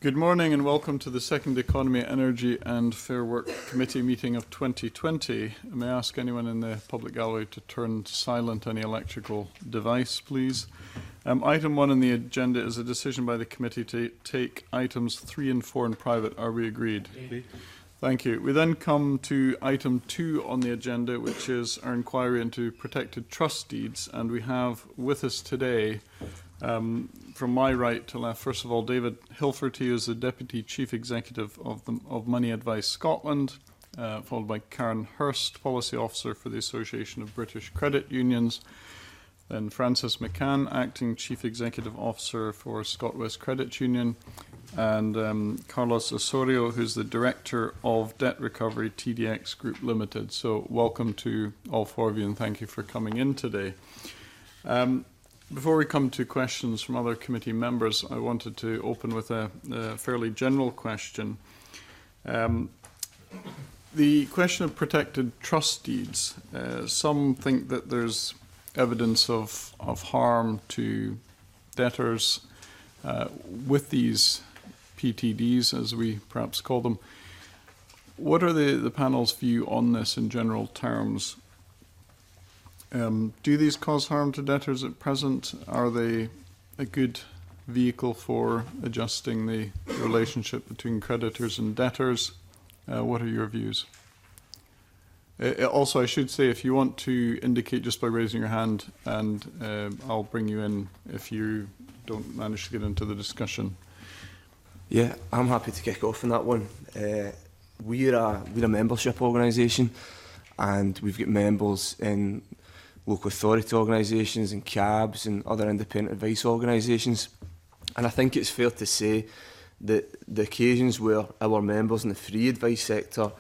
Good morning and welcome to the second Economy, Energy and Fair Work Committee meeting of 2020. May I ask anyone in the public gallery to turn silent any electrical device, please? Item 1 on the agenda is a decision by the committee to take items 3 and 4 in private. Are we agreed? Agreed. Thank you. We then come to item 2 on the agenda, which is our inquiry into protected trust deeds. And we have with us today, from my right to left, first of all, David Hilferty, who is the Deputy Chief Executive of Money Advice Scotland, followed by Karen Hurst, Policy Officer for the Association of British Credit Unions, then Francis McCann, Acting Chief Executive Officer for ScotWest Credit Union, and Carlos Osorio, who's the Director of Debt Recovery TDX Group Limited. So welcome to all four of you and thank you for coming in today. Before we come to questions from other committee members, I wanted to open with a fairly general question. The question of protected trust deeds. Some think that there's evidence of harm to debtors with these PTDs, as we perhaps call them. What are the panel's view on this in general terms? Do these cause harm to debtors at present? Are they a good vehicle for adjusting the relationship between creditors and debtors? What are your views? Also, I should say, if you want to indicate just by raising your hand, and I'll bring you in if you don't manage to get into the discussion. Yeah, I'm happy to kick off on that one. We're a membership organisation, and we've got members in local authority organisations and CABs and other independent advice organisations. And I think it's fair to say that the occasions where our members in the free advice sector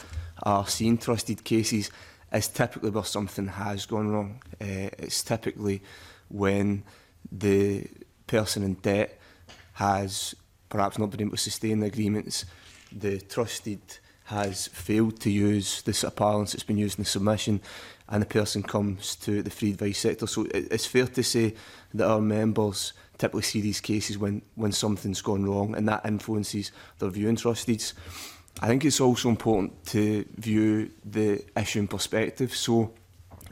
are seeing trusted cases is typically where something has gone wrong. It's typically when the person in debt has perhaps not been able to sustain the agreements, the trusted has failed to use the sort of parlance that's been used in the submission, and the person comes to the free advice sector. So it's fair to say that our members typically see these cases when something's gone wrong, and that influences their view on trust deeds. I think it's also important to view the issue in perspective. So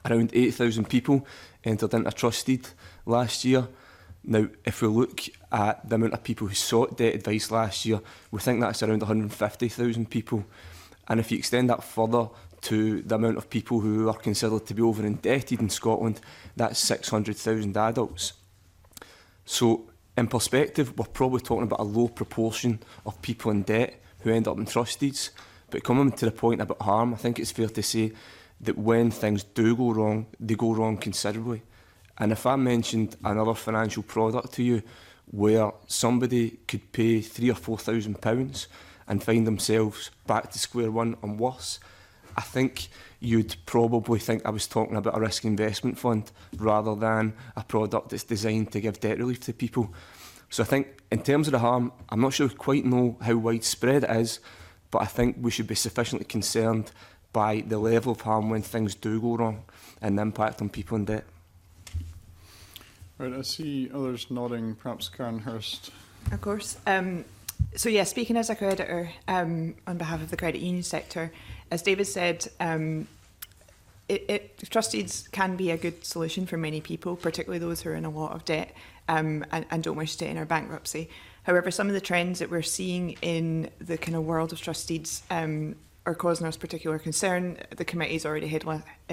around 8,000 people entered into a trust deed last year. Now, if we look at the amount of people who sought debt advice last year, we think that's around 150,000 people. And if you extend that further to the amount of people who are considered to be over-indebted in Scotland, that's 600,000 adults. So, in perspective, we're probably talking about a low proportion of people in debt who end up in trust deeds. But coming to the point about harm, I think it's fair to say that when things do go wrong, they go wrong considerably. And if I mentioned another financial product to you where somebody could pay £3,000 or £4,000 and find themselves back to square one and worse, I think you'd probably think I was talking about a risk investment fund rather than a product that's designed to give debt relief to people. So I think in terms of the harm, I'm not sure we quite know how widespread it is, but I think we should be sufficiently concerned by the level of harm when things do go wrong and the impact on people in debt. Right, I see others nodding, perhaps Karen Hurst. Of course. So yeah, speaking as a creditor on behalf of the credit union sector, as David said, trust deeds can be a good solution for many people, particularly those who are in a lot of debt and don't wish to enter bankruptcy. However, some of the trends that we're seeing in the kind of world of trust deeds are causing us particular concern. The committee's already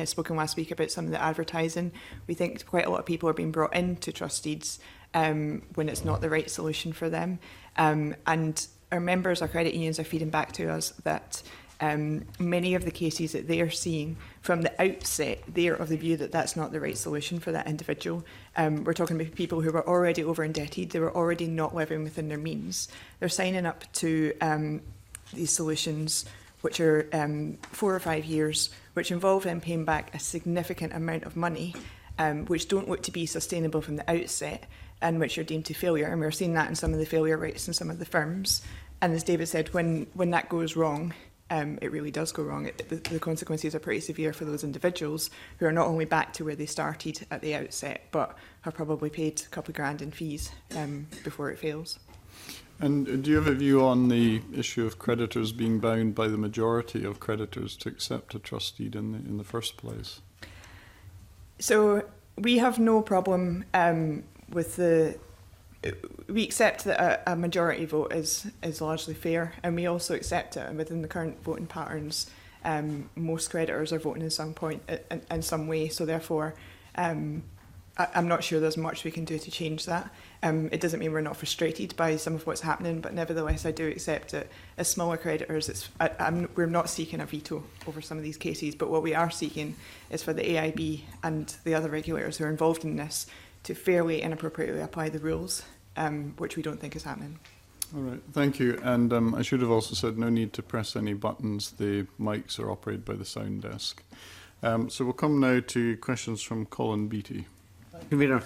spoken last week about some of the advertising. We think quite a lot of people are being brought into trust deeds when it's not the right solution for them. And our members, our credit unions, are feeding back to us that many of the cases that they are seeing from the outset, they are of the view that that's not the right solution for that individual. We're talking about people who were already over-indebted, they were already not living within their means. They're signing up to these solutions which are 4 or 5 years, which involve them paying back a significant amount of money, which don't look to be sustainable from the outset, and which are deemed to failure. And we're seeing that in some of the failure rates in some of the firms. And as David said, when that goes wrong, it really does go wrong. The consequences are pretty severe for those individuals who are not only back to where they started at the outset, but have probably paid a couple of grand in fees before it fails. And do you have a view on the issue of creditors being bound by the majority of creditors to accept a trust deed in the first place? So we have no problem with the. We accept that a majority vote is largely fair, and we also accept it. And within the current voting patterns, most creditors are voting in some point in some way. So therefore, I'm not sure there's much we can do to change that. It doesn't mean we're not frustrated by some of what's happening, but nevertheless, I do accept that as smaller creditors, we're not seeking a veto over some of these cases, but what we are seeking is for the AIB and the other regulators who are involved in this to fairly and appropriately apply the rules, which we don't think is happening. All right, thank you. And I should have also said no need to press any buttons. The mics are operated by the sound desk. So we'll come now to questions from Colin Beattie. Convener,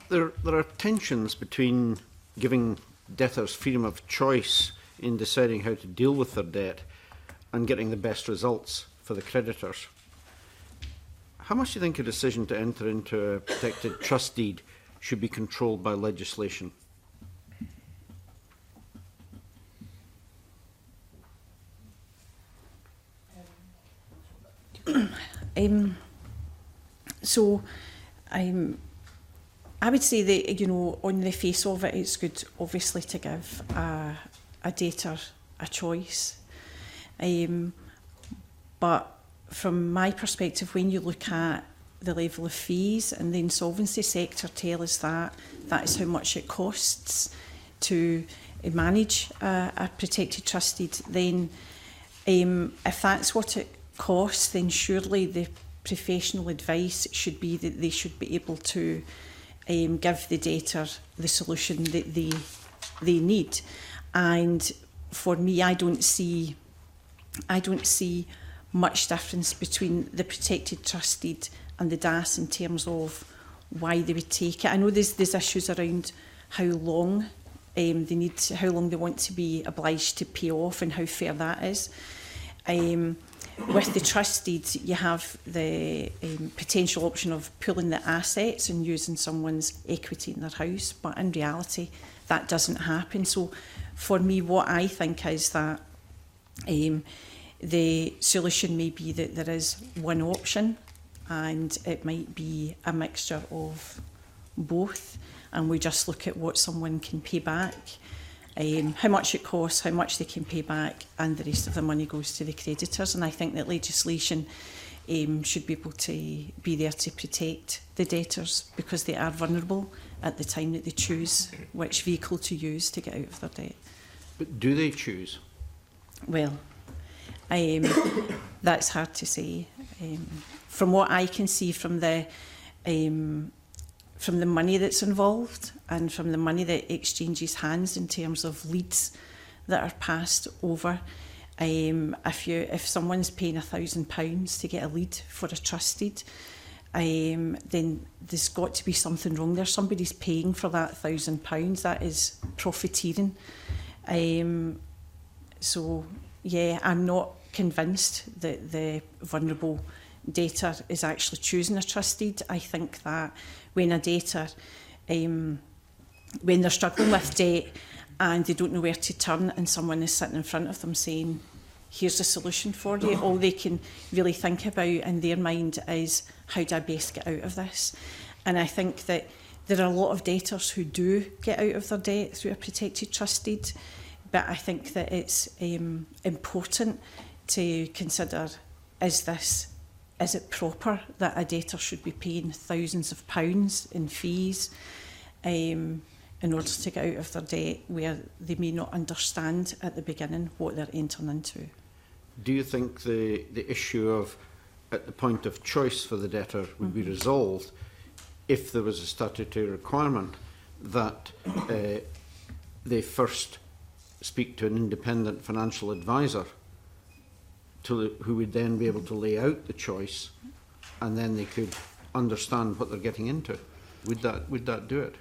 there are tensions between giving debtors freedom of choice in deciding how to deal with their debt and getting the best results for the creditors. How much do you think a decision to enter into a protected trust deed should be controlled by legislation? I would say that, you know, on the face of it, it's good, obviously, to give a debtor a choice. But from my perspective, when you look at the level of fees, and the insolvency sector tell us that is how much it costs to manage a protected trust deed, then if that's what it costs, then surely the professional advice should be that they should be able to give the debtor the solution that they need. And for me, I don't see much difference between the protected trust deed and the DAS in terms of why they would take it. I know there's issues around how long how long they want to be obliged to pay off and how fair that is. With the trust deed, you have the potential option of pooling the assets and using someone's equity in their house, but in reality, that doesn't happen. So for me, what I think is that the solution may be that there is one option, and it might be a mixture of both, and we just look at what someone can pay back, how much it costs, how much they can pay back, and the rest of the money goes to the creditors. And I think that legislation should be able to be there to protect the debtors, because they are vulnerable at the time that they choose which vehicle to use to get out of their debt. But do they choose? Well, that's hard to say. From what I can see from the money that's involved and from the money that exchanges hands in terms of leads that are passed over, if someone's paying £1,000 to get a lead for a trust deed, then there's got to be something wrong there. Somebody's paying for that £1,000. That is profiteering. So yeah, I'm not convinced that the vulnerable debtor is actually choosing a trust deed. I think that when a debtor, when they're struggling with debt and they don't know where to turn, and someone is sitting in front of them saying, here's a solution for you, all they can really think about in their mind is, how do I best get out of this? And I think that there are a lot of debtors who do get out of their debt through a protected trust deed, but I think that it's important to consider, is it proper that a debtor should be paying thousands of pounds in fees in order to get out of their debt, where they may not understand at the beginning what they're entering into? Do you think the issue of, at the point of choice for the debtor, would be resolved if there was a statutory requirement that they first speak to an independent financial advisor who would then be able to lay out the choice, and then they could understand what they're getting into? Would that do it?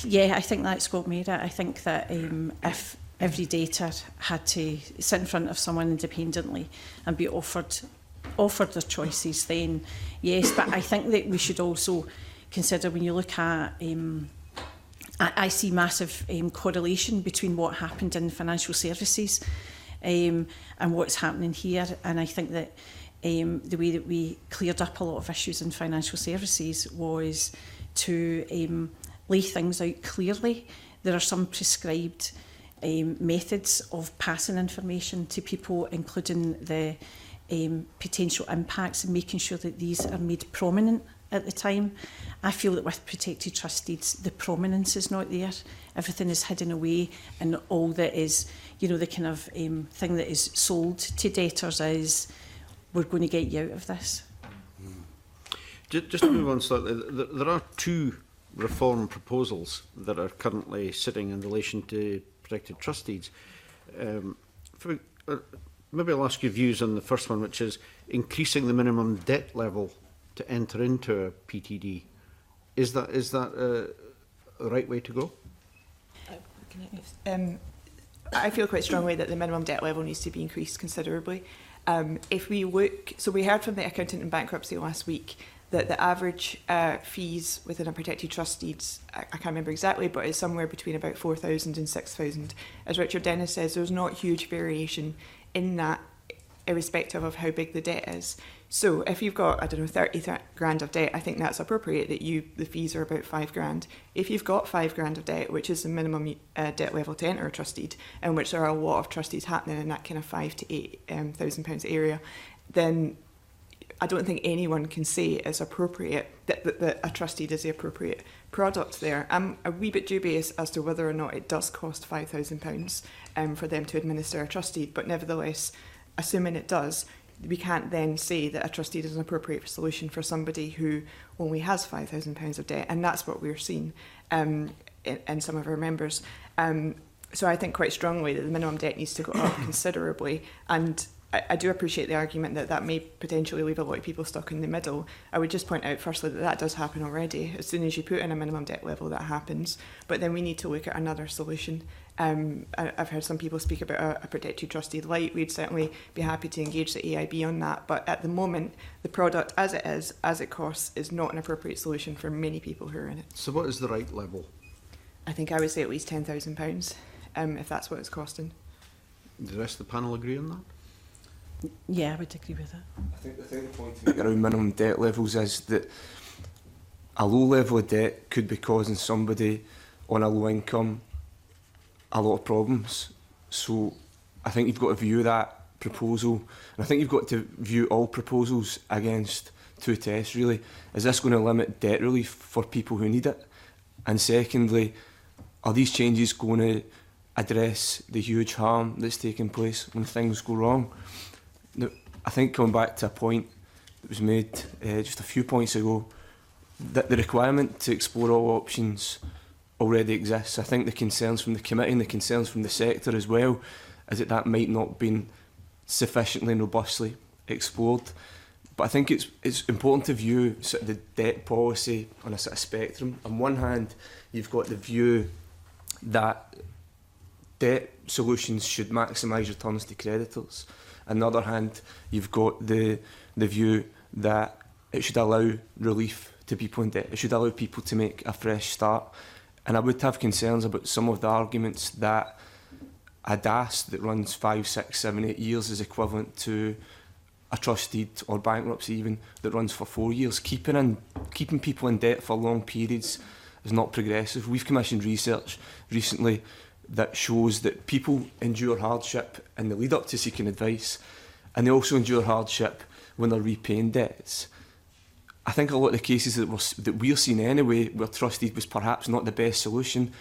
Yeah, I think that's got merit. I think that if every debtor had to sit in front of someone independently and be offered their choices, then yes. But I think that we should also consider, when you look at I see massive correlation between what happened in financial services and what's happening here. And I think that the way that we cleared up a lot of issues in financial services was to lay things out clearly. There are some prescribed methods of passing information to people, including the potential impacts, and making sure that these are made prominent at the time. I feel that with protected trust deeds, the prominence is not there. Everything is hidden away, and all that is, you know, the kind of thing that is sold to debtors is, we're going to get you out of this. Just to move on slightly, there are two reform proposals that are currently sitting in relation to protected trust deeds. Maybe I'll ask your views on the first one, which is increasing the minimum debt level to enter into a PTD. Is that the right way to go? I feel quite strongly that the minimum debt level needs to be increased considerably. If we look, so we heard from the accountant in bankruptcy last week that the average fees within a protected trust deeds, I can't remember exactly, but it's somewhere between about 4,000 and 6,000. As Richard Dennis says, there's not huge variation in that, irrespective of how big the debt is. So if you've got, I don't know, 30 grand of debt, I think that's appropriate that the fees are about 5 grand. If you've got 5 grand of debt, which is the minimum debt level to enter a trust deed, in which there are a lot of trust deeds happening in that kind of £5,000 to £8,000 area, then I don't think anyone can say it's appropriate, that a trust deed is the appropriate product there. I'm a wee bit dubious as to whether or not it does cost £5,000 for them to administer a trust deed, but nevertheless, assuming it does, we can't then say that a trust deed is an appropriate solution for somebody who only has £5,000 of debt, and that's what we're seeing in some of our members. So I think quite strongly that the minimum debt needs to go up considerably, and I do appreciate the argument that that may potentially leave a lot of people stuck in the middle. I would just point out firstly that that does happen already. As soon as you put in a minimum debt level, that happens. But then we need to look at another solution. I've heard some people speak about a protected trust deed light. We'd certainly be happy to engage the AIB on that. But at the moment, the product as it is, as it costs, is not an appropriate solution for many people who are in it. So what is the right level? I think I would say at least £10,000, if that's what it's costing. Does the rest of the panel agree on that? Yeah, I would agree with that. I think the point to make around minimum debt levels is that a low level of debt could be causing somebody on a low income a lot of problems. So I think you've got to view that proposal, and I think you've got to view all proposals against two tests really. Is this going to limit debt relief for people who need it? And secondly, are these changes going to address the huge harm that's taking place when things go wrong? Now, I think coming back to a point that was made just a few points ago, that the requirement to explore all options already exists. I think the concerns from the committee and the concerns from the sector as well is that that might not have been sufficiently and robustly explored. But I think it's important to view sort of the debt policy on a sort of spectrum. On one hand, you've got the view that debt solutions should maximise returns to creditors. On the other hand, you've got the view that it should allow relief to people in debt. It should allow people to make a fresh start. And I would have concerns about some of the arguments that a DAS that runs 5, 6, 7, 8 years is equivalent to a trust deed or bankruptcy even that runs for 4 years. Keeping people in debt for long periods is not progressive. We've commissioned research recently that shows that people endure hardship in the lead up to seeking advice, and they also endure hardship when they're repaying debts. I think a lot of the cases that we're seeing anyway, where trust deed was perhaps not the best solution,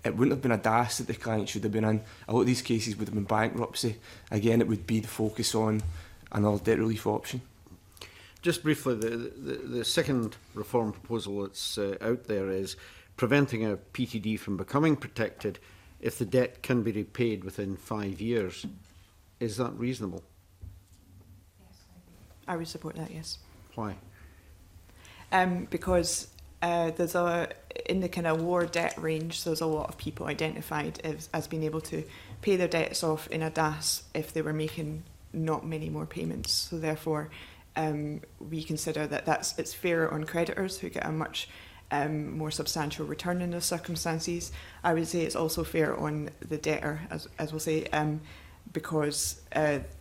it wouldn't have been a DAS that the client should have been in. A lot of these cases would have been bankruptcy. Again, it would be the focus on another debt relief option. Just briefly, the second reform proposal that's out there is preventing a PTD from becoming protected if the debt can be repaid within 5 years. Is that reasonable? Yes, I would support that, yes. Why? Because there's in the kind of lower debt range, there's a lot of people identified as being able to pay their debts off in a DAS if they were making not many more payments. So therefore, we consider that it's fairer on creditors who get a much more substantial return in those circumstances. I would say it's also fair on the debtor, as we'll say, because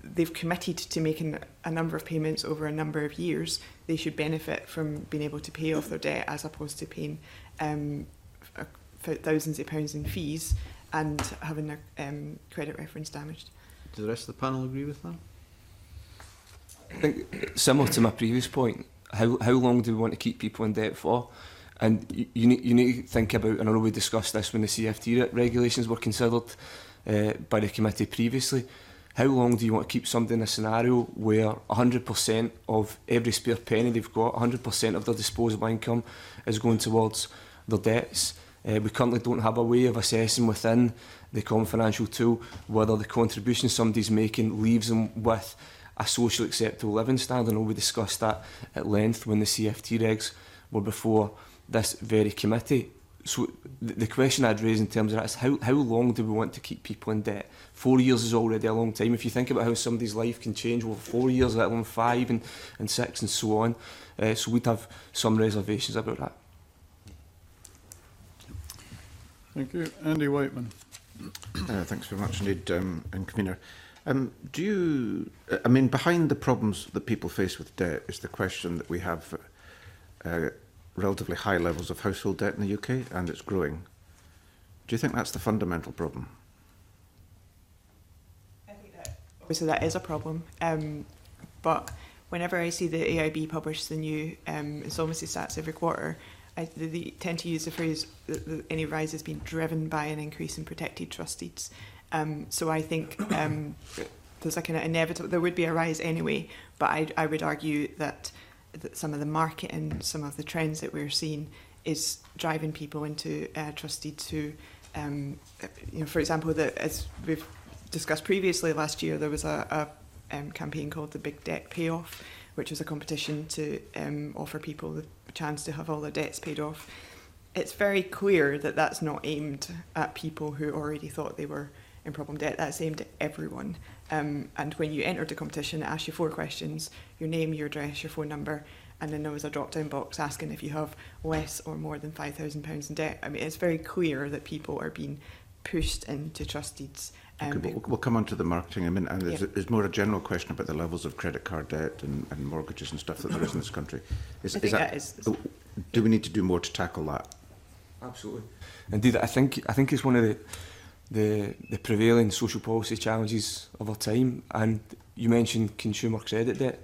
they've committed to making a number of payments over a number of years. They should benefit from being able to pay off their debt as opposed to paying thousands of pounds in fees and having their credit reference damaged. Do the rest of the panel agree with that? I think, similar to my previous point, how long do we want to keep people in debt for? And you need to think about, and I know we discussed this when the CFT regulations were considered by the committee previously, how long do you want to keep somebody in a scenario where 100% of every spare penny they've got, 100% of their disposable income is going towards their debts? We currently don't have a way of assessing within the Common Financial Tool whether the contribution somebody's making leaves them with a socially acceptable living standard. I know we discussed that at length when the CFT regs were before this very committee. So the question I'd raise in terms of that is how long do we want to keep people in debt? 4 years is already a long time. If you think about how somebody's life can change over 4 years, let alone 5 and 6 and so on. So we'd have some reservations about that. Thank you. Andy Whiteman. Thanks very much indeed, and Convener. Do you, I mean, behind the problems that people face with debt is the question that we have relatively high levels of household debt in the UK and it's growing. Do you think that's the fundamental problem? I think that obviously that is a problem, but whenever I see the AIB publish the new insolvency stats every quarter, they tend to use the phrase that any rise has been driven by an increase in protected trust deeds. So I think there's a kind of inevitable, there would be a rise anyway, but I would argue that some of the market and some of the trends that we're seeing is driving people into trust deeds who, for example, as we've discussed previously, last year there was a campaign called the Big Debt Payoff, which was a competition to offer people the chance to have all their debts paid off. It's very clear that that's not aimed at people who already thought they were in problem debt. That's aimed at everyone. And when you entered the competition, it asked you 4 questions: your name, your address, your phone number, and then there was a drop-down box asking if you have less or more than £5,000 in debt. I mean, it's very clear that people are being pushed into trust deeds. Okay, we'll come on to the marketing in a minute, and there's more a general question about the levels of credit card debt and mortgages and stuff that there is in this country. Do we need to do more to tackle that? Absolutely. Indeed, I think it's one of the prevailing social policy challenges of our time. And you mentioned consumer credit debt,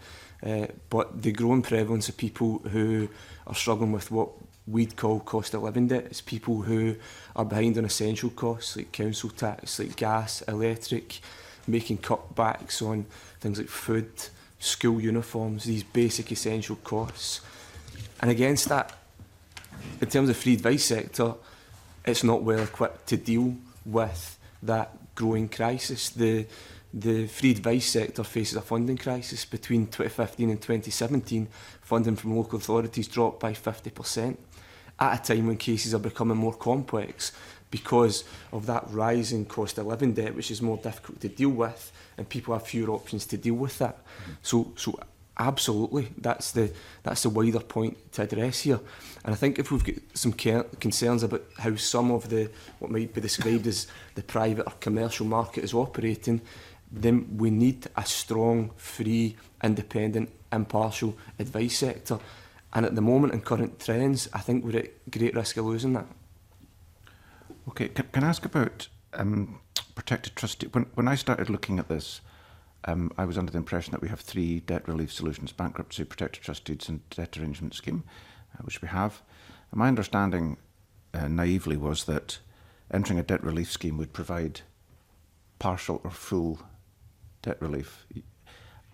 but the growing prevalence of people who are struggling with what we'd call cost of living debt is people who are behind on essential costs like council tax, like gas, electric, making cutbacks on things like food, school uniforms, these basic essential costs. And against that, in terms of the free advice sector, it's not well equipped to deal with that growing crisis. The free advice sector faces a funding crisis. Between 2015 and 2017, funding from local authorities dropped by 50%, at a time when cases are becoming more complex because of that rising cost of living debt, which is more difficult to deal with, and people have fewer options to deal with that. So absolutely, that's the wider point to address here. And I think if we've got some concerns about how some of what might be described as the private or commercial market is operating, then we need a strong, free, independent, impartial advice sector. And at the moment, in current trends, I think we're at great risk of losing that. Okay, can I ask about protected trust? When I started looking at this, I was under the impression that we have 3 debt relief solutions: bankruptcy, protected trust deeds and debt arrangement scheme, which we have. And my understanding, naively, was that entering a debt relief scheme would provide partial or full debt relief,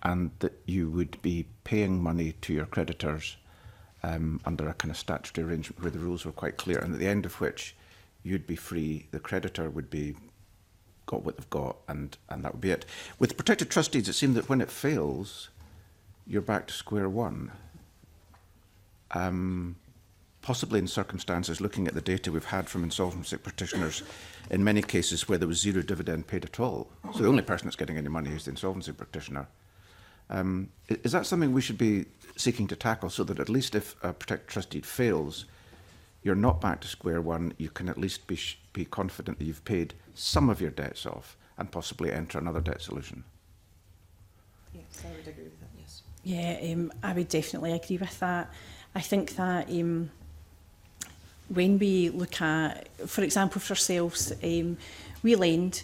and that you would be paying money to your creditors under a kind of statutory arrangement where the rules were quite clear, and at the end of which you'd be free, the creditor would be got what they've got, and that would be it. With protected trust deeds, it seemed that when it fails, you're back to square one. Possibly in circumstances, looking at the data we've had from insolvency practitioners, in many cases where there was 0 dividend paid at all. So the only person that's getting any money is the insolvency practitioner. Is that something we should be seeking to tackle, so that at least if a protected trust deed fails, you're not back to square one, you can at least be confident that you've paid some of your debts off and possibly enter another debt solution. Yes, I would agree with that, yes. Yeah, I would definitely agree with that. I think that when we look at, for example, for ourselves, we lend,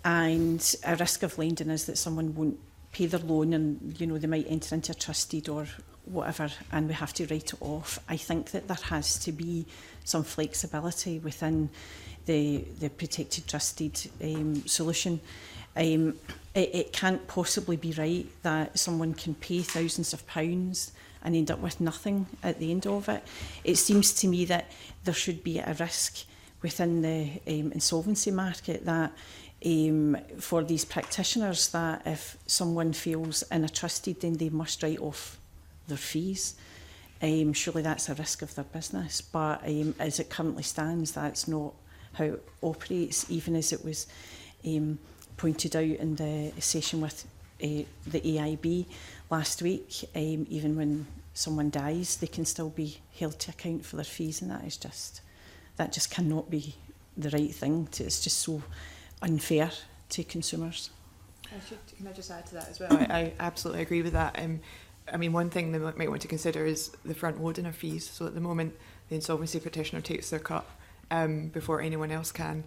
and a risk of lending is that someone won't pay their loan, and they might enter into a trust deed or whatever, and we have to write it off. I think that there has to be some flexibility within the protected trust deed solution. It can't possibly be right that someone can pay thousands of pounds and end up with nothing at the end of it. It seems to me that there should be a risk within the insolvency market that for these practitioners, that if someone fails in a trust deed, then they must write off their fees. Surely that's a risk of their business, but as it currently stands, that's not how it operates, even as it was pointed out in the session with the AIB last week. Even when someone dies, they can still be held to account for their fees, and that just cannot be the right thing. It's just so unfair to consumers. Can I just add to that as well? I absolutely agree with that. I mean, one thing they might want to consider is the front loading of fees. So at the moment, the insolvency practitioner takes their cut before anyone else can.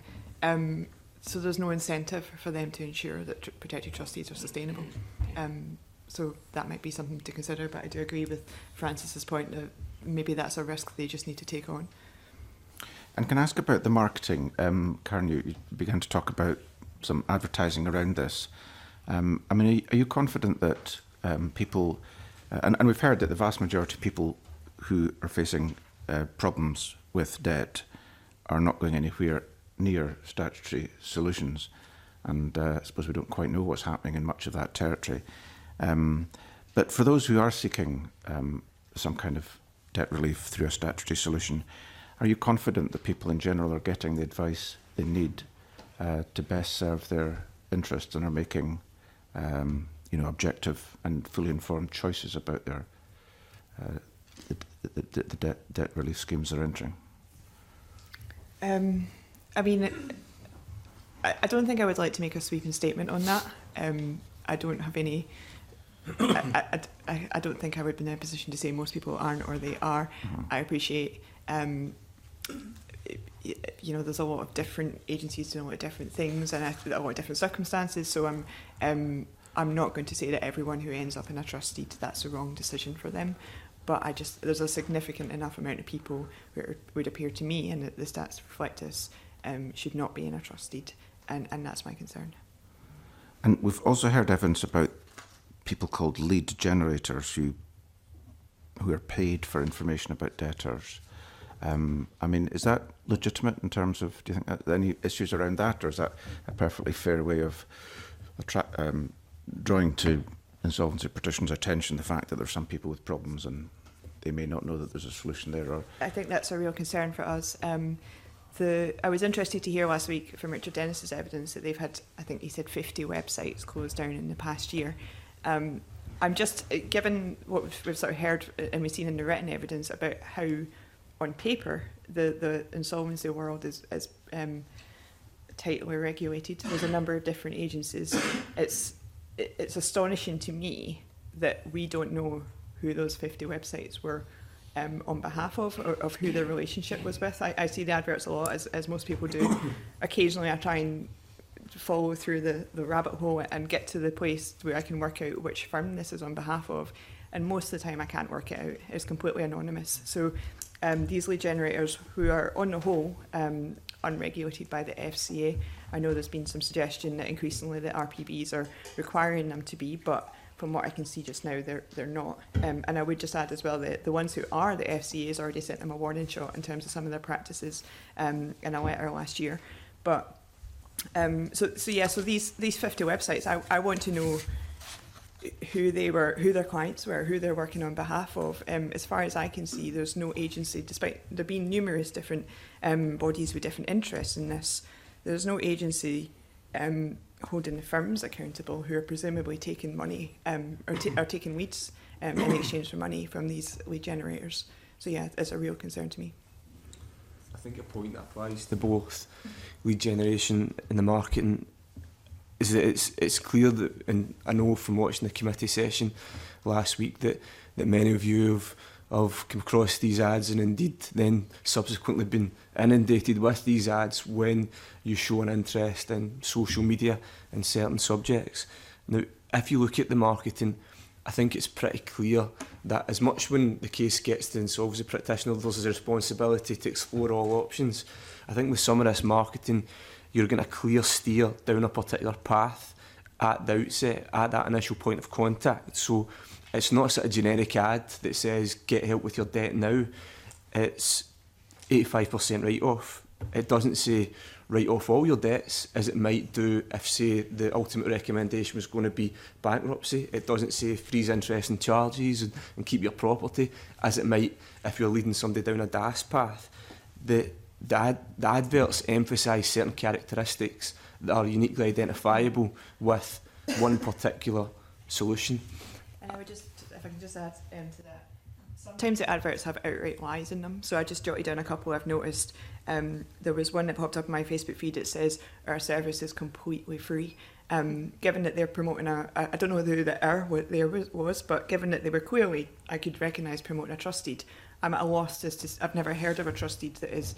So there's no incentive for them to ensure that protected trustees are sustainable. So that might be something to consider, but I do agree with Francis's point that maybe that's a risk they just need to take on. And can I ask about the marketing? Karen, you began to talk about some advertising around this. I mean, are you confident that people, and we've heard that the vast majority of people who are facing problems with debt are not going anywhere near statutory solutions, and I suppose we don't quite know what's happening in much of that territory. But for those who are seeking some kind of debt relief through a statutory solution, are you confident that people in general are getting the advice they need to best serve their interests and are making objective and fully informed choices about their the debt relief schemes they're entering? I mean, I don't think I would like to make a sweeping statement on that. I don't have any. I don't think I would be in a position to say most people aren't or they are. Mm-hmm. I appreciate. There's a lot of different agencies doing a lot of different things and a lot of different circumstances. So I'm not going to say that everyone who ends up in a trust deed, that's the wrong decision for them. But there's a significant enough amount of people who would appear to me, and the stats reflect this, should not be in a trust deed, and that's my concern. And we've also heard evidence about people called lead generators who are paid for information about debtors. I mean, is that legitimate in terms of, do you think any issues around that, or is that a perfectly fair way of drawing to insolvency practitioners' attention the fact that there's some people with problems and they may not know that there's a solution there? Or I think that's a real concern for us. I was interested to hear last week from Richard Dennis's evidence that they've had, I think he said 50 websites closed down in the past year. I'm just, given what we've sort of heard and we've seen in the written evidence about how, on paper, the insolvency world is tightly regulated. There's a number of different agencies. It's astonishing to me that we don't know who those 50 websites were on behalf of, or of who their relationship was with. I see the adverts a lot, as most people do. Occasionally I try and follow through the rabbit hole and get to the place where I can work out which firm this is on behalf of. And most of the time I can't work it out. It's completely anonymous. So these lead generators, who are on the whole unregulated by the FCA, I know there's been some suggestion that increasingly the RPBs are requiring them to be, but from what I can see just now, they're not. And I would just add as well that the ones who are, the FCA has already sent them a warning shot in terms of some of their practices in a letter last year. But so these 50 websites, I want to know who their clients were, who they're working on behalf of. As far as I can see, there's no agency, despite there being numerous different bodies with different interests in this, there's no agency holding the firms accountable who are presumably taking money are taking leads in exchange for money from these lead generators. So yeah, it's a real concern to me. I think a point that applies to both lead generation and the marketing is that it's clear that, and I know from watching the committee session last week that many of you have come across these ads and indeed then subsequently been inundated with these ads when you show an interest in social media and certain subjects. Now, if you look at the marketing, I think it's pretty clear that as much when the case gets to insolvency practitioner, there's a responsibility to explore all options. I think with some of this marketing, you're getting a clear steer down a particular path at the outset, at that initial point of contact. So it's not a sort of generic ad that says, get help with your debt now. It's 85% write-off. It doesn't say write off all your debts, as it might do if, say, the ultimate recommendation was going to be bankruptcy. It doesn't say freeze interest and charges and keep your property, as it might if you're leading somebody down a DAS path. The adverts emphasise certain characteristics that are uniquely identifiable with one particular solution. And I would just, if I can just add to that, sometimes the adverts have outright lies in them. So I just jotted down a couple I've noticed. There was one that popped up in my Facebook feed that says our service is completely free. Given that they're promoting I don't know who the there was, but given that they were clearly, I could recognise promoting a trust deed, I'm at a loss as to, I've never heard of a trust deed that is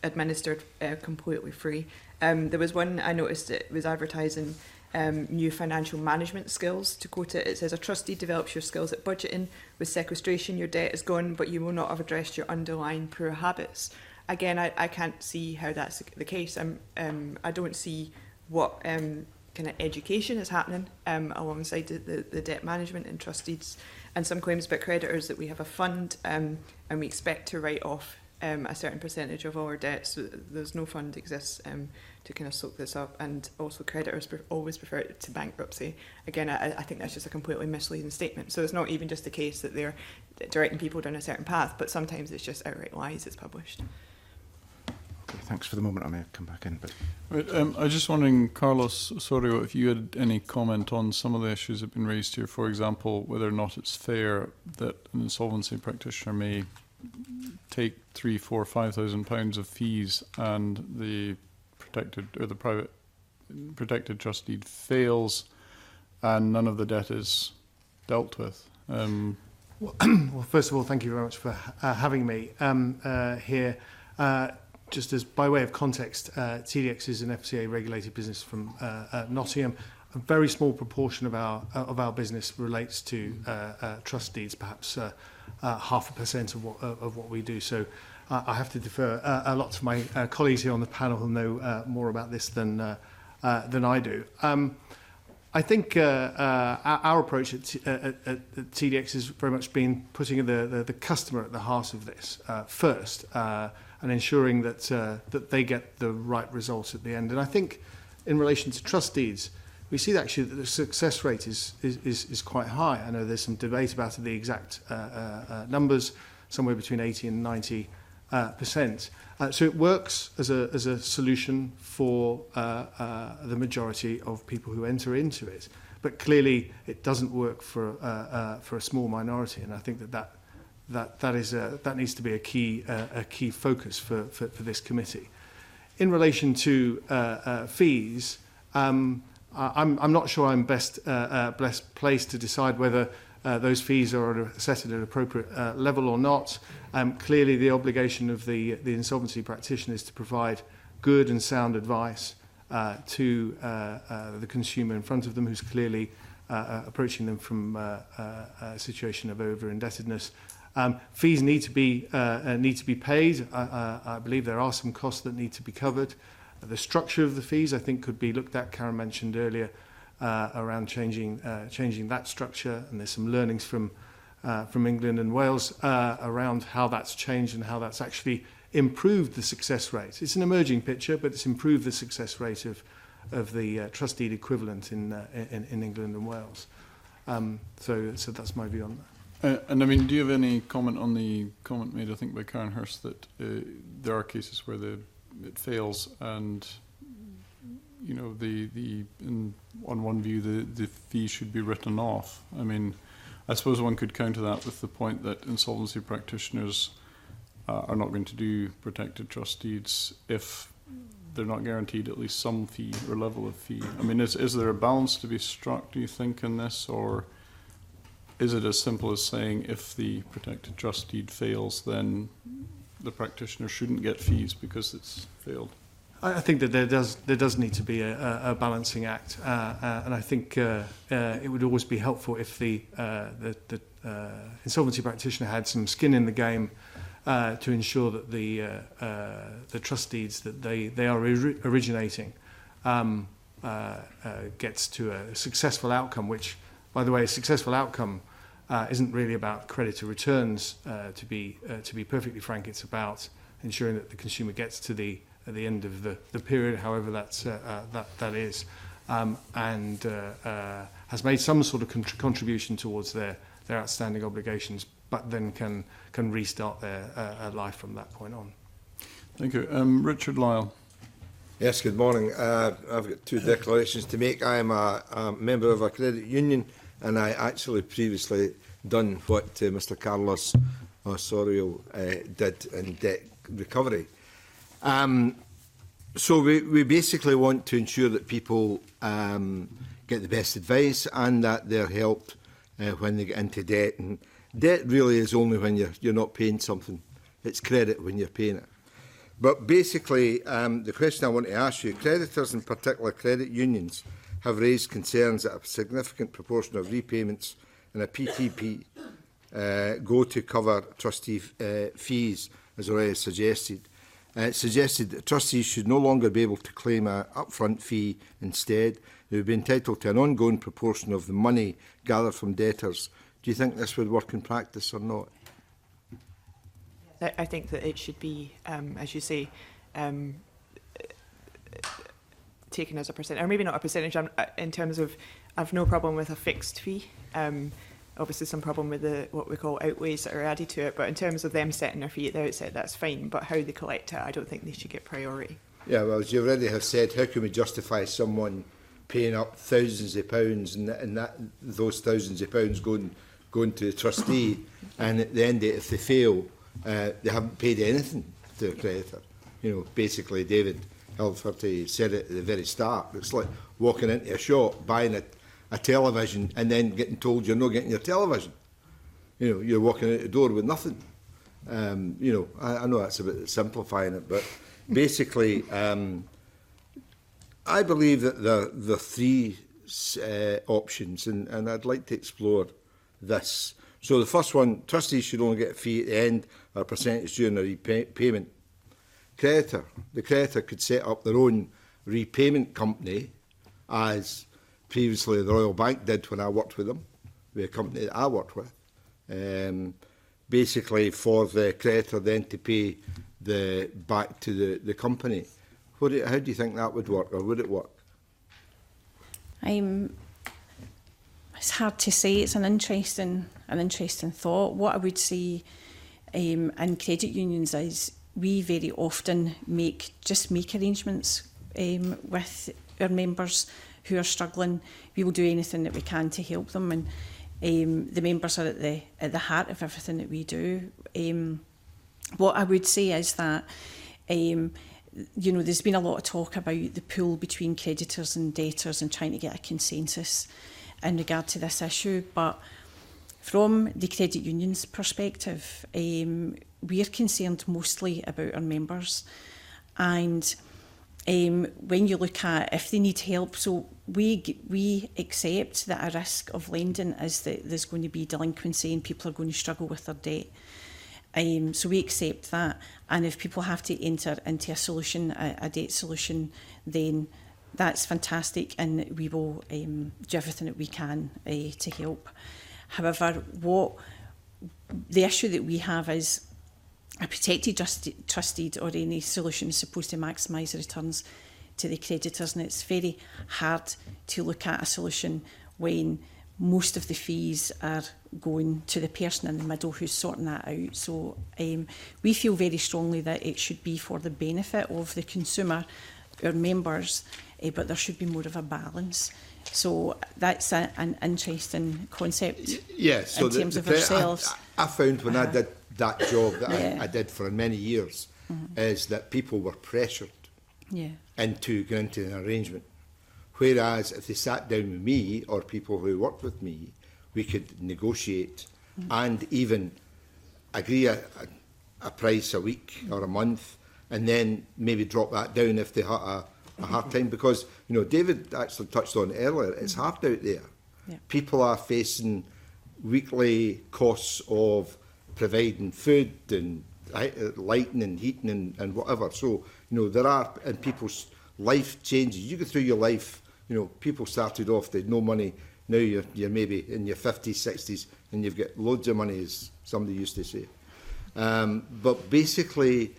administered completely free. There was one I noticed that was advertising new financial management skills. To quote it, it says, a trustee develops your skills at budgeting. With sequestration, your debt is gone, but you will not have addressed your underlying poor habits. Again, I can't see how that's the case. I don't see what kind of education is happening alongside the debt management and trustees, and some claims about creditors that we have a fund and we expect to write off a certain percentage of all our debts. So there's no fund exists to kind of soak this up, and also creditors always prefer it to bankruptcy. Again, I think that's just a completely misleading statement. So it's not even just the case that they're directing people down a certain path, but sometimes it's just outright lies that's published. Okay, thanks for the moment. I may come back in. But Right, I was just wondering, Carlos Osorio, if you had any comment on some of the issues that have been raised here. For example, whether or not it's fair that an insolvency practitioner may take £3,000, £4,000, £5,000 of fees, and the protected or the private protected trust deed fails, and none of the debt is dealt with. Well, first of all, thank you very much for having me here. Just as by way of context, TDX is an FCA regulated business from Nottingham. A very small proportion of our business relates to trust deeds, perhaps 0.5% of what we do. So I have to defer a lot to my colleagues here on the panel who know more about this than I do. I think our approach at TDX has very much been putting the customer at the heart of this first, and ensuring that that they get the right results at the end. And I think in relation to trust deeds, we see that actually that the success rate is quite high. I know there's some debate about the exact numbers, somewhere between 80 and 90%. So it works as a solution for the majority of people who enter into it. But clearly it doesn't work for a small minority, and I think that needs to be a key focus for this committee. In relation to fees, I'm not sure I'm best placed to decide whether those fees are set at an appropriate level or not. Clearly, the obligation of the insolvency practitioner is to provide good and sound advice to the consumer in front of them, who's clearly approaching them from a situation of over-indebtedness. Fees need to be paid. I believe there are some costs that need to be covered. The structure of the fees, I think, could be looked at. Karen mentioned earlier around changing that structure, and there's some learnings from England and Wales around how that's changed and how that's actually improved the success rate. It's an emerging picture, but it's improved the success rate of the trust deed equivalent in England and Wales. So that's my view on that. And I mean, do you have any comment on the comment made, I think, by Karen Hurst, that there are cases where it fails, and you know on one view the fee should be written off? I mean, I suppose one could counter that with the point that insolvency practitioners are not going to do protected trust deeds if they're not guaranteed at least some fee or level of fee? I mean, is there a balance to be struck, do you think, in this, or is it as simple as saying if the protected trust deed fails, then the practitioner shouldn't get fees because it's failed? I think that there does need to be a balancing act, and I think it would always be helpful if the insolvency practitioner had some skin in the game to ensure that the trust deeds that they are originating gets to a successful outcome. Which, by the way, a successful outcome isn't really about creditor returns. To be perfectly frank, it's about ensuring that the consumer gets to at the end of the period, however that is, and has made some sort of contribution towards their outstanding obligations, but then can restart their life from that point on. Thank you. Richard Lyle. Yes, good morning. I've got two declarations to make. I am a member of a credit union, and I actually previously done what Mr. Carlos Osorio did in debt recovery. So we basically want to ensure that people get the best advice and that they're helped when they get into debt. And debt really is only when you're not paying something. It's credit when you're paying it. But basically, the question I want to ask you, creditors, in particular credit unions, have raised concerns that a significant proportion of repayments in a PTP go to cover trustee fees, as already suggested. It suggested that trustees should no longer be able to claim an upfront fee. Instead, they would be entitled to an ongoing proportion of the money gathered from debtors. Do you think this would work in practice or not? I think that it should be, as you say, taken as a percentage, or maybe not a percentage, in terms of, I've no problem with a fixed fee. Obviously some problem with what we call outlays that are added to it, but in terms of them setting their fee at the outset, that's fine, but how they collect it, I don't think they should get priority. Yeah, well, as you already have said, how can we justify someone paying up thousands of pounds and those thousands of pounds going to the trustee, and at the end, if they fail, they haven't paid anything to a creditor? You know, basically, David Hilferty said it at the very start. It's like walking into a shop, buying a television, and then getting told you're not getting your television. You know, you're walking out the door with nothing. You know, I know that's a bit simplifying it, but basically, I believe that there are three options, and I'd like to explore this. So the first one, trustees should only get a fee at the end or a percentage during a repayment. The creditor could set up their own repayment company, as previously the Royal Bank did when I worked with them, with a company that I worked with. Basically for the creditor then to pay back to the company. How do you think that would work, or would it work? It's hard to say. It's an interesting thought. What I would say in credit unions is we very often make arrangements with our members who are struggling. We will do anything that we can to help them, and the members are at the heart of everything that we do. What I would say is that you know, there's been a lot of talk about the pool between creditors and debtors and trying to get a consensus in regard to this issue, but from the credit union's perspective, we're concerned mostly about our members, and when you look at if they need help, so we accept that a risk of lending is that there's going to be delinquency and people are going to struggle with their debt. So we accept that, and if people have to enter into a solution, a debt solution, then that's fantastic, and we will do everything that we can to help. However, what the issue that we have is a protected trust deed or any solution is supposed to maximise returns to the creditors, and it's very hard to look at a solution when most of the fees are going to the person in the middle who's sorting that out. So we feel very strongly that it should be for the benefit of the consumer, our members, but there should be more of a balance. So that's an interesting concept. Yeah, so in terms of ourselves. I found when I did that job that Yeah. I did for many years, is that people were pressured Yeah. into going into an arrangement. Whereas if they sat down with me or people who worked with me, we could negotiate and even agree a price a week or a month, and then maybe drop that down if they had a hard time. Because, you know, David actually touched on it earlier, it's hard out there. Yeah. People are facing weekly costs of providing food and lighting and heating and whatever. So, you know, there are, and people's life changes. You go through your life, you know, people started off, they had no money. Now you're maybe in your 50s, 60s, and you've got loads of money, as somebody used to say. But basically,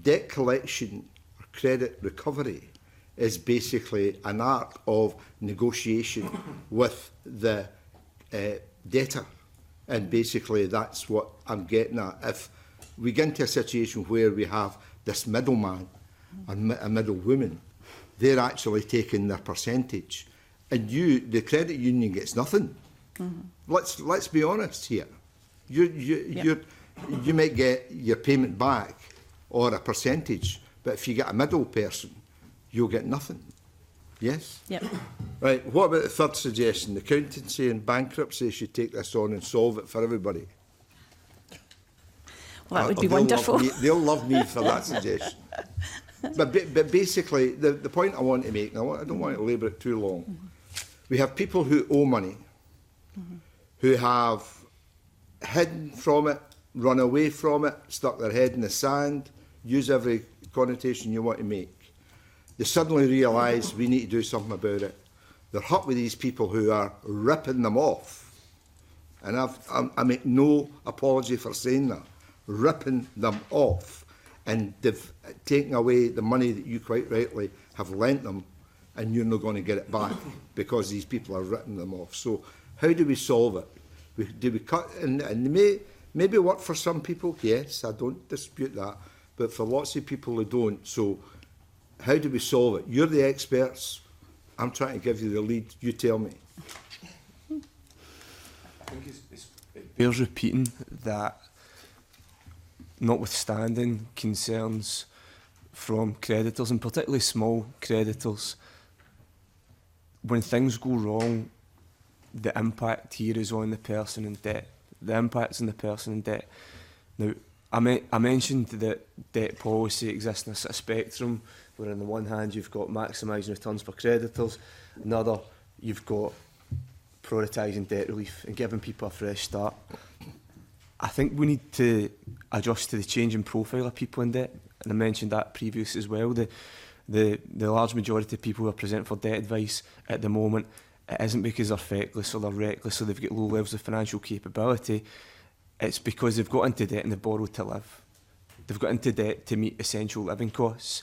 debt collection or credit recovery is basically an art of negotiation with the debtor. And basically, that's what I'm getting at. If we get into a situation where we have this middleman, a middle woman, they're actually taking their percentage, and the credit union gets nothing. Let's be honest here. You might get your payment back or a percentage, but if you get a middle person, you'll get nothing. Yes? Yep. Right, what about the third suggestion? The accountancy and bankruptcy should take this on and solve it for everybody. Well, that would be They'll wonderful. They'll love me for that suggestion. But basically, the point I want to make, and I don't want to labour it too long, we have people who owe money, who have hidden from it, run away from it, stuck their head in the sand, use every connotation you want to make. They suddenly realise we need to do something about it. They're hot with these people who are ripping them off. And I make no apology for saying that. Ripping them off. And they've taken away the money that you quite rightly have lent them, and you're not going to get it back because these people are ripping them off. So how do we solve it? Do we cut? And maybe work for some people, yes, I don't dispute that. But for lots of people who don't, so how do we solve it? You're the experts. I'm trying to give you the lead. You tell me. I think it bears repeating that, notwithstanding concerns from creditors, and particularly small creditors, when things go wrong, the impact here is on the person in debt. The impact's on the person in debt. Now, I mentioned that debt policy exists in a sort of spectrum, where on the one hand you've got maximising returns for creditors, another you've got prioritising debt relief and giving people a fresh start. I think we need to adjust to the changing profile of people in debt, and I mentioned that previous as well. The large majority of people who are presenting for debt advice at the moment, it isn't because they're feckless or they're reckless or they've got low levels of financial capability. It's because they've got into debt and they've borrowed to live. They've got into debt to meet essential living costs.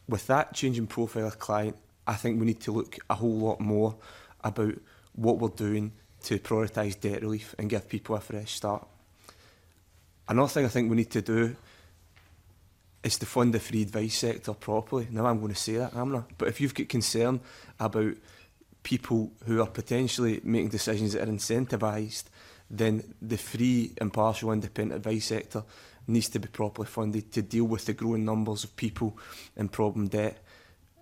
With that changing profile of client, I think we need to look a whole lot more about what we're doing to prioritise debt relief and give people a fresh start. Another thing I think we need to do is to fund the free advice sector properly. Now I'm going to say that, I'm not. But if you've got concern about people who are potentially making decisions that are incentivised, then the free, impartial, independent advice sector needs to be properly funded to deal with the growing numbers of people in problem debt.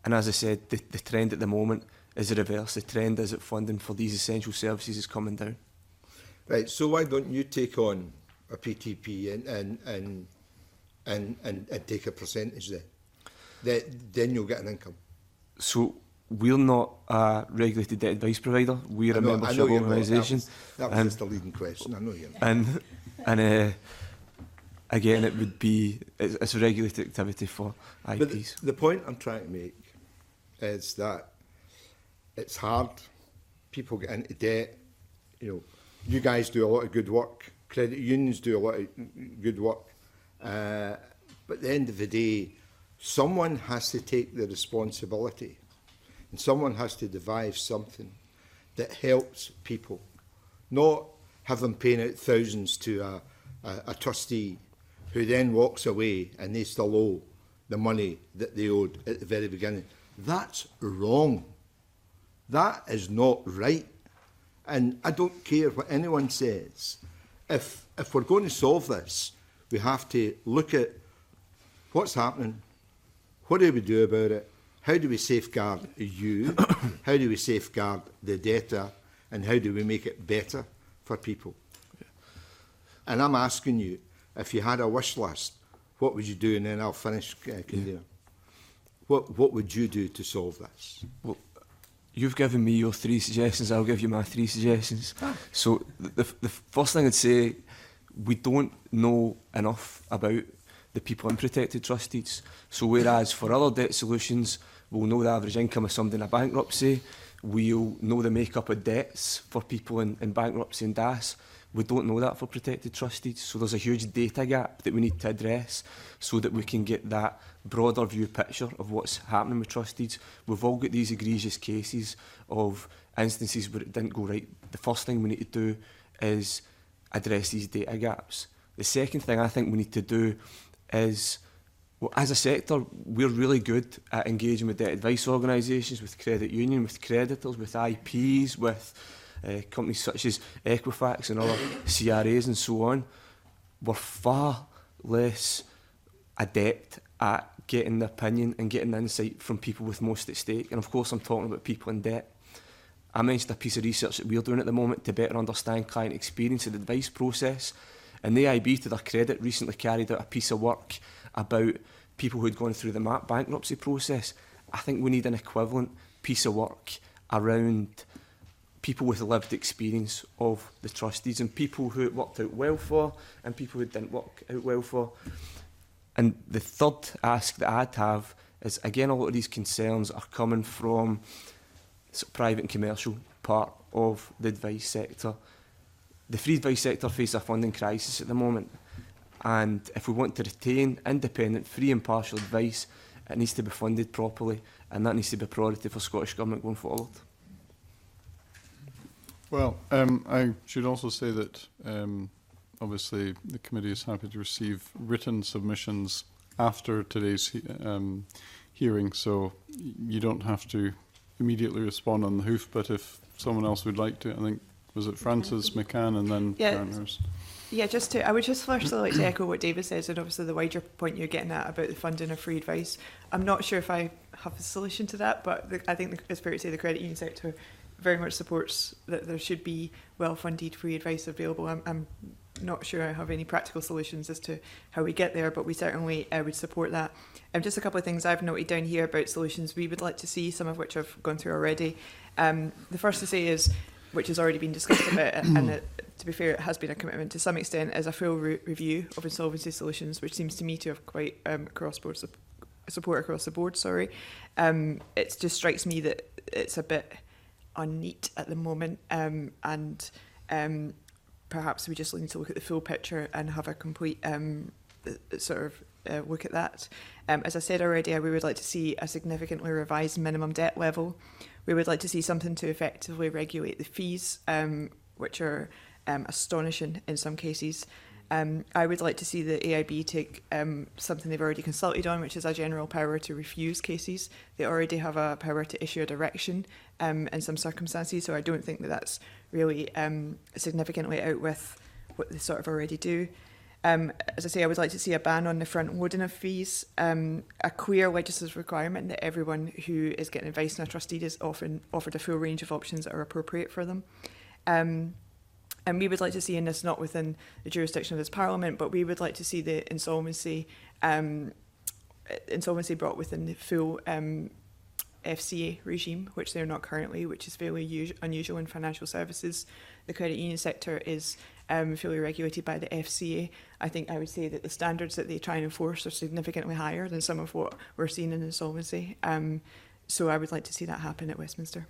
And as I said, the trend at the moment is the reverse. The trend is that funding for these essential services is coming down. Right, so why don't you take on a PTP and take a percentage then? Then you'll get an income. So we're not a regulated debt advice provider. We're a membership you're not. organisation. That was just a leading question. I know you're not. And again, it would be it's a regulated activity for IPs. But the point I'm trying to make is that it's hard. People get into debt. You know, you guys do a lot of good work. Credit unions do a lot of good work. But at the end of the day, someone has to take the responsibility, and someone has to devise something that helps people, not have them paying out thousands to a trustee who then walks away and they still owe the money that they owed at the very beginning. That's wrong. That is not right. And I don't care what anyone says. if we're going to solve this, we have to look at what's happening, what do we do about it, how do we safeguard you, how do we safeguard the data, and how do we make it better for people? And I'm asking you, if you had a wish list, what would you do? And then I'll finish, Convener. What would you do to solve this? Well, you've given me your 3 suggestions, I'll give you my 3 suggestions. So the first thing I'd say, we don't know enough about the people in protected trust deeds. So whereas for other debt solutions, we'll know the average income of somebody in a bankruptcy, we'll know the makeup of debts for people in bankruptcy and DAS, we don't know that for protected trust deeds. So there's a huge data gap that we need to address so that we can get that broader view picture of what's happening with trust deeds. We've all got these egregious cases of instances where it didn't go right. The first thing we need to do is address these data gaps. The second thing I think we need to do is, well, as a sector, we're really good at engaging with debt advice organisations, with credit union, with creditors, with IPs, with companies such as Equifax and other CRAs and so on. We're far less adept at getting the opinion and getting the insight from people with most at stake. And of course, I'm talking about people in debt. I mentioned a piece of research that we're doing at the moment to better understand client experience and advice process. And the AIB, to their credit, recently carried out a piece of work about people who had gone through the MAP bankruptcy process. I think we need an equivalent piece of work around people with lived experience of the trustees and people who it worked out well for and people who it didn't work out well for. And the third ask that I'd have is, again, a lot of these concerns are coming from sort of private and commercial part of the advice sector. The free advice sector faces a funding crisis at the moment, and if we want to retain independent, free and impartial advice, it needs to be funded properly, and that needs to be a priority for Scottish Government going forward. Well, I should also say that obviously the committee is happy to receive written submissions after today's hearing, so you don't have to immediately respond on the hoof, but if someone else would like to, I think, was it Francis McCann and then Karen Hurst? Yeah, I would just firstly like to echo what David says, and obviously the wider point you're getting at about the funding of free advice. I'm not sure if I have a solution to that, but I think it's fair to say the credit union sector very much supports that there should be well-funded free advice available. I'm not sure I have any practical solutions as to how we get there, but we certainly would support that. Just a couple of things I've noted down here about solutions we would like to see, some of which I've gone through already. The first to say is, which has already been discussed a bit, and to be fair, it has been a commitment to some extent, is a full review of insolvency solutions, which seems to me to have quite cross-board support across the board. It just strikes me that it's a bit unneat at the moment, and perhaps we just need to look at the full picture and have a complete look at that. As I said already, we would like to see a significantly revised minimum debt level. We would like to see something to effectively regulate the fees, which are astonishing in some cases. I would like to see the AIB take something they've already consulted on, which is a general power to refuse cases. They already have a power to issue a direction in some circumstances, so I don't think that that's really significantly out with what they sort of already do. As I say, I would like to see a ban on the front loading of fees, a clear legislative requirement that everyone who is getting advice on a trustee is often offered a full range of options that are appropriate for them. And we would like to see, and this not within the jurisdiction of this Parliament, but we would like to see the insolvency brought within the full FCA regime, which they're not currently, which is fairly unusual in financial services. The credit union sector is fully regulated by the FCA. I think I would say that the standards that they try and enforce are significantly higher than some of what we're seeing in insolvency. So I would like to see that happen at Westminster.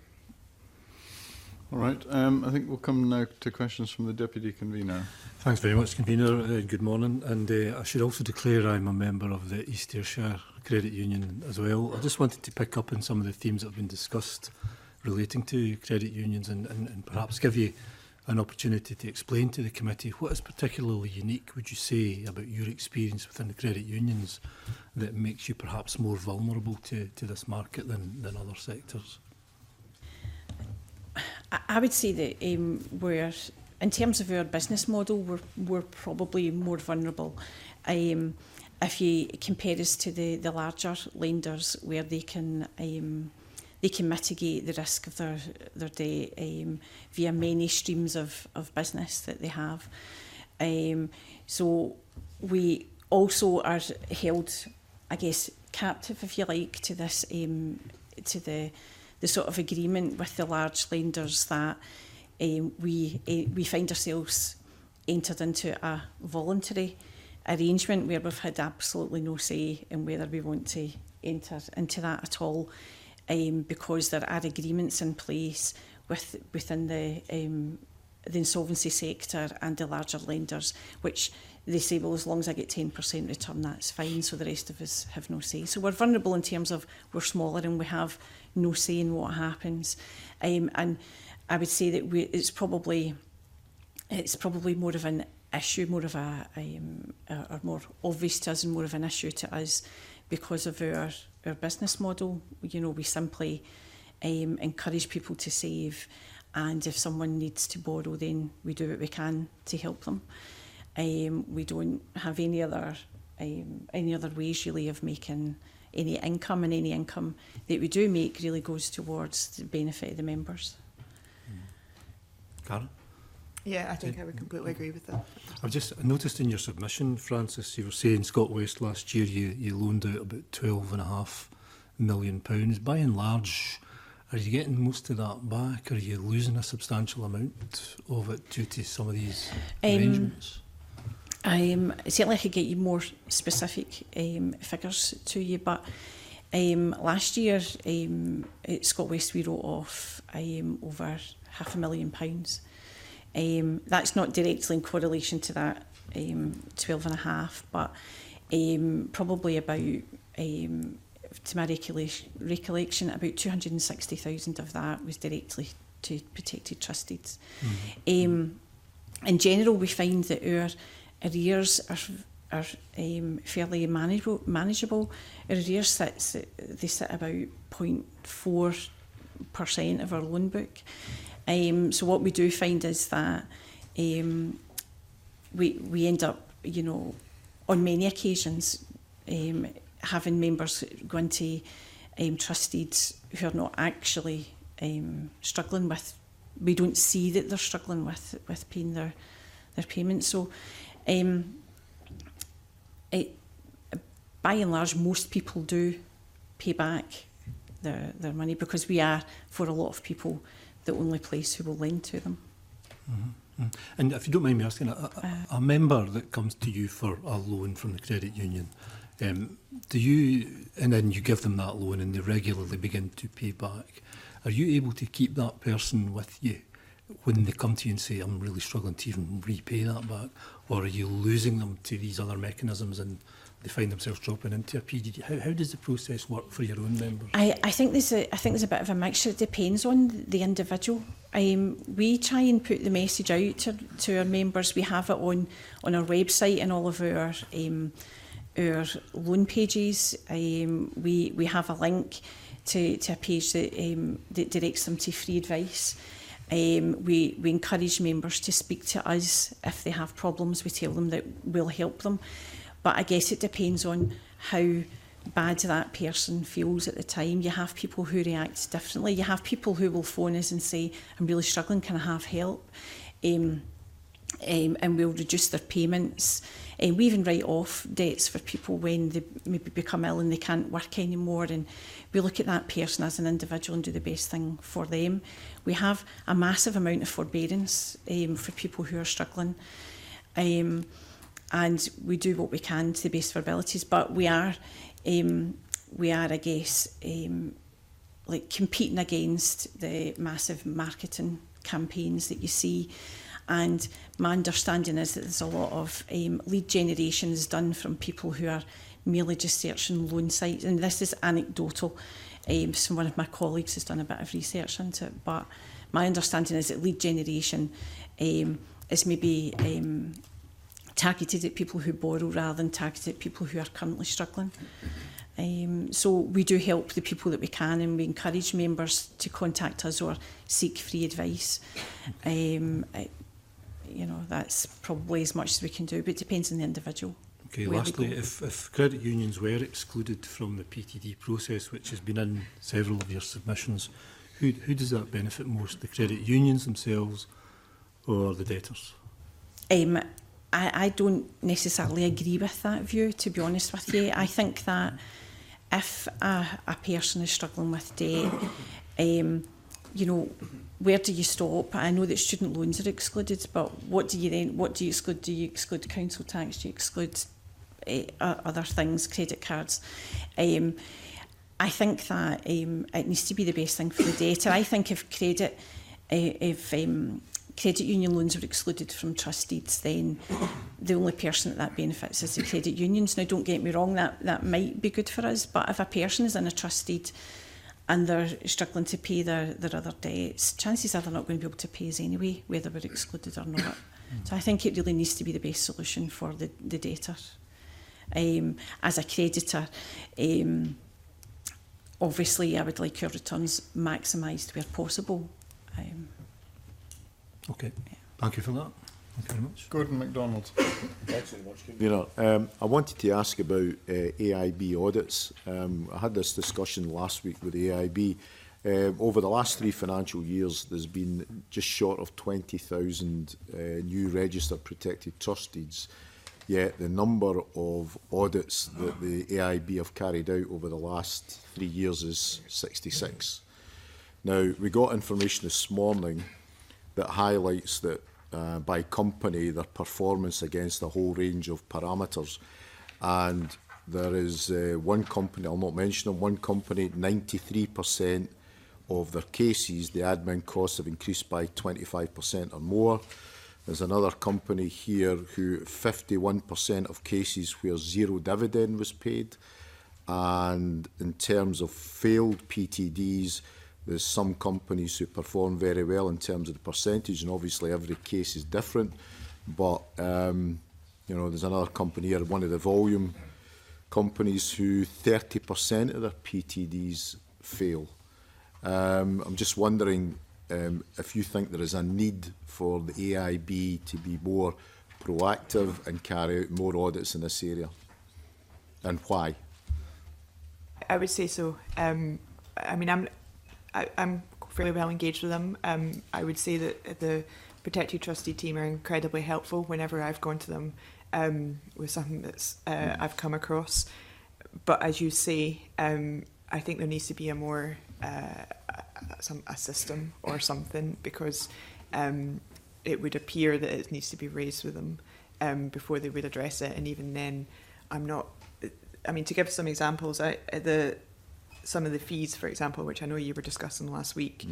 All right. I think we'll come now to questions from the Deputy Convener. Thanks very much, Convener. Good morning. And I should also declare I'm a member of the East Ayrshire Credit Union as well. I just wanted to pick up on some of the themes that have been discussed relating to credit unions and perhaps give you an opportunity to explain to the committee what is particularly unique, would you say, about your experience within the credit unions that makes you perhaps more vulnerable to this market than other sectors? I would say that where in terms of our business model, we're probably more vulnerable. If you compare us to the larger lenders, where they can mitigate the risk of their debt via many streams of business that they have. So we also are held, I guess, captive, if you like, to this to the sort of agreement with the large lenders that we find ourselves entered into a voluntary arrangement where we've had absolutely no say in whether we want to enter into that at all, because there are agreements in place within the insolvency sector and the larger lenders, which they say, well, as long as I get 10% return, that's fine, so the rest of us have no say. So we're vulnerable in terms of we're smaller and we have no say in what happens. And I would say that it's probably more of an issue, more of a or more obvious to us and more of an issue to us because of our business model. You know, we simply encourage people to save, and if someone needs to borrow, then we do what we can to help them. We don't have any other ways really of making any income, and any income that we do make really goes towards the benefit of the members. Karen? Yeah, I think I would completely agree with that. I've just noticed in your submission, Francis, you were saying Scott West last year you loaned out about £12.5 million. By and large, are you getting most of that back, or are you losing a substantial amount of it due to some of these arrangements? Certainly I could get you more specific figures to you, but last year at Scott West we wrote off over £500,000. That's not directly in correlation to that 12.5, but probably about, to my recollection, about 260,000 of that was directly to protected trustees. In general, we find that our arrears are fairly manageable. Our arrears sit about 0.4% of our loan book. So what we do find is that we end up, you know, on many occasions having members go into trustees who are not actually struggling with. We don't see that they're struggling with paying their payments. So by and large, most people do pay back their money, because we are, for a lot of people, the only place who will lend to them. Mm-hmm. And if you don't mind me asking, a member that comes to you for a loan from the credit union, do you, and then you give them that loan and they regularly begin to pay back, are you able to keep that person with you when they come to you and say, I'm really struggling to even repay that back? Or are you losing them to these other mechanisms and they find themselves dropping into a PDD? How does the process work for your own members? I think there's a bit of a mixture. It depends on the individual. We try and put the message out to our members. We have it on our website and all of our loan pages. We have a link to a page that directs them to free advice. We encourage members to speak to us if they have problems. We tell them that we'll help them. But I guess it depends on how bad that person feels at the time. You have people who react differently. You have people who will phone us and say, I'm really struggling, can I have help? And we'll reduce their payments. We even write off debts for people when they maybe become ill and they can't work anymore. And we look at that person as an individual and do the best thing for them. We have a massive amount of forbearance for people who are struggling. And we do what we can to the best of our abilities, but we are, I guess, like competing against the massive marketing campaigns that you see. And my understanding is that there's a lot of lead generation is done from people who are merely just searching loan sites. And this is anecdotal. So one of my colleagues has done a bit of research into it, but my understanding is that lead generation is maybe targeted at people who borrow rather than targeted at people who are currently struggling. So we do help the people that we can, and we encourage members to contact us or seek free advice. you know, that's probably as much as we can do, but it depends on the individual. Okay, where they lastly, go. if credit unions were excluded from the PTD process, which has been in several of your submissions, who does that benefit most, the credit unions themselves or the debtors? I don't necessarily agree with that view, to be honest with you. I think that if a person is struggling with debt, you know, where do you stop? I know that student loans are excluded, but what do you exclude? Do you exclude council tax? Do you exclude other things, credit cards? I think that it needs to be the best thing for the debtor. I think if credit union loans were excluded from trust deeds, then the only person that benefits is the credit unions. Now, don't get me wrong, that might be good for us, but if a person is in a trust deed and they're struggling to pay their other debts, chances are they're not going to be able to pay us anyway, whether we're excluded or not. So I think it really needs to be the best solution for the debtor. As a creditor, obviously I would like our returns maximised where possible. Okay, thank you for that. Thank you very much. Gordon MacDonald. Thanks very much, Convener. I wanted to ask about AIB audits. I had this discussion last week with the AIB. Over the last 3 financial years, there's been just short of 20,000 new registered protected trust deeds. Yet the number of audits that the AIB have carried out over the last 3 years is 66. Now, we got information this morning that highlights that by company, their performance against a whole range of parameters. And there is one company, I'll not mention them, one company, 93% of their cases, the admin costs have increased by 25% or more. There's another company here who 51% of cases where 0 dividend was paid. And in terms of failed PTDs, there's some companies who perform very well in terms of the percentage, and obviously every case is different. But you know, there's another company here, one of the volume companies, who 30% of their PTDs fail. I'm just wondering if you think there is a need for the AIB to be more proactive and carry out more audits in this area, and why? I would say so. I mean, I'm fairly well engaged with them. I would say that the Protected Trustee team are incredibly helpful whenever I've gone to them with something that's I've come across. But as you say, I think there needs to be a more a system or something, because it would appear that it needs to be raised with them before they would address it. And even then, I'm not. I mean, to give some examples, some of the fees, for example, which I know you were discussing last week,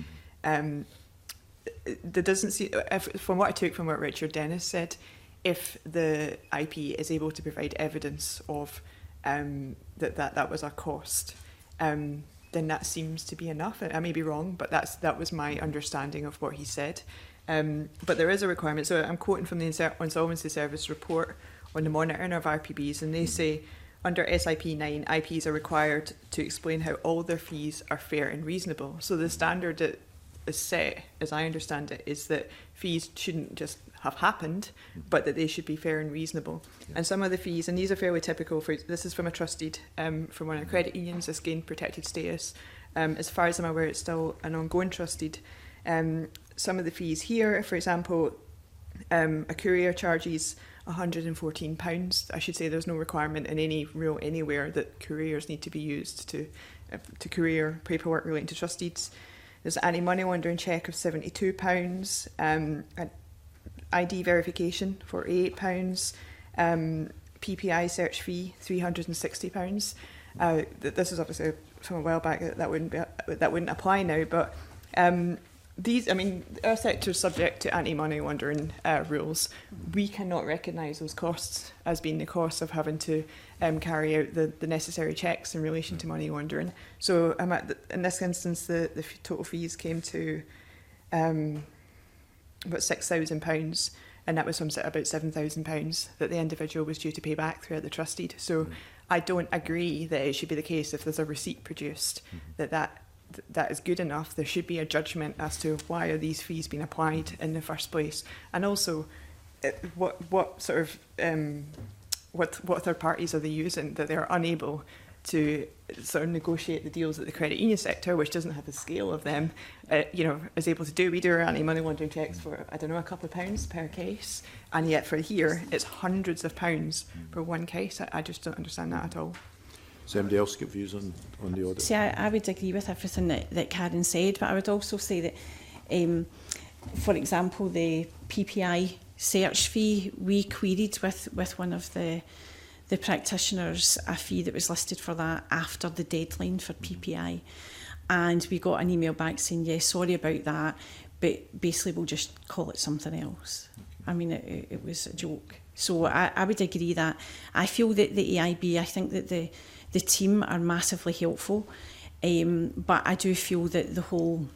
there doesn't seem, from what I took from what Richard Dennis said, if the IP is able to provide evidence of that was a cost, then that seems to be enough. I may be wrong, but that was my understanding of what he said. But there is a requirement. So I'm quoting from the Insolvency Service report on the monitoring of RPBs, and they say, under SIP 9, IPs are required to explain how all their fees are fair and reasonable. So the standard that is set, as I understand it, is that fees shouldn't just have happened, but that they should be fair and reasonable. Yeah. And some of the fees, and these are fairly typical, this is from a trust deed from one of the credit unions that's gained protected status. As far as I'm aware, it's still an ongoing trust deed. Some of the fees here, for example, a courier charges £114. I should say there's no requirement in any rule anywhere that couriers need to be used to courier paperwork relating to trust deeds. There's an anti-money laundering check of £72, an ID verification for £88, PPI search fee £360. This is obviously from a while back. That wouldn't apply now, but these, I mean, our sector is subject to anti-money laundering rules. We cannot recognise those costs as being the cost of having to carry out the necessary checks in relation to money laundering. So in this instance, the total fees came to about £6,000, and that was from about £7,000 that the individual was due to pay back throughout the trust deed. So I don't agree that it should be the case, if there's a receipt produced, that is good enough. There should be a judgment as to why are these fees being applied in the first place. And also, what sort of what third parties are they using that they're unable to sort of negotiate the deals that the credit union sector, which doesn't have the scale of them, is able to do. We do our anti-money laundering checks for, I don't know, a couple of pounds per case, and yet for here it's hundreds of pounds for one case. I just don't understand that at all. Does anybody else get views on the audit? See, I would agree with everything that Karen said, but I would also say that, for example, the PPI search fee, we queried with one of the practitioners a fee that was listed for that after the deadline for PPI, and we got an email back saying, yes, sorry about that, but basically we'll just call it something else. I mean, it was a joke. So I would agree that I feel that the AIB, I think that the team are massively helpful, but I do feel that the whole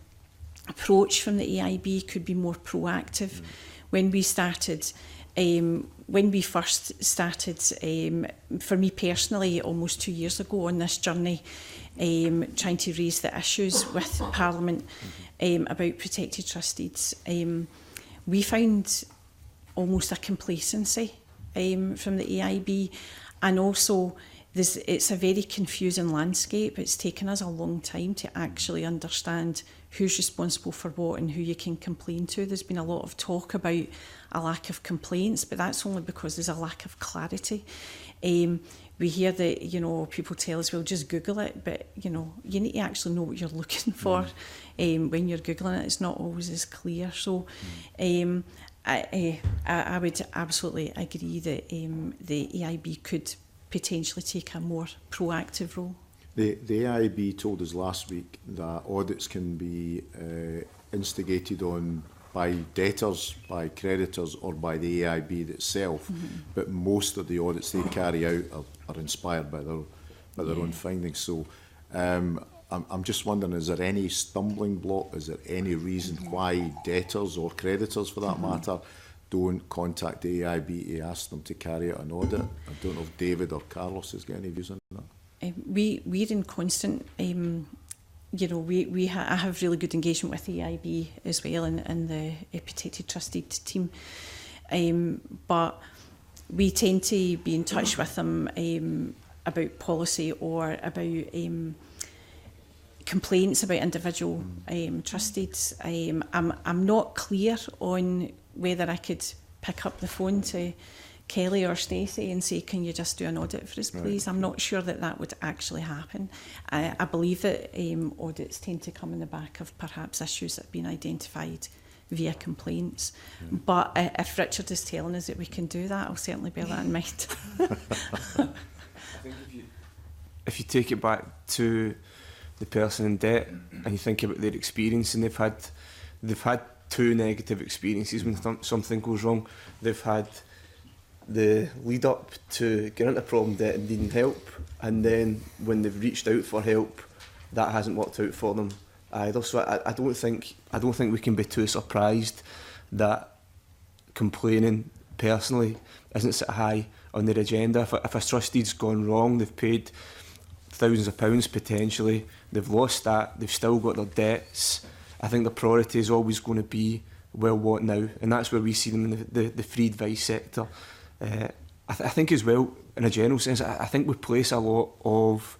approach from the AIB could be more proactive. When we started, when we first started, for me personally, almost 2 years ago on this journey, trying to raise the issues with Parliament about protected trustees, we found almost a complacency from the AIB, and also it's a very confusing landscape. It's taken us a long time to actually understand who's responsible for what and who you can complain to. There's been a lot of talk about a lack of complaints, but that's only because there's a lack of clarity. We hear that, people tell us, well, just Google it, but, you need to actually know what you're looking for when you're Googling it. It's not always as clear. So I would absolutely agree that the AIB could potentially take a more proactive role. The AIB told us last week that audits can be instigated on by debtors, by creditors, or by the AIB itself. But most of the audits they carry out are inspired by their own findings. So I'm just wondering, is there any stumbling block? Is there any reason why debtors or creditors, for that matter, don't contact the AIB to ask them to carry out an audit? I don't know if David or Carlos has got any views on that. We're in constant, I have really good engagement with the AIB as well and the protected trustee team, but we tend to be in touch with them about policy or about complaints about individual trustees. I'm not clear on whether I could pick up the phone to Kelly or Stacey and say, can you just do an audit for us, please? Right. I'm not sure that would actually happen. I believe that audits tend to come in the back of perhaps issues that have been identified via complaints. But if Richard is telling us that we can do that, I'll certainly bear that in mind. I think if you take it back to the person in debt and you think about their experience, and they've had two negative experiences when something goes wrong. They've had the lead up to getting into problem debt and needing help, and then when they've reached out for help, that hasn't worked out for them either. So I don't think we can be too surprised that complaining personally isn't so high on their agenda. If a trustee's gone wrong, they've paid thousands of pounds potentially, they've lost that, they've still got their debts. I think the priority is always going to be, well, what now? And that's where we see them in the free advice sector. I think as well, in a general sense, I think we place a lot of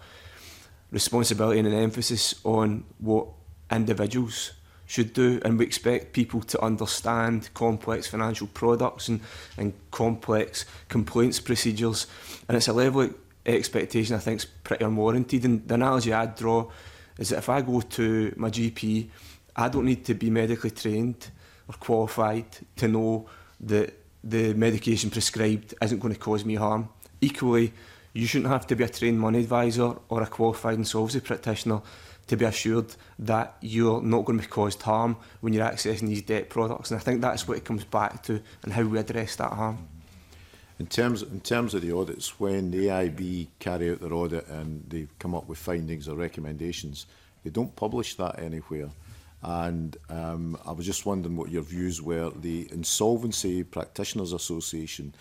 responsibility and an emphasis on what individuals should do, and we expect people to understand complex financial products and complex complaints procedures, and it's a level of expectation I think is pretty unwarranted. And the analogy I'd draw is that if I go to my GP, I don't need to be medically trained or qualified to know that the medication prescribed isn't going to cause me harm. Equally, you shouldn't have to be a trained money advisor or a qualified insolvency practitioner to be assured that you're not going to be caused harm when you're accessing these debt products. And I think that's what it comes back to, and how we address that harm. In terms of the audits, when the AIB carry out their audit and they come up with findings or recommendations, they don't publish that anywhere. And I was just wondering what your views were. The Insolvency Practitioners Association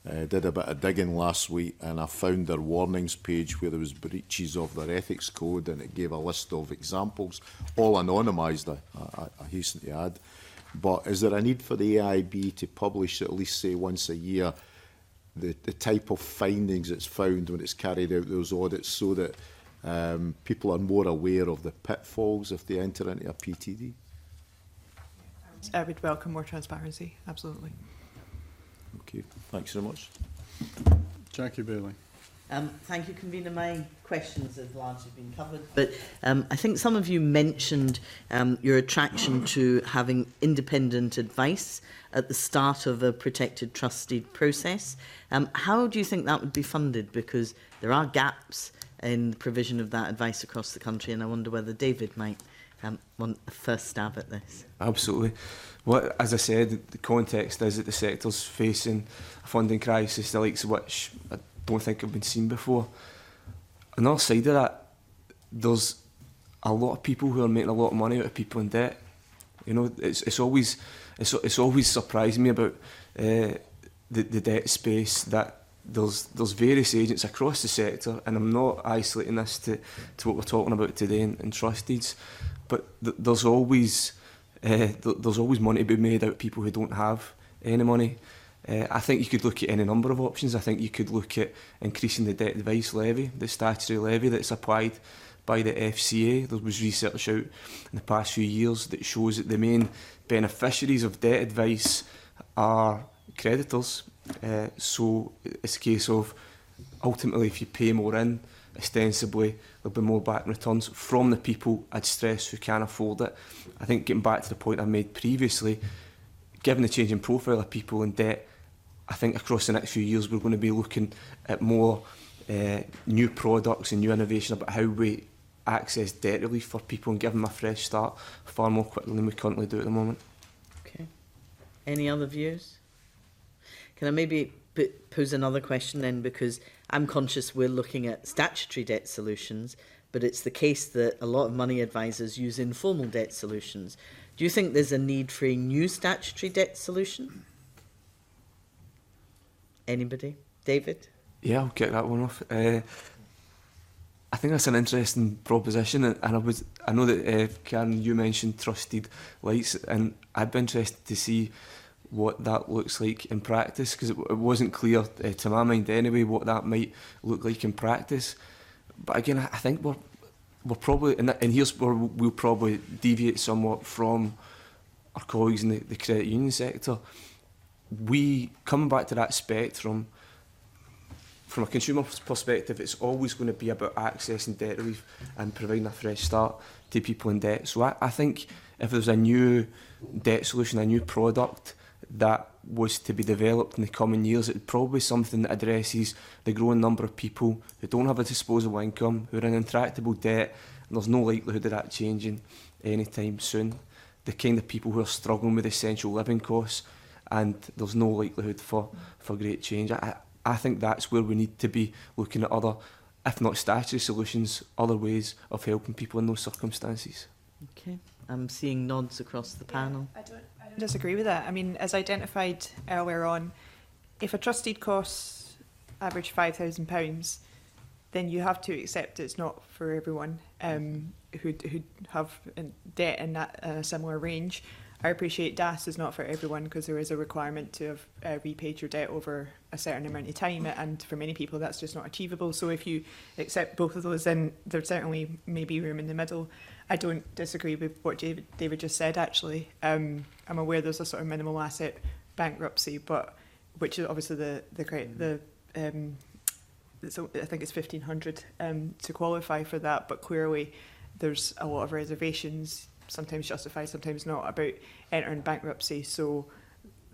did a bit of digging last week, and I found their warnings page where there was breaches of their ethics code, and it gave a list of examples, all anonymised, I hasten to add. but is there a need for the AIB to publish at least, say, once a year the type of findings it's found when it's carried out those audits, so that people are more aware of the pitfalls if they enter into a PTD? I would welcome more transparency, absolutely. Okay, thanks very much. Jackie Bailey. Thank you, Convener. My questions have largely been covered, but I think some of you mentioned your attraction to having independent advice at the start of a protected trust deed process. How do you think that would be funded? Because there are gaps in the provision of that advice across the country, and I wonder whether David might want a first stab at this. Absolutely. Well, as I said, the context is that the sector's facing a funding crisis, the likes of which I don't think have been seen before. On the other side of that, there's a lot of people who are making a lot of money out of people in debt. You know, it's always surprised me about the debt space that there's various agents across the sector, and I'm not isolating this to what we're talking about today in trust deeds, but there's always money to be made out of people who don't have any money. I think you could look at any number of options. I think you could look at increasing the debt advice levy, the statutory levy that's applied by the FCA. There was research out in the past few years that shows that the main beneficiaries of debt advice are creditors. So it's a case of, ultimately, if you pay more in, ostensibly there'll be more back returns from the people, I'd stress, who can afford it. I think, getting back to the point I made previously, given the changing profile of people in debt, I think across the next few years we're going to be looking at more new products and new innovation about how we access debt relief for people and give them a fresh start far more quickly than we currently do at the moment. Okay. Any other views? Can I maybe pose another question then, because I'm conscious we're looking at statutory debt solutions, but it's the case that a lot of money advisors use informal debt solutions. Do you think there's a need for a new statutory debt solution? Anybody? David? Yeah, I'll get that one off. I think that's an interesting proposition, and I know that Karen, you mentioned trusted lights, and I'd be interested to see what that looks like in practice, because it wasn't clear to my mind anyway what that might look like in practice. But again, I think we're probably, and here's where we'll probably deviate somewhat from our colleagues in the credit union sector. We, coming back to that spectrum, from a consumer perspective, it's always going to be about accessing debt relief and providing a fresh start to people in debt. So I think if there's a new debt solution, a new product that was to be developed in the coming years, it would probably be something that addresses the growing number of people who don't have a disposable income, who are in intractable debt, and there's no likelihood of that changing anytime soon. The kind of people who are struggling with essential living costs, and there's no likelihood for great change. I think that's where we need to be looking at other, if not statutory solutions, other ways of helping people in those circumstances. Okay, I'm seeing nods across the panel. I don't disagree with that. I mean, as identified earlier on, if a trust deed costs average £5,000, then you have to accept it's not for everyone who have debt in that similar range. I appreciate DAS is not for everyone because there is a requirement to have repaid your debt over a certain amount of time, and for many people that's just not achievable. So if you accept both of those, then there certainly may be room in the middle. I don't disagree with what David just said, actually. I'm aware there's a sort of minimal asset bankruptcy, but which is obviously so I think it's 1,500 to qualify for that, but clearly there's a lot of reservations, sometimes justified, sometimes not, about entering bankruptcy. So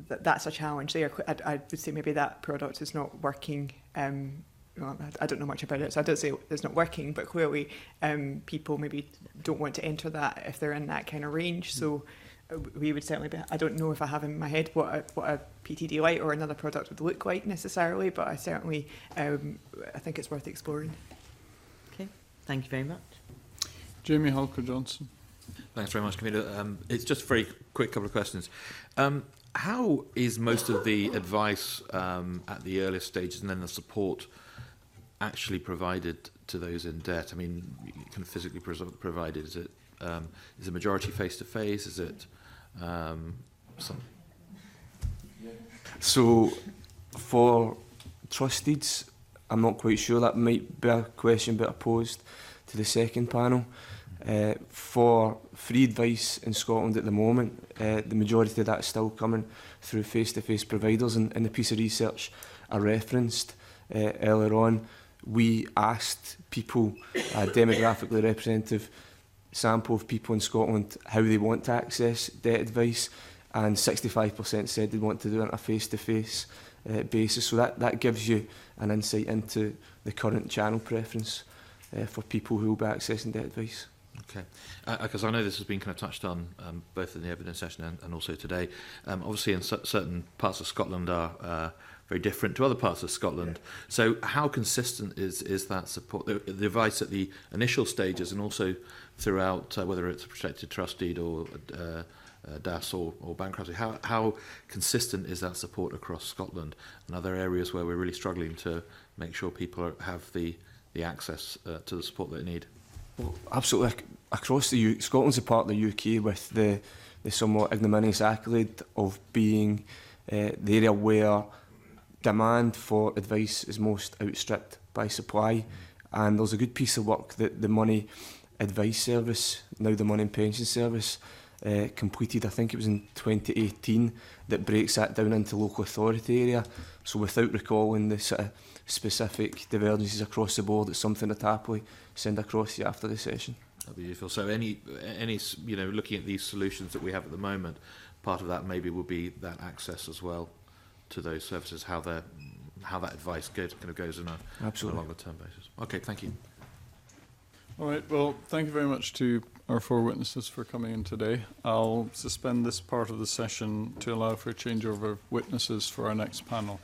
that's a challenge there. I would say maybe that product is not working. Well, I don't know much about it, so I don't say it's not working, but clearly people maybe don't want to enter that if they're in that kind of range. So we would certainly be, I don't know if I have in my head what a PTD Lite or another product would look like necessarily, but I certainly I think it's worth exploring. Okay, thank you very much. Jamie Halker-Johnson. Thanks very much, Camilla. It's just a very quick couple of questions. How is most of the advice at the earliest stages and then the support actually provided to those in debt? I mean, kind of physically provided? Is it majority face-to-face? Is it some. So, for trust deeds, I'm not quite sure. That might be a question better posed to the second panel. For free advice in Scotland at the moment, the majority of that is still coming through face-to-face providers, and in the piece of research I referenced earlier on, we asked people, a demographically representative sample of people in Scotland, how they want to access debt advice, and 65% said they want to do it on a face-to-face basis. So that gives you an insight into the current channel preference for people who will be accessing debt advice. Okay, because I know this has been kind of touched on both in the evidence session and also today. Obviously, in certain parts of Scotland are very different to other parts of Scotland. So, how consistent is that support, the advice at the initial stages, and also throughout, whether it's a protected trust deed or DAS or bankruptcy? How consistent is that support across Scotland, and are there areas where we're really struggling to make sure people have the access to the support they need? Well, absolutely. Across the Scotland's a part of the UK with the somewhat ignominious accolade of being the area where demand for advice is most outstripped by supply. And there's a good piece of work that the Money Advice Service, now the Money and Pension Service, completed, I think it was in 2018, that breaks that down into local authority area. So without recalling the sort of specific divergences across the board, it's something that happily send across to you after the session. That'd be useful. So any looking at these solutions that we have at the moment, part of that maybe will be that access as well to those services, how that advice goes on a longer term basis. Okay, thank you. All right, well, thank you very much to our four witnesses for coming in today. I'll suspend this part of the session to allow for a changeover of witnesses for our next panel.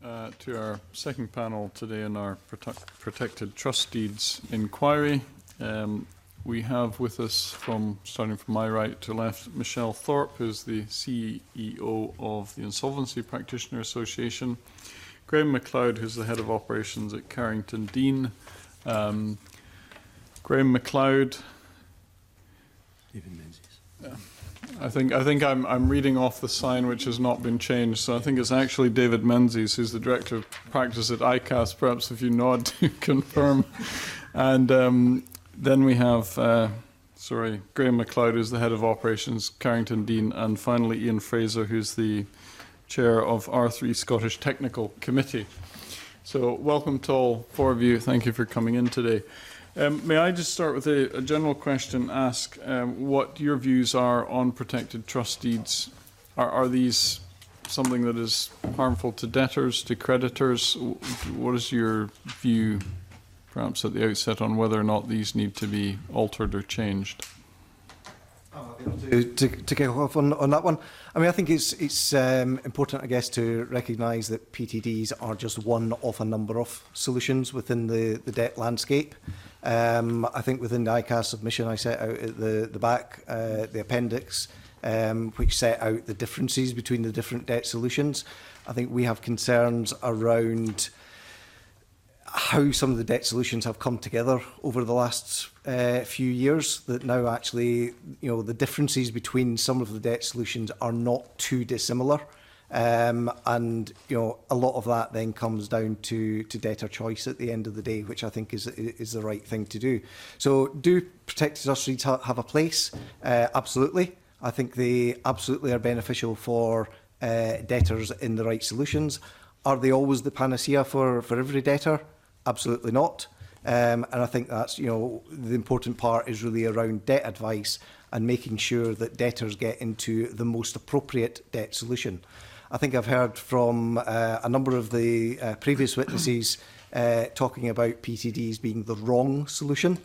to our second panel today in our Protected Trust Deeds inquiry. We have with us, starting from my right to left, Michelle Thorpe, who's the CEO of the Insolvency Practitioner Association, Graham MacLeod, who's the Head of Operations at Carrington Dean. Graham MacLeod. David Menzies. I think I'm reading off the sign which has not been changed, so I think it's actually David Menzies, who's the Director of Practice at ICAS. Perhaps if you nod to confirm. And then we have, Graham MacLeod, who's the Head of Operations, Carrington Dean, and finally Ian Fraser, who's the Chair of R3 Scottish Technical Committee. So welcome to all four of you. Thank you for coming in today. May I just start with a general question, ask what your views are on protected trust deeds? Are these something that is harmful to debtors, to creditors? What is your view, perhaps at the outset, on whether or not these need to be altered or changed? To kick off on that one, I mean, I think it's important, I guess, to recognise that PTDs are just one of a number of solutions within the debt landscape. I think within the ICAS submission I set out at the back, the appendix, which set out the differences between the different debt solutions. I think we have concerns around how some of the debt solutions have come together over the last few years, that now actually, the differences between some of the debt solutions are not too dissimilar. And, a lot of that then comes down to debtor choice at the end of the day, which I think is the right thing to do. So do protected trust deeds have a place? Absolutely. I think they absolutely are beneficial for debtors in the right solutions. Are they always the panacea for every debtor? Absolutely not. And I think that's, the important part is really around debt advice and making sure that debtors get into the most appropriate debt solution. I think I've heard from a number of the previous witnesses talking about PTDs being the wrong solution.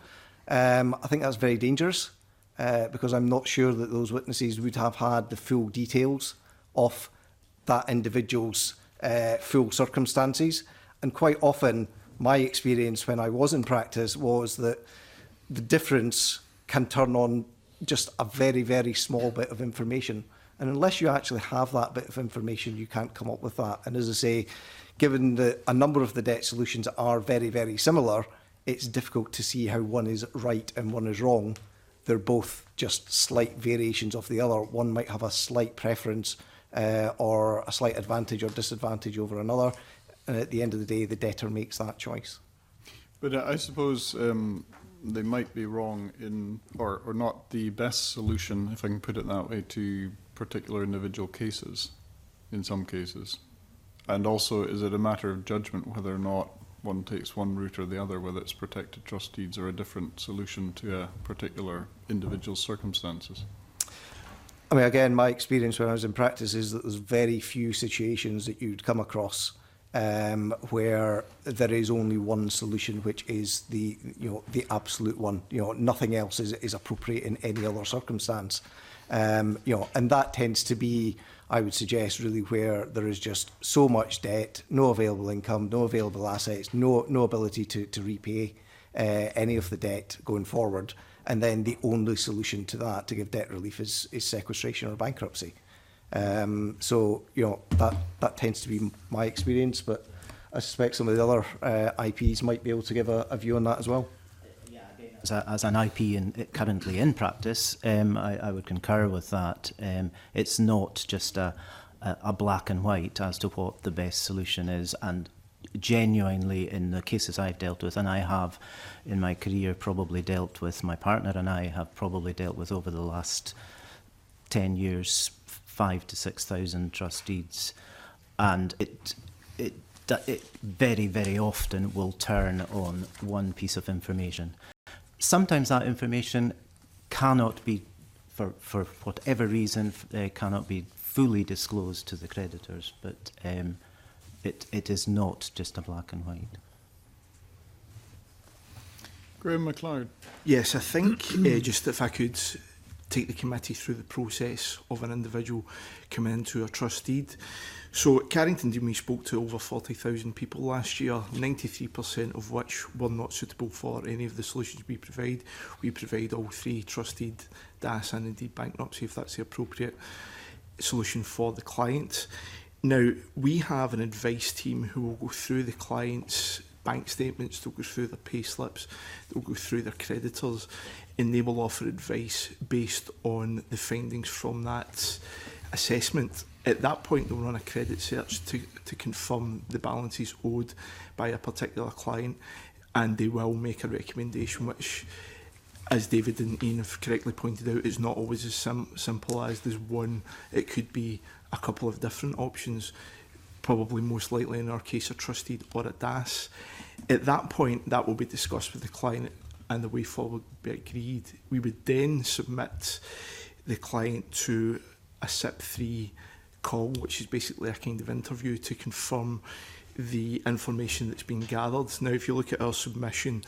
I think that's very dangerous because I'm not sure that those witnesses would have had the full details of that individual's full circumstances. And quite often, my experience when I was in practice was that the difference can turn on just a very, very small bit of information. And unless you actually have that bit of information, you can't come up with that. And as I say, given that a number of the debt solutions are very, very similar, it's difficult to see how one is right and one is wrong. They're both just slight variations of the other. One might have a slight preference or a slight advantage or disadvantage over another. And at the end of the day, the debtor makes that choice. But I suppose they might be wrong in, or not the best solution, if I can put it that way, to particular individual cases, in some cases. And also, is it a matter of judgment whether or not one takes one route or the other, whether it's protected trust deeds or a different solution to a particular individual's circumstances? I mean, again, my experience when I was in practice is that there's very few situations that you'd come across where there is only one solution, which is the absolute one. Nothing else is appropriate in any other circumstance. And that tends to be, I would suggest, really where there is just so much debt, no available income, no available assets, no ability to repay any of the debt going forward. And then the only solution to that, to give debt relief, is sequestration or bankruptcy. So, that tends to be my experience, but I suspect some of the other IPs might be able to give a view on that as well. Yeah, again, as an IP currently in practice, I would concur with that. It's not just a black and white as to what the best solution is, and genuinely in the cases I've dealt with, and I have in my career probably dealt with, my partner and I have probably dealt with over the last 10 years, 5,000 to 6,000 trust deeds, and it very, very often will turn on one piece of information. Sometimes that information cannot be, for whatever reason, cannot be fully disclosed to the creditors, but it is not just a black and white. Graham MacLeod. Yes, I think just if I could take the committee through the process of an individual coming into a trust deed. So at Carrington Dean, we spoke to over 40,000 people last year, 93% of which were not suitable for any of the solutions we provide. We provide all three: trust deed, DAS and indeed bankruptcy, if that's the appropriate solution for the client. Now, we have an advice team who will go through the client's bank statements, they'll go through their pay slips, they'll go through their creditors, and they will offer advice based on the findings from that assessment. At that point, they'll run a credit search to confirm the balances owed by a particular client, and they will make a recommendation which, as David and Ian have correctly pointed out, is not always as simple as there's one. It could be a couple of different options, probably most likely in our case a trust deed or a DAS. At that point, that will be discussed with the client and the way forward will be agreed. We would then submit the client to a SIP3 call, which is basically a kind of interview to confirm the information that's been gathered. Now, if you look at our submission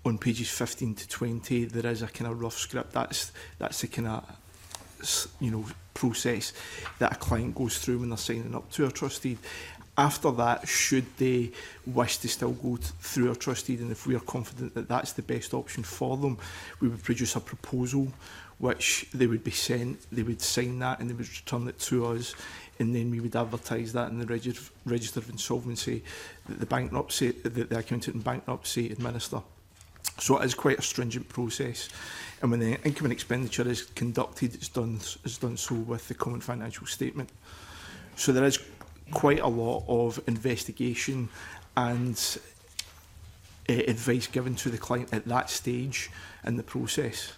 on pages 15 to 20, there is a kind of rough script. That's the kind of, you know, process that a client goes through when they're signing up to a trust deed. After that, should they wish to still go through a trust deed, and if we are confident that that's the best option for them, we would produce a proposal which they would be sent, they would sign that and they would return it to us, and then we would advertise that in the Register of Insolvency that the accountant in bankruptcy administer. So it is quite a stringent process, and when the income and expenditure is conducted, it's done so with the Common Financial Statement. So there is quite a lot of investigation and advice given to the client at that stage in the process.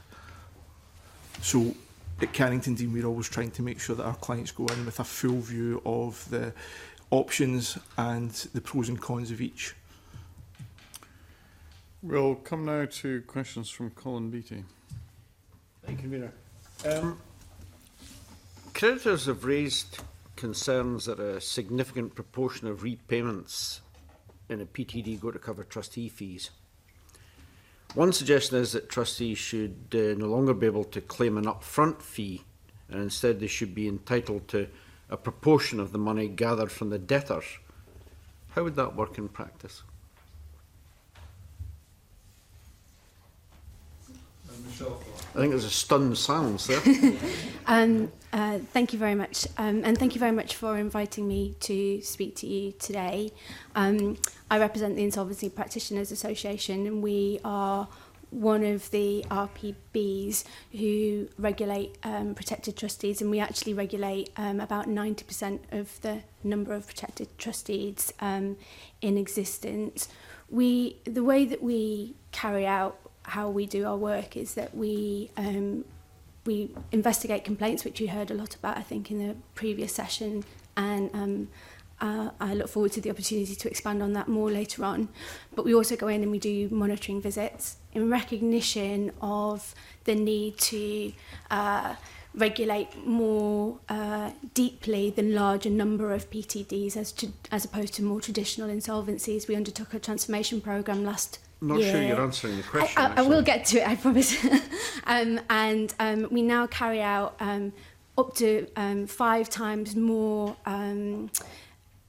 So at Carrington Dean, we're always trying to make sure that our clients go in with a full view of the options and the pros and cons of each. We'll come now to questions from Colin Beattie. Thank you, Convener. Creditors have raised concerns that a significant proportion of repayments in a PTD go to cover trustee fees. One suggestion is that trustees should no longer be able to claim an upfront fee, and instead they should be entitled to a proportion of the money gathered from the debtors. How would that work in practice? I think there's a stunned silence there. Thank you very much, and thank you very much for inviting me to speak to you today. I represent the Insolvency Practitioners Association, and we are one of the RPBs who regulate protected trustees, and we actually regulate about 90% of the number of protected trustees in existence. The way that we carry out how we do our work is that we investigate complaints, which you heard a lot about, I think, in the previous session, and I look forward to the opportunity to expand on that more later on. But we also go in and we do monitoring visits in recognition of the need to regulate more deeply the larger number of PTDs as opposed to more traditional insolvencies. We undertook a transformation programme last Not year. sure you're answering the question. I will get to it, I promise. We now carry out up to 5 times more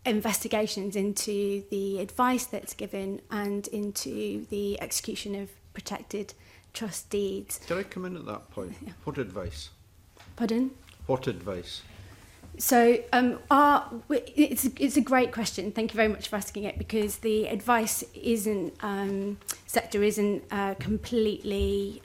investigations into the advice that's given and into the execution of protected trust deeds. Can I come in at that point? Yeah. What advice? Pardon? What advice? So it's a great question. Thank you very much for asking it, because the advice sector isn't completely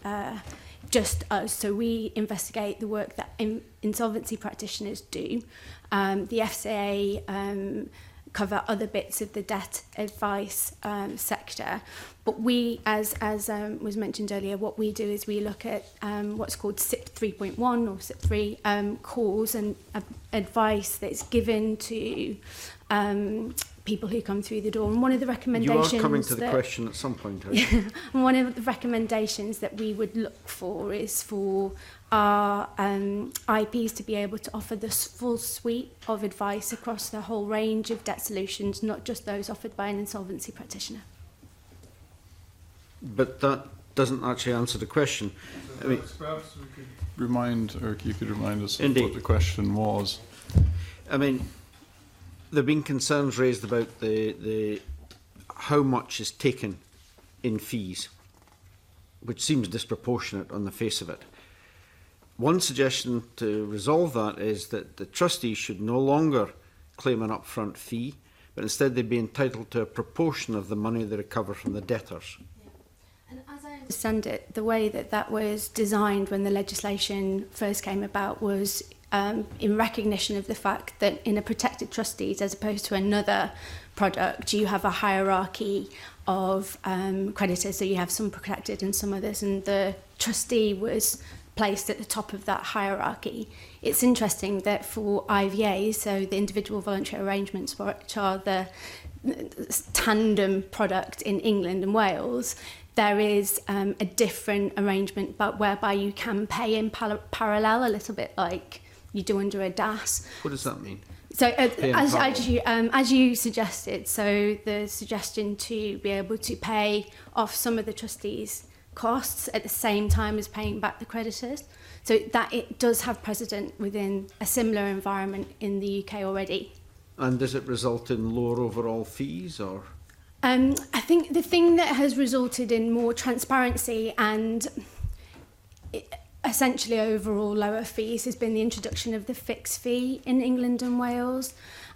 just us. So we investigate the work that insolvency practitioners do. The FCA cover other bits of the debt advice sector. But we, as was mentioned earlier, what we do is we look at what's called SIP 3.1 or SIP 3 calls and advice that's given to people who come through the door. And one of the recommendations... You are coming to the question at some point, are you? And one of the recommendations that we would look for is for our IPs to be able to offer this full suite of advice across the whole range of debt solutions, not just those offered by an insolvency practitioner. But that doesn't actually answer the question. I mean, perhaps we could remind, or you could remind us Indeed. of what the question was. I mean, there have been concerns raised about the how much is taken in fees, which seems disproportionate on the face of it. One suggestion to resolve that is that the trustees should no longer claim an upfront fee, but instead they'd be entitled to a proportion of the money they recover from the debtors. And as I understand it, the way that that was designed when the legislation first came about was in recognition of the fact that in a protected trustees, as opposed to another product, you have a hierarchy of creditors, so you have some protected and some others, and the trustee was placed at the top of that hierarchy. It's interesting that for IVAs, so the individual voluntary arrangements, which are the tandem product in England and Wales, there is a different arrangement, but whereby you can pay in parallel, a little bit like you do under a DAS. What does that mean? So as you suggested, so the suggestion to be able to pay off some of the trustees' costs at the same time as paying back the creditors, so that it does have precedent within a similar environment in the UK already. And does it result in lower overall fees, or? I think the thing that has resulted in more transparency and essentially overall lower fees has been the introduction of the fixed fee in England and Wales,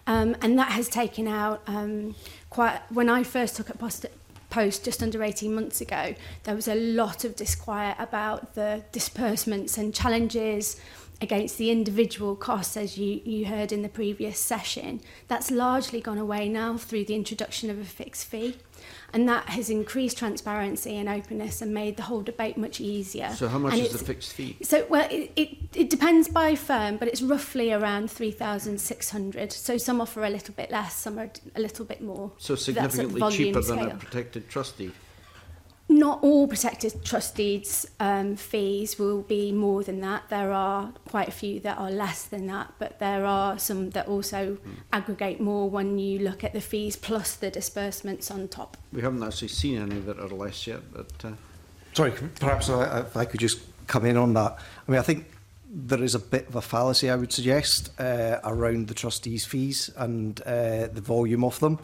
and that has taken out quite. When I first took up post just under 18 months ago, there was a lot of disquiet about the disbursements and challenges against the individual costs, as you heard in the previous session. That's largely gone away now through the introduction of a fixed fee, and that has increased transparency and openness and made the whole debate much easier. So how much is the fixed fee? So, well, it depends by firm, but it's roughly around 3,600. So some offer a little bit less, some are a little bit more. So significantly cheaper than a protected trustee? Not all protected trustees' fees will be more than that. There are quite a few that are less than that, but there are some that also aggregate more when you look at the fees plus the disbursements on top. We haven't actually seen any that are less yet, but... Sorry, perhaps if I could just come in on that. I mean, I think there is a bit of a fallacy, I would suggest, around the trustees' fees and the volume of them.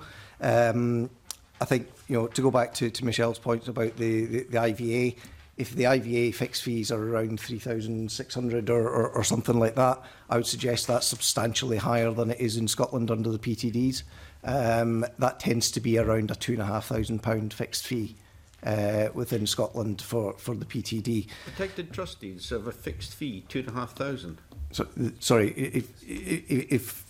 I think, to go back to Michelle's point about the IVA, if the IVA fixed fees are around 3,600 or something like that, I would suggest that's substantially higher than it is in Scotland under the PTDs. That tends to be around a £2,500 fixed fee within Scotland for the PTD. Protected trustees have a fixed fee, 2,500. So, sorry, if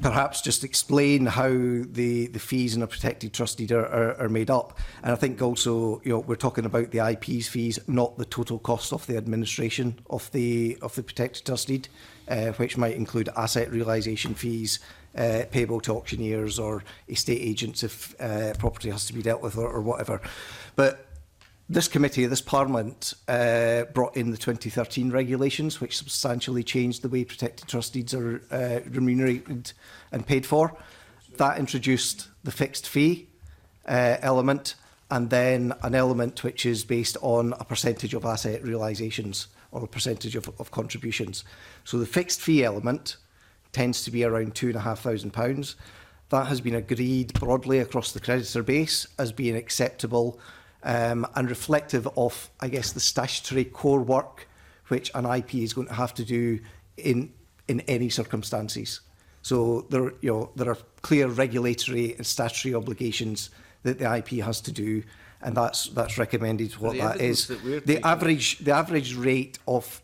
perhaps just explain how the fees in a protected trustee are made up. And I think also, we're talking about the IP's fees, not the total cost of the administration of the protected trustee, which might include asset realisation fees, payable to auctioneers or estate agents if property has to be dealt with or whatever. But this committee, this Parliament, brought in the 2013 regulations, which substantially changed the way protected trustees are remunerated and paid for. That introduced the fixed fee element, and then an element which is based on a percentage of asset realisations or a percentage of contributions. So the fixed fee element tends to be around £2,500. That has been agreed broadly across the creditor base as being acceptable and reflective of, I guess, the statutory core work which an IP is going to have to do in any circumstances. So there are clear regulatory and statutory obligations that the IP has to do, and that's recommended what that is. The average rate of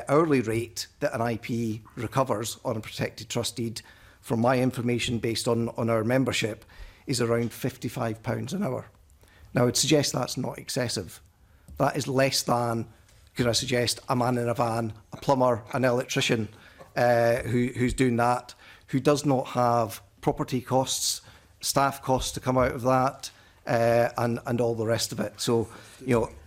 hourly rate that an IP recovers on a protected trustee, from my information based on our membership, is around £55 an hour. Now, I would suggest that's not excessive. That is less than, could I suggest, a man in a van, a plumber, an electrician who's doing that, who does not have property costs, staff costs to come out of that, and all the rest of it. So,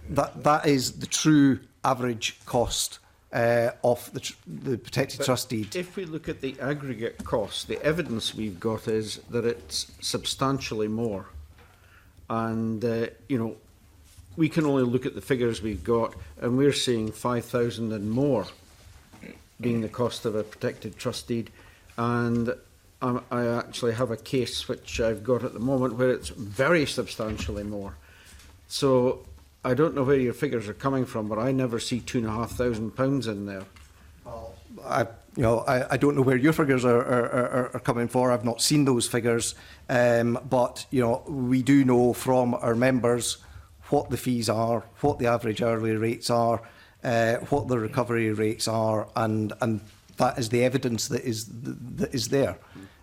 that is the true average cost of the protected trustee. If we look at the aggregate cost, the evidence we've got is that it's substantially more. And, we can only look at the figures we've got, and we're seeing 5,000 and more being the cost of a protected trust deed. And I actually have a case which I've got at the moment where it's very substantially more. So I don't know where your figures are coming from, but I never see £2,500 in there. Well, I don't know where your figures are coming from. I've not seen those figures, but we do know from our members what the fees are, what the average hourly rates are, what the recovery rates are, and that is the evidence that is there.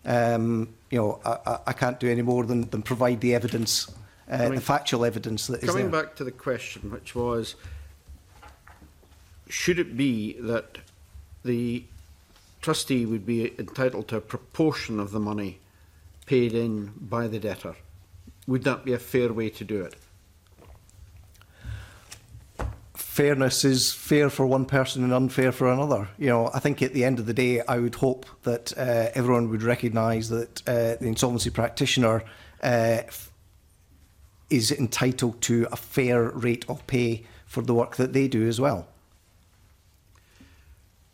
I can't do any more than provide the evidence, the factual evidence that is there. Coming back to the question, which was, should it be that the trustee would be entitled to a proportion of the money paid in by the debtor? Would that be a fair way to do it? Fairness is fair for one person and unfair for another. I think at the end of the day, I would hope that everyone would recognise that the insolvency practitioner is entitled to a fair rate of pay for the work that they do as well.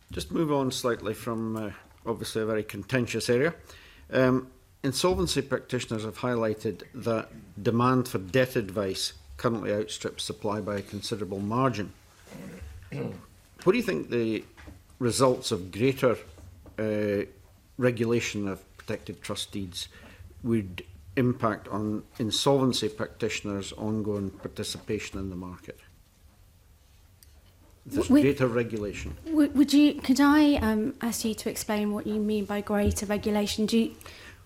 Just move on slightly from obviously a very contentious area. Insolvency practitioners have highlighted that demand for debt advice currently outstrips supply by a considerable margin. What do you think the results of greater regulation of protected trust deeds would impact on insolvency practitioners' ongoing participation in the market? There's greater regulation. Could I ask you to explain what you mean by greater regulation?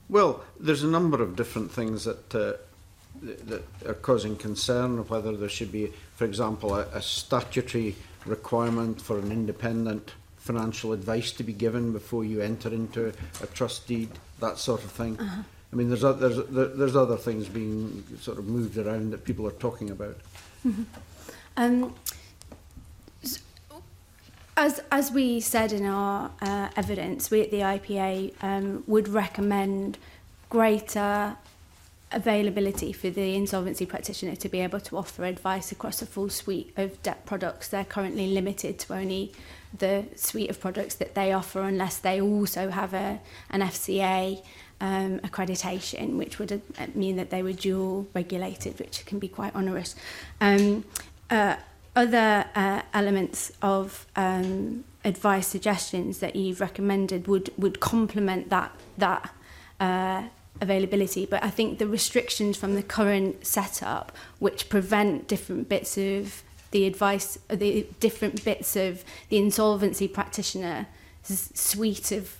Well, there's a number of different things that are causing concern, whether there should be, for example, a statutory requirement for an independent financial advice to be given before you enter into a trust deed, that sort of thing. I mean, there's other things being sort of moved around that people are talking about. As we said in our evidence, we at the IPA would recommend greater availability for the insolvency practitioner to be able to offer advice across a full suite of debt products. They're currently limited to only the suite of products that they offer unless they also have an FCA accreditation, which would mean that they were dual regulated, which can be quite onerous. Other elements of advice suggestions that you've recommended would complement that availability, but I think the restrictions from the current setup, which prevent different bits of the advice, the different bits of the insolvency practitioner's suite of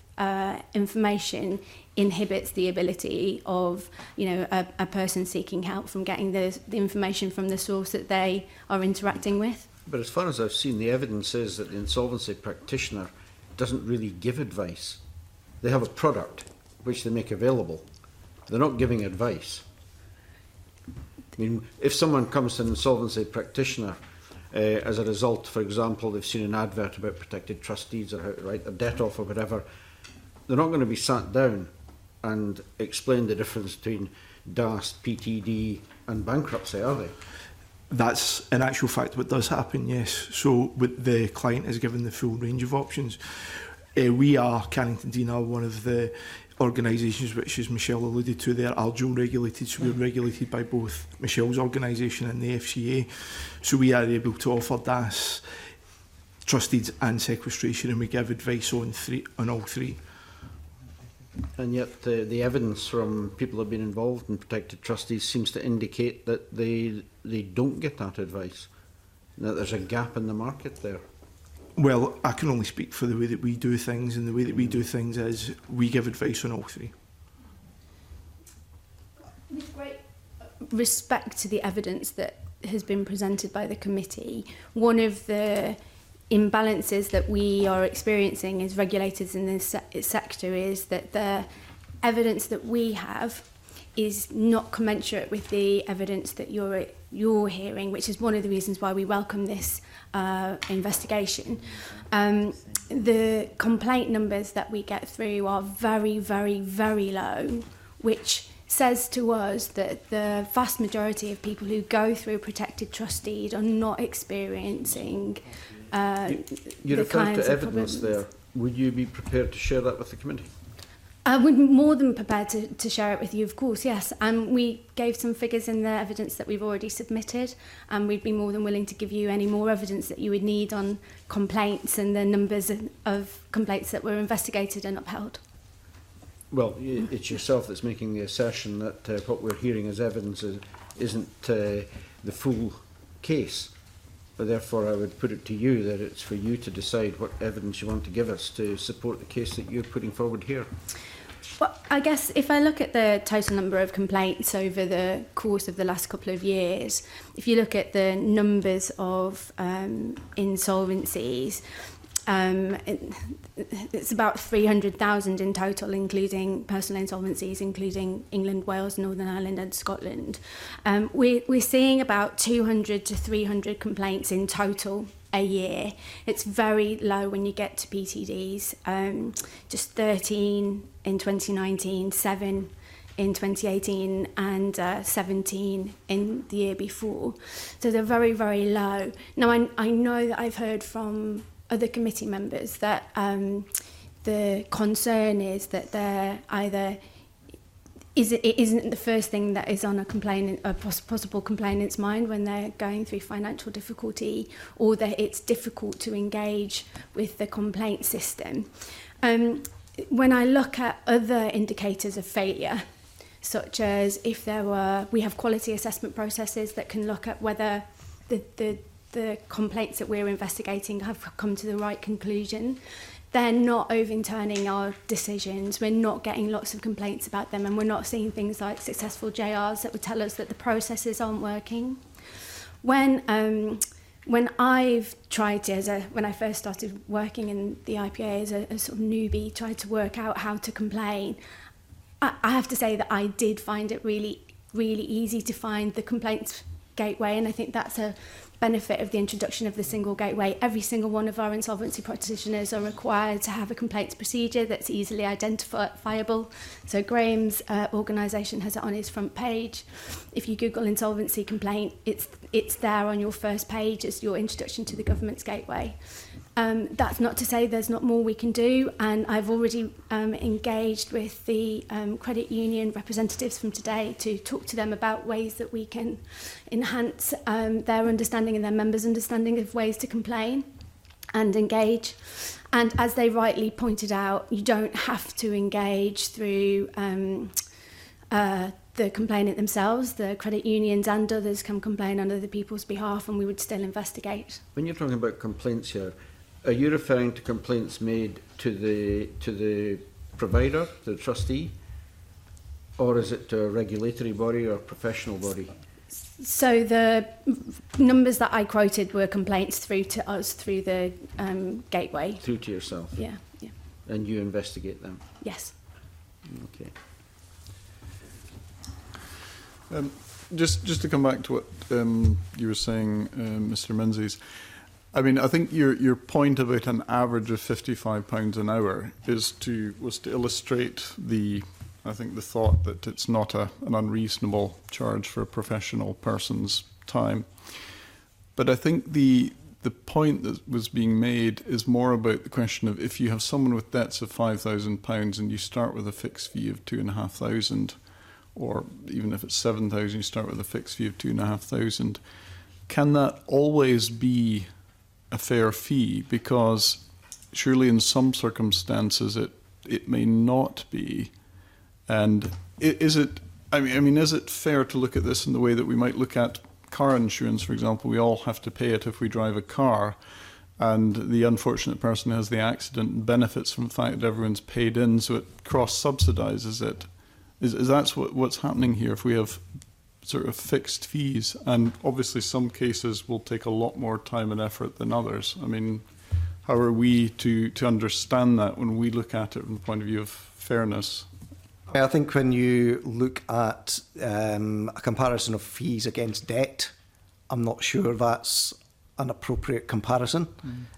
information, inhibits the ability of a person seeking help from getting the information from the source that they are interacting with. But as far as I've seen, the evidence is that the insolvency practitioner doesn't really give advice. They have a product which they make available. They're not giving advice. I mean, if someone comes to an insolvency practitioner as a result, for example, they've seen an advert about protected trust deeds or how to write their debt off or whatever, they're not going to be sat down and explain the difference between DAST, PTD and bankruptcy, are they? That's in actual fact what does happen, yes. So with the client is given the full range of options. We are, Carrington Dean are one of the organisations which, as Michelle alluded to there, are dual regulated. So we're regulated by both Michelle's organisation and the FCA. So we are able to offer DAS, trust deeds and sequestration, and we give advice on all three. And yet the evidence from people who have been involved in protected trustees seems to indicate that they don't get that advice, that there's a gap in the market there. Well, I can only speak for the way that we do things, and the way that we do things is we give advice on all three. With great respect to the evidence that has been presented by the committee, one of the imbalances that we are experiencing as regulators in this sector is that the evidence that we have is not commensurate with the evidence that you're hearing, which is one of the reasons why we welcome this investigation. The complaint numbers that we get through are very, very, very low, which says to us that the vast majority of people who go through a protected trust deed are not experiencing you the referred kinds to of evidence problems. there. Would you be prepared to share that with the committee? I would be more than prepared to share it with you, of course, yes. We gave some figures in the evidence that we've already submitted, and we'd be more than willing to give you any more evidence that you would need on complaints and the numbers of complaints that were investigated and upheld. Well, it's yourself that's making the assertion that what we're hearing as evidence isn't the full case. But therefore, I would put it to you that it's for you to decide what evidence you want to give us to support the case that you're putting forward here. Well, I guess if I look at the total number of complaints over the course of the last couple of years, if you look at the numbers of insolvencies, it's about 300,000 in total, including personal insolvencies, including England, Wales, Northern Ireland and Scotland. We're seeing about 200 to 300 complaints in total a year. It's very low when you get to PTDs, just 13 in 2019, 7 in 2018 and 17 in the year before. So they're very, very low. Now, I know that I've heard from other committee members that the concern is that they're either it isn't the first thing that is on a possible complainant's mind when they're going through financial difficulty, or that it's difficult to engage with the complaint system. When I look at other indicators of failure, such as we have quality assessment processes that can look at whether the complaints that we're investigating have come to the right conclusion. They're not overturning our decisions. We're not getting lots of complaints about them, and we're not seeing things like successful JRs that would tell us that the processes aren't working. When I've tried to, when I first started working in the IPA as a sort of newbie, tried to work out how to complain, I have to say that I did find it really, really easy to find the complaints gateway, and I think that's a benefit of the introduction of the single gateway. Every single one of our insolvency practitioners are required to have a complaints procedure that's easily identifiable. So Graham's organisation has it on his front page. If you Google insolvency complaint, it's there on your first page as your introduction to the government's gateway. That's not to say there's not more we can do, and I've already engaged with the credit union representatives from today to talk to them about ways that we can enhance their understanding and their members' understanding of ways to complain and engage. And as they rightly pointed out, you don't have to engage through the complainant themselves. The credit unions and others can complain on other people's behalf, and we would still investigate. When you're talking about complaints here, are you referring to complaints made to the provider, the trustee, or is it to a regulatory body or professional body? So the numbers that I quoted were complaints through to us through the gateway. Through to yourself? Yeah, yeah. And you investigate them? Yes. Okay. Just to come back to what you were saying, Mr. Menzies, I mean, I think your point about an average of £55 an hour was to illustrate the thought that it's not an unreasonable charge for a professional person's time. But I think the point that was being made is more about the question of if you have someone with debts of £5,000 and you start with a fixed fee of £2,500, or even if it's £7,000, you start with a fixed fee of £2,500, can that always be a fair fee? Because surely in some circumstances it may not be. And is it fair to look at this in the way that we might look at car insurance, for example? We all have to pay it if we drive a car, and the unfortunate person who has the accident benefits from the fact that everyone's paid in, so it cross-subsidises it. Is that what's happening here if we have sort of fixed fees? And obviously some cases will take a lot more time and effort than others. I mean, how are we to understand that when we look at it from the point of view of fairness? I think when you look at a comparison of fees against debt, I'm not sure that's an appropriate comparison.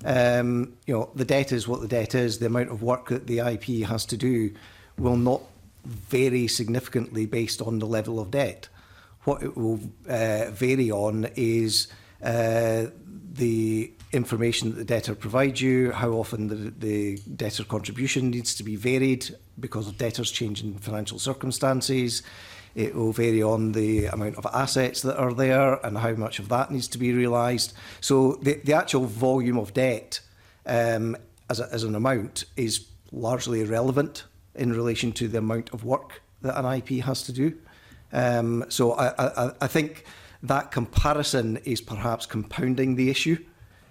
The debt is what the debt is. The amount of work that the IP has to do will not vary significantly based on the level of debt. What it will vary on is the information that the debtor provides you, how often the debtor contribution needs to be varied because of debtors changing financial circumstances. It will vary on the amount of assets that are there and how much of that needs to be realised. So the actual volume of debt as an amount is largely irrelevant in relation to the amount of work that an IP has to do. So I think that comparison is perhaps compounding the issue.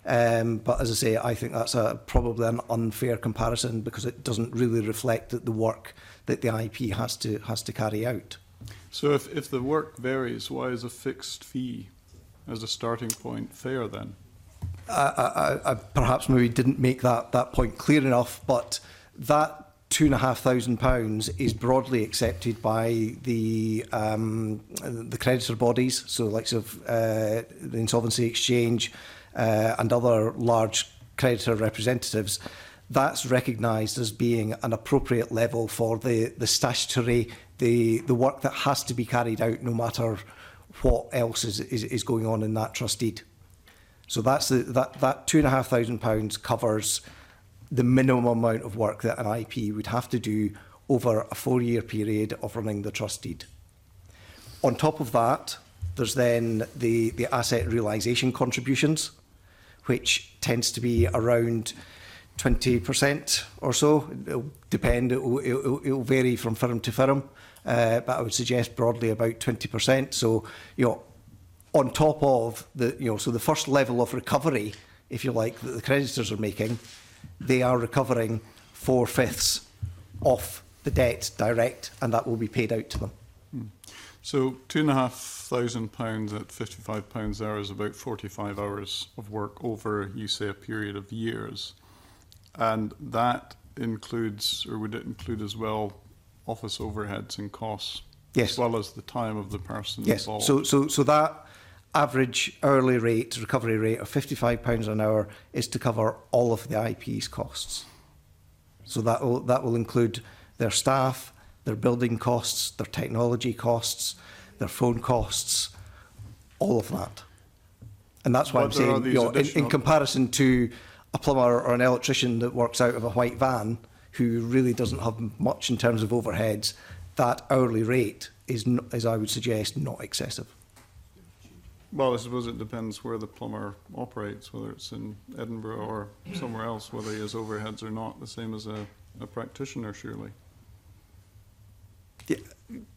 But as I say, I think that's probably an unfair comparison because it doesn't really reflect the work that the IP has to carry out. So if the work varies, why is a fixed fee as a starting point fair then? I perhaps maybe didn't make that point clear enough, but that £2,500 is broadly accepted by the creditor bodies, so likes of the Insolvency Exchange and other large creditor representatives. That's recognised as being an appropriate level for the statutory, the work that has to be carried out no matter what else is going on in that trust deed. So that's that £2,500 covers the minimum amount of work that an IP would have to do over a 4-year period of running the trust deed. On top of that, there's then the asset realisation contributions, which tends to be around 20% or so. It'll depend, it'll vary from firm to firm, but I would suggest broadly about 20%. So, on top of so the first level of recovery, if you like, that the creditors are making, they are recovering 4/5 of the debt direct, and that will be paid out to them. So £2,500 at £55 there is about 45 hours of work over, you say, a period of years. And that includes, or would it include as well, office overheads and costs? Yes. As well as the time of the person yes. involved? So that average hourly rate, recovery rate of £55 an hour is to cover all of the IP's costs. So that will include their staff, their building costs, their technology costs, their phone costs, all of that. And that's why I'm saying, in comparison to a plumber or an electrician that works out of a white van, who really doesn't have much in terms of overheads, that hourly rate is, as I would suggest, not excessive. Well, I suppose it depends where the plumber operates, whether it's in Edinburgh or somewhere else, whether he has overheads or not, the same as a practitioner, surely. Yeah,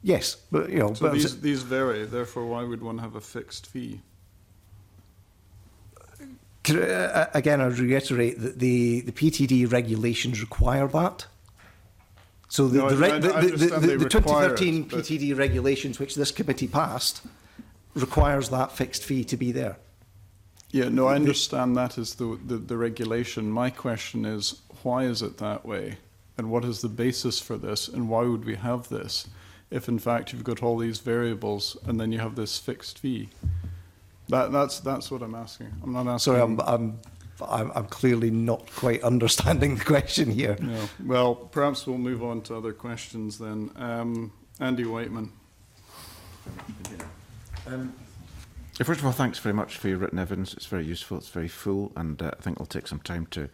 yes, but So these vary. Therefore, why would one have a fixed fee? Again, I reiterate that the PTD regulations require that. So the 2013 PTD regulations, which this committee passed, requires that fixed fee to be there. Yeah, no, I understand that is the regulation. My question is, why is it that way? And what is the basis for this? And why would we have this if, in fact, you've got all these variables and then you have this fixed fee? That's what I'm asking. I'm not asking. Sorry, I'm clearly not quite understanding the question here. No. Well, perhaps we'll move on to other questions then. Andy Whiteman. First of all, thanks very much for your written evidence. It's very useful, it's very full, and I think it'll take some time to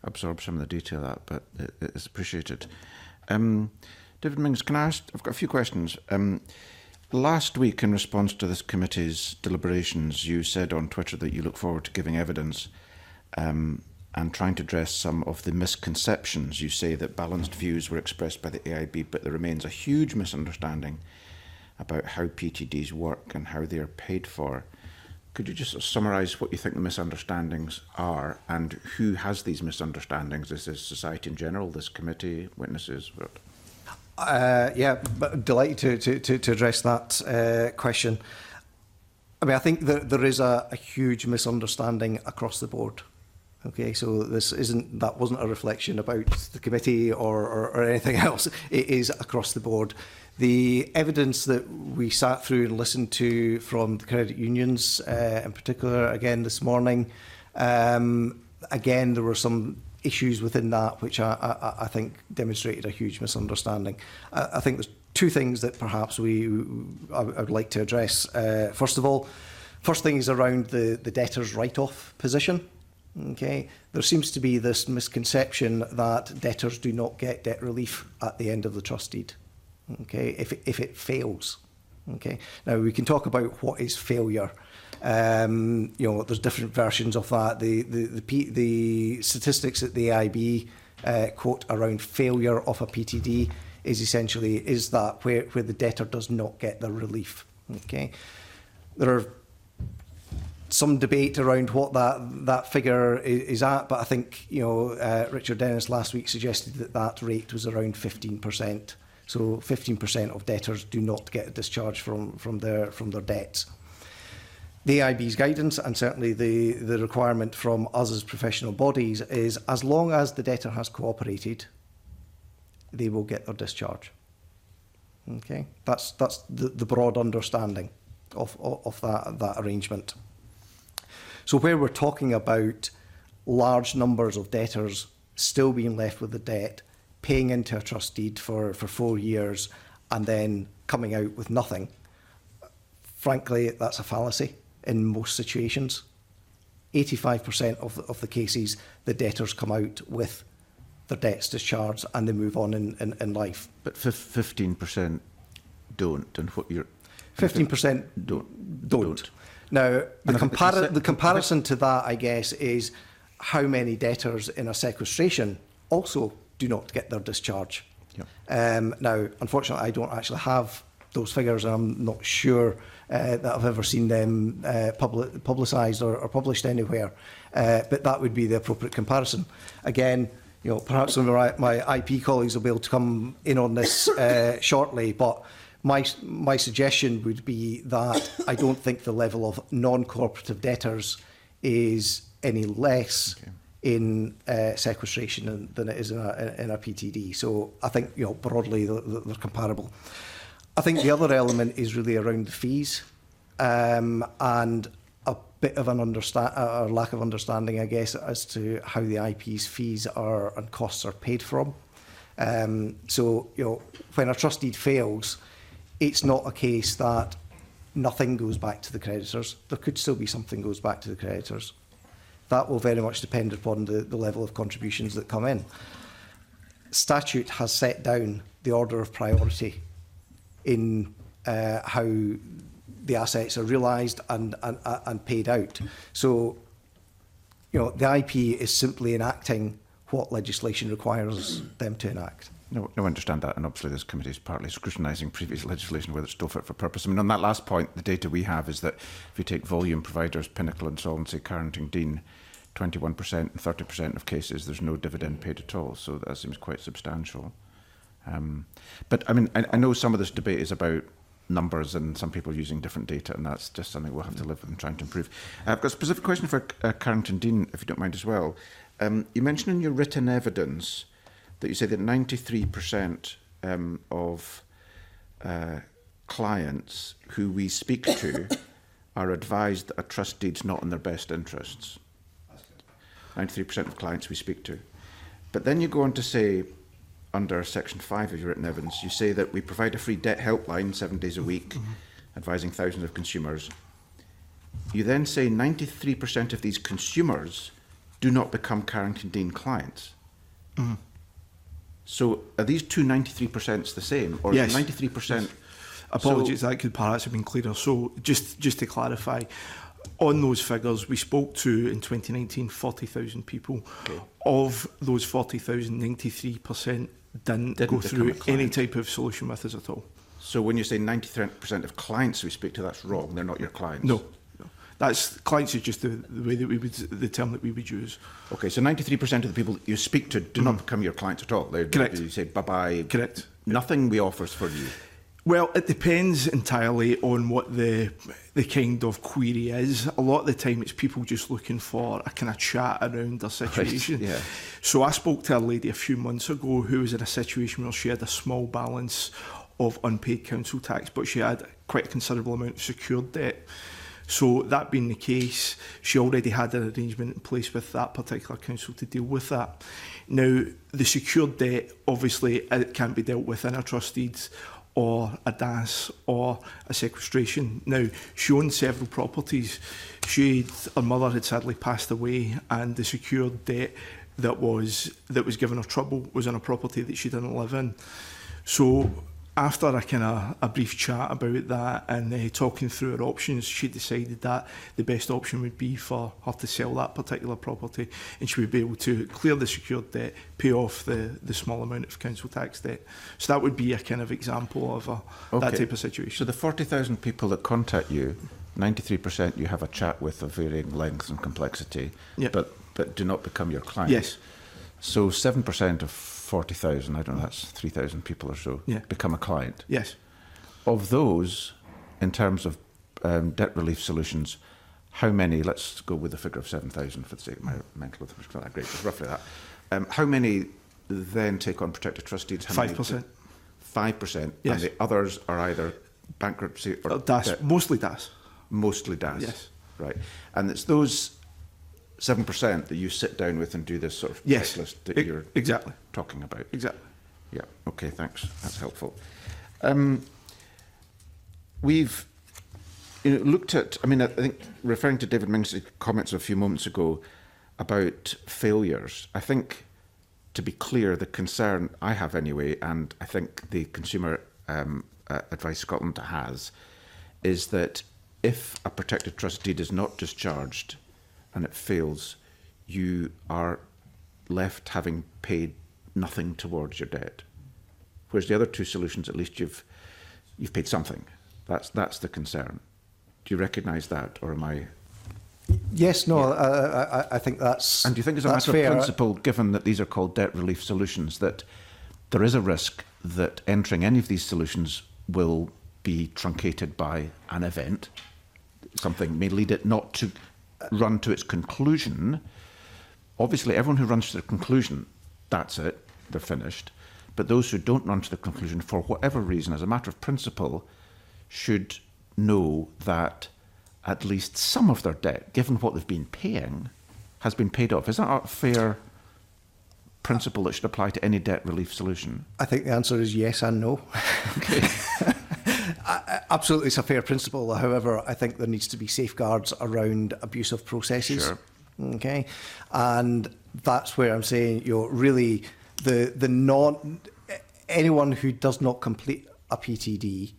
absorb some of the detail of that, but it is appreciated. David Mings, can I ask, I've got a few questions. Last week, in response to this committee's deliberations, you said on Twitter that you look forward to giving evidence and trying to address some of the misconceptions. You say that balanced views were expressed by the AIB, but there remains a huge misunderstanding about how PTDs work and how they are paid for. Could you just summarise what you think the misunderstandings are and who has these misunderstandings? Is this society in general, this committee, witnesses? Yeah, but delighted to address that question. I mean, I think there is a huge misunderstanding across the board. Okay, so that wasn't a reflection about the committee or anything else. It is across the board. The evidence that we sat through and listened to from the credit unions, in particular, again this morning, again there were some issues within that which I think demonstrated a huge misunderstanding. I think there's two things that perhaps I would like to address. First of all, first thing is around the debtor's write-off position. Okay, there seems to be this misconception that debtors do not get debt relief at the end of the trust deed. Okay, if it fails. Okay, now we can talk about what is failure. You know, there's different versions of that. The statistics that the AIB quote around failure of a PTD is essentially that where the debtor does not get the relief. Okay, there are some debate around what that figure is at, but I think, you know, Richard Dennis last week suggested that rate was around 15%. So 15% of debtors do not get a discharge from their debts. The AIB's guidance, and certainly the requirement from us as professional bodies, is as long as the debtor has cooperated, they will get their discharge. Okay, that's the broad understanding of that arrangement. So where we're talking about large numbers of debtors still being left with the debt, paying into a trust deed for 4 years and then coming out with nothing, frankly, that's a fallacy in most situations. 85% of the cases, the debtors come out with their debts discharged and they move on in life. But 15% don't, and what you're... 15% don't. Now, the comparison to that, I guess, is how many debtors in a sequestration also do not get their discharge. Yep. Now, unfortunately, I don't actually have those figures, and I'm not sure that I've ever seen them publicised or published anywhere. But that would be the appropriate comparison. Again, you know, perhaps some of my IP colleagues will be able to come in on this shortly, but my suggestion would be that I don't think the level of non-cooperative debtors is any less in sequestration than it is in a PTD. So I think, you know, broadly they're comparable. I think the other element is really around the fees and a bit of a lack of understanding, I guess, as to how the IP's fees and costs are paid from. So, you know, when a trust deed fails, it's not a case that nothing goes back to the creditors. There could still be something goes back to the creditors. That will very much depend upon the level of contributions that come in. Statute has set down the order of priority in how the assets are realised and paid out. So, you know, the IP is simply enacting what legislation requires them to enact. No, I understand that, and obviously this committee is partly scrutinising previous legislation, whether it's still fit for purpose. I mean, on that last point, the data we have is that if you take volume providers, Pinnacle, Insolvency, Carrington Dean, 21% and 30% of cases, there's no dividend paid at all, so that seems quite substantial. But, I mean, I know some of this debate is about numbers and some people using different data, and that's just something we'll have to live with and trying to improve. I've got a specific question for Carrington Dean, if you don't mind as well. You mentioned in your written evidence that you say that 93% of clients who we speak to are advised that a trust deed's not in their best interests. 93% of clients we speak to. But then you go on to say, under Section 5 of your written evidence, you say that we provide a free debt helpline 7 days a week, advising thousands of consumers. You then say 93% of these consumers do not become Carrington Dean clients. Mm-hmm. So are these two 93% the same? Or yes. 93%? Yes. Apologies, that could perhaps have been clearer. So just to clarify, on those figures, we spoke to, in 2019, 40,000 people. Okay. Of those 40,000, 93% didn't go through any type of solution with us at all. So when you say 93% of clients we speak to, that's wrong. They're not your clients. No. That's clients is just the way that the term that we would use. Okay, so 93% of the people that you speak to do not become your clients at all. Correct. You say bye-bye. Correct. Nothing we offers for you. Well, it depends entirely on what the kind of query is. A lot of the time it's people just looking for a kind of chat around their situation. Right, yeah. So I spoke to a lady a few months ago who was in a situation where she had a small balance of unpaid council tax, but she had quite a considerable amount of secured debt. So that being the case, she already had an arrangement in place with that particular council to deal with that. Now, the secured debt, obviously, it can't be dealt with in a trust deeds or a DAS or a sequestration. Now, she owned several properties. Her mother had sadly passed away, and the secured debt that was giving her trouble was on a property that she didn't live in. So after a brief chat about that and talking through her options, she decided that the best option would be for her to sell that particular property, and she would be able to clear the secured debt, pay off the small amount of council tax debt. So that would be a kind of example of that type of situation. So the 40,000 people that contact you, 93% you have a chat with of varying length and complexity, but do not become your clients. Yes. So 7% of 40,000, I don't know, that's 3,000 people or so, become a client. Yes. Of those, in terms of debt relief solutions, how many, let's go with the figure of 7,000 for the sake of my mental arithmetic, it's not that great, but roughly that. How many then take on protected trust deeds? 5%. 5%? Yes. And the others are either bankruptcy or DAS, mostly DAS. Mostly DAS? Yes. Right. And it's those 7% that you sit down with and do this sort of checklist that you're exactly talking about. Exactly. Yeah. Okay. Thanks. That's helpful. We've looked at. I mean, I think referring to David Mings's comments a few moments ago about failures. I think, to be clear, the concern I have anyway, and I think the Consumer Advice Scotland has, is that if a protected trust deed is not discharged and it fails, you are left having paid nothing towards your debt. Whereas the other two solutions, at least you've paid something. That's the concern. Do you recognise that, or am I? Yes, no, I think that's. And do you think, as a matter of principle, given that these are called debt relief solutions, that there is a risk that entering any of these solutions will be truncated by an event? Something may lead it not to run to its conclusion. Obviously, everyone who runs to the conclusion, that's it, they're finished. But those who don't run to the conclusion, for whatever reason, as a matter of principle, should know that at least some of their debt, given what they've been paying, has been paid off. Is that a fair principle that should apply to any debt relief solution? I think the answer is yes and no. Okay. Absolutely, it's a fair principle. However, I think there needs to be safeguards around abusive processes. Sure. Okay, and that's where I'm saying, really, anyone who does not complete a PTD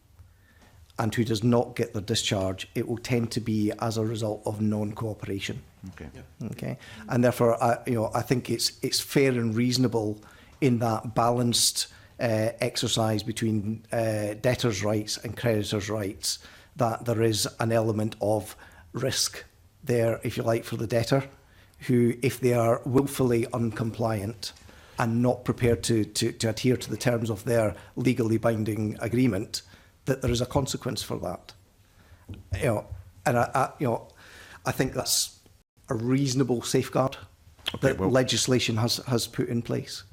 and who does not get their discharge, it will tend to be as a result of non-cooperation. Okay. Okay, and therefore, I think it's fair and reasonable in that balanced exercise between debtors' rights and creditors' rights, that there is an element of risk there, if you like, for the debtor, who, if they are willfully uncompliant and not prepared to adhere to the terms of their legally binding agreement, that there is a consequence for that. And I think that's a reasonable safeguard that legislation has put in place.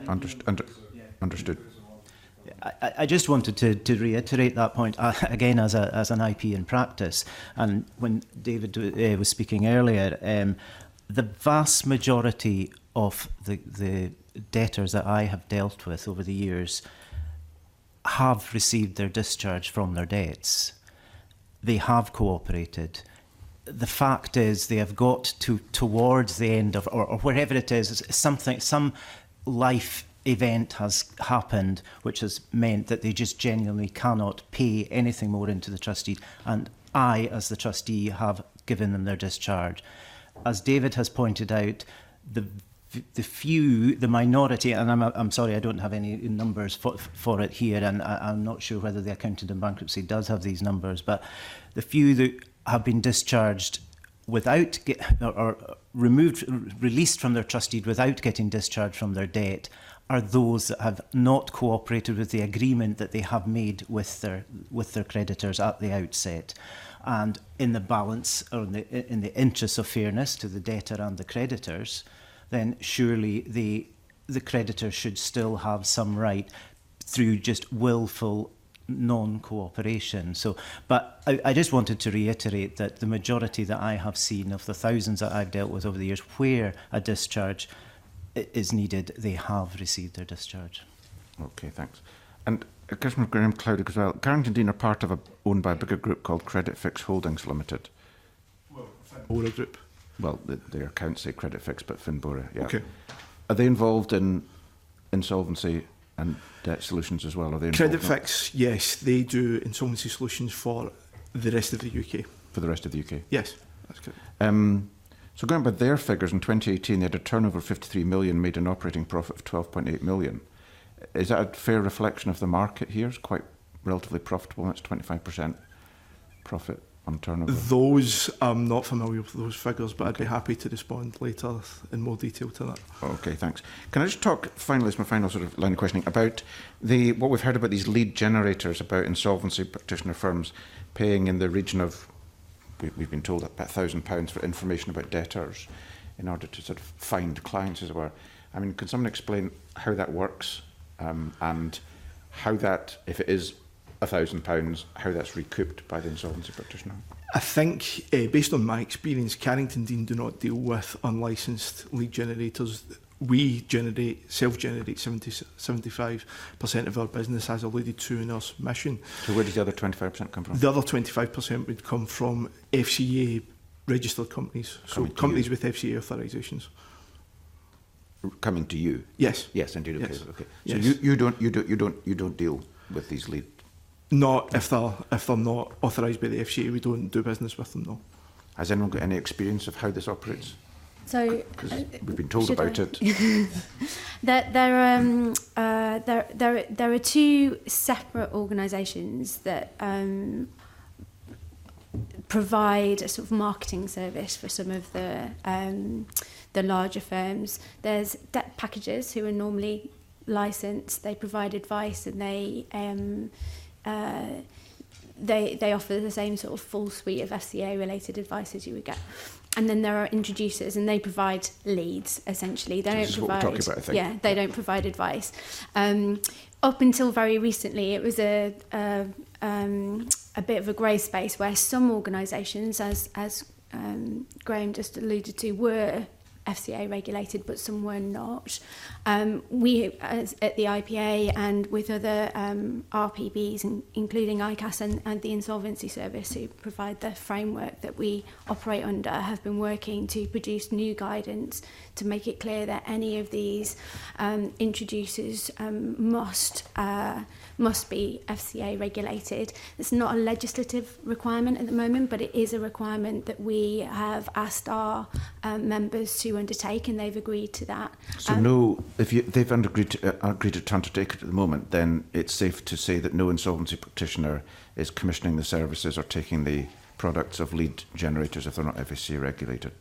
Understood. I just wanted to reiterate that point again as an IP in practice. And when David was speaking earlier, the vast majority of the debtors that I have dealt with over the years have received their discharge from their debts. They have cooperated. The fact is, they have got towards the end of, or wherever it is, some life event has happened which has meant that they just genuinely cannot pay anything more into the trustee, and I, as the trustee, have given them their discharge. As David has pointed out, the minority, and I'm sorry, I don't have any numbers for it here, and I'm not sure whether the accountant in bankruptcy does have these numbers, but the few that have been discharged without released from their trust deed without getting discharged from their debt are those that have not cooperated with the agreement that they have made with their creditors at the outset. And in the balance, or in the interest of fairness to the debtor and the creditors, then surely the creditor should still have some right, through just willful non-cooperation. So, but I just wanted to reiterate that the majority that I have seen of the thousands that I've dealt with over the years where a discharge is needed, they have received their discharge. Okay, thanks. And Commissioner Graham Clowdig as well. Carrington Dean are part of owned by a bigger group called Credit Fix Holdings Limited. Well, Finbora Group. Well, their accounts say Credit Fix, but Finbora, yeah. Okay. Are they involved in insolvency and debt solutions as well? Are they Credit involved? Fix, yes, they do insolvency solutions for the rest of the UK. For the rest of the UK? Yes, that's correct. So going by their figures, in 2018 they had a turnover of 53 million, made an operating profit of 12.8 million. Is that a fair reflection of the market here? It's quite relatively profitable. That's 25% profit on turnover. Those, I'm not familiar with those figures, but I'd be happy to respond later in more detail to that. Okay, thanks. Can I just talk, finally, as my final sort of line of questioning, about what we've heard about these lead generators, about insolvency practitioner firms paying in the region of, we've been told, about £1,000 for information about debtors in order to sort of find clients, as it were. I mean, can someone explain how that works and how that, if it is £1,000, how that's recouped by the insolvency practitioner? I think, based on my experience, Carrington Dean do not deal with unlicensed lead generators. We self-generate 75% of our business, as alluded to in our mission. So where does the other 25% come from? The other 25% would come from FCA registered companies, so companies with FCA authorisations. Coming to you? Yes. Yes, indeed. Okay. Yes. Okay. So Yes. you don't deal with these lead. Not if they're not authorised by the FCA. We don't do business with them. No. Has anyone got any experience of how this operates? So Because we've been told about it. There are two separate organisations that provide a sort of marketing service for some of the larger firms. There's debt packages who are normally licensed. They provide advice and they offer the same sort of full suite of FCA related advice as you would get. And then there are introducers, and they provide leads essentially. They don't provide. What we're talking about, I think. Yeah, they don't provide advice. Up until very recently, it was a bit of a grey space where some organisations, as Graham just alluded to, were FCA regulated, but some were not. We, at the IPA and with other RPBs, including ICAS and the Insolvency Service, who provide the framework that we operate under, have been working to produce new guidance to make it clear that any of these introducers must be FCA regulated. It's not a legislative requirement at the moment, but it is a requirement that we have asked our members to undertake, and they've agreed to that. So they've agreed to undertake it at the moment, then it's safe to say that no insolvency practitioner is commissioning the services or taking the products of lead generators if they're not FSC regulated?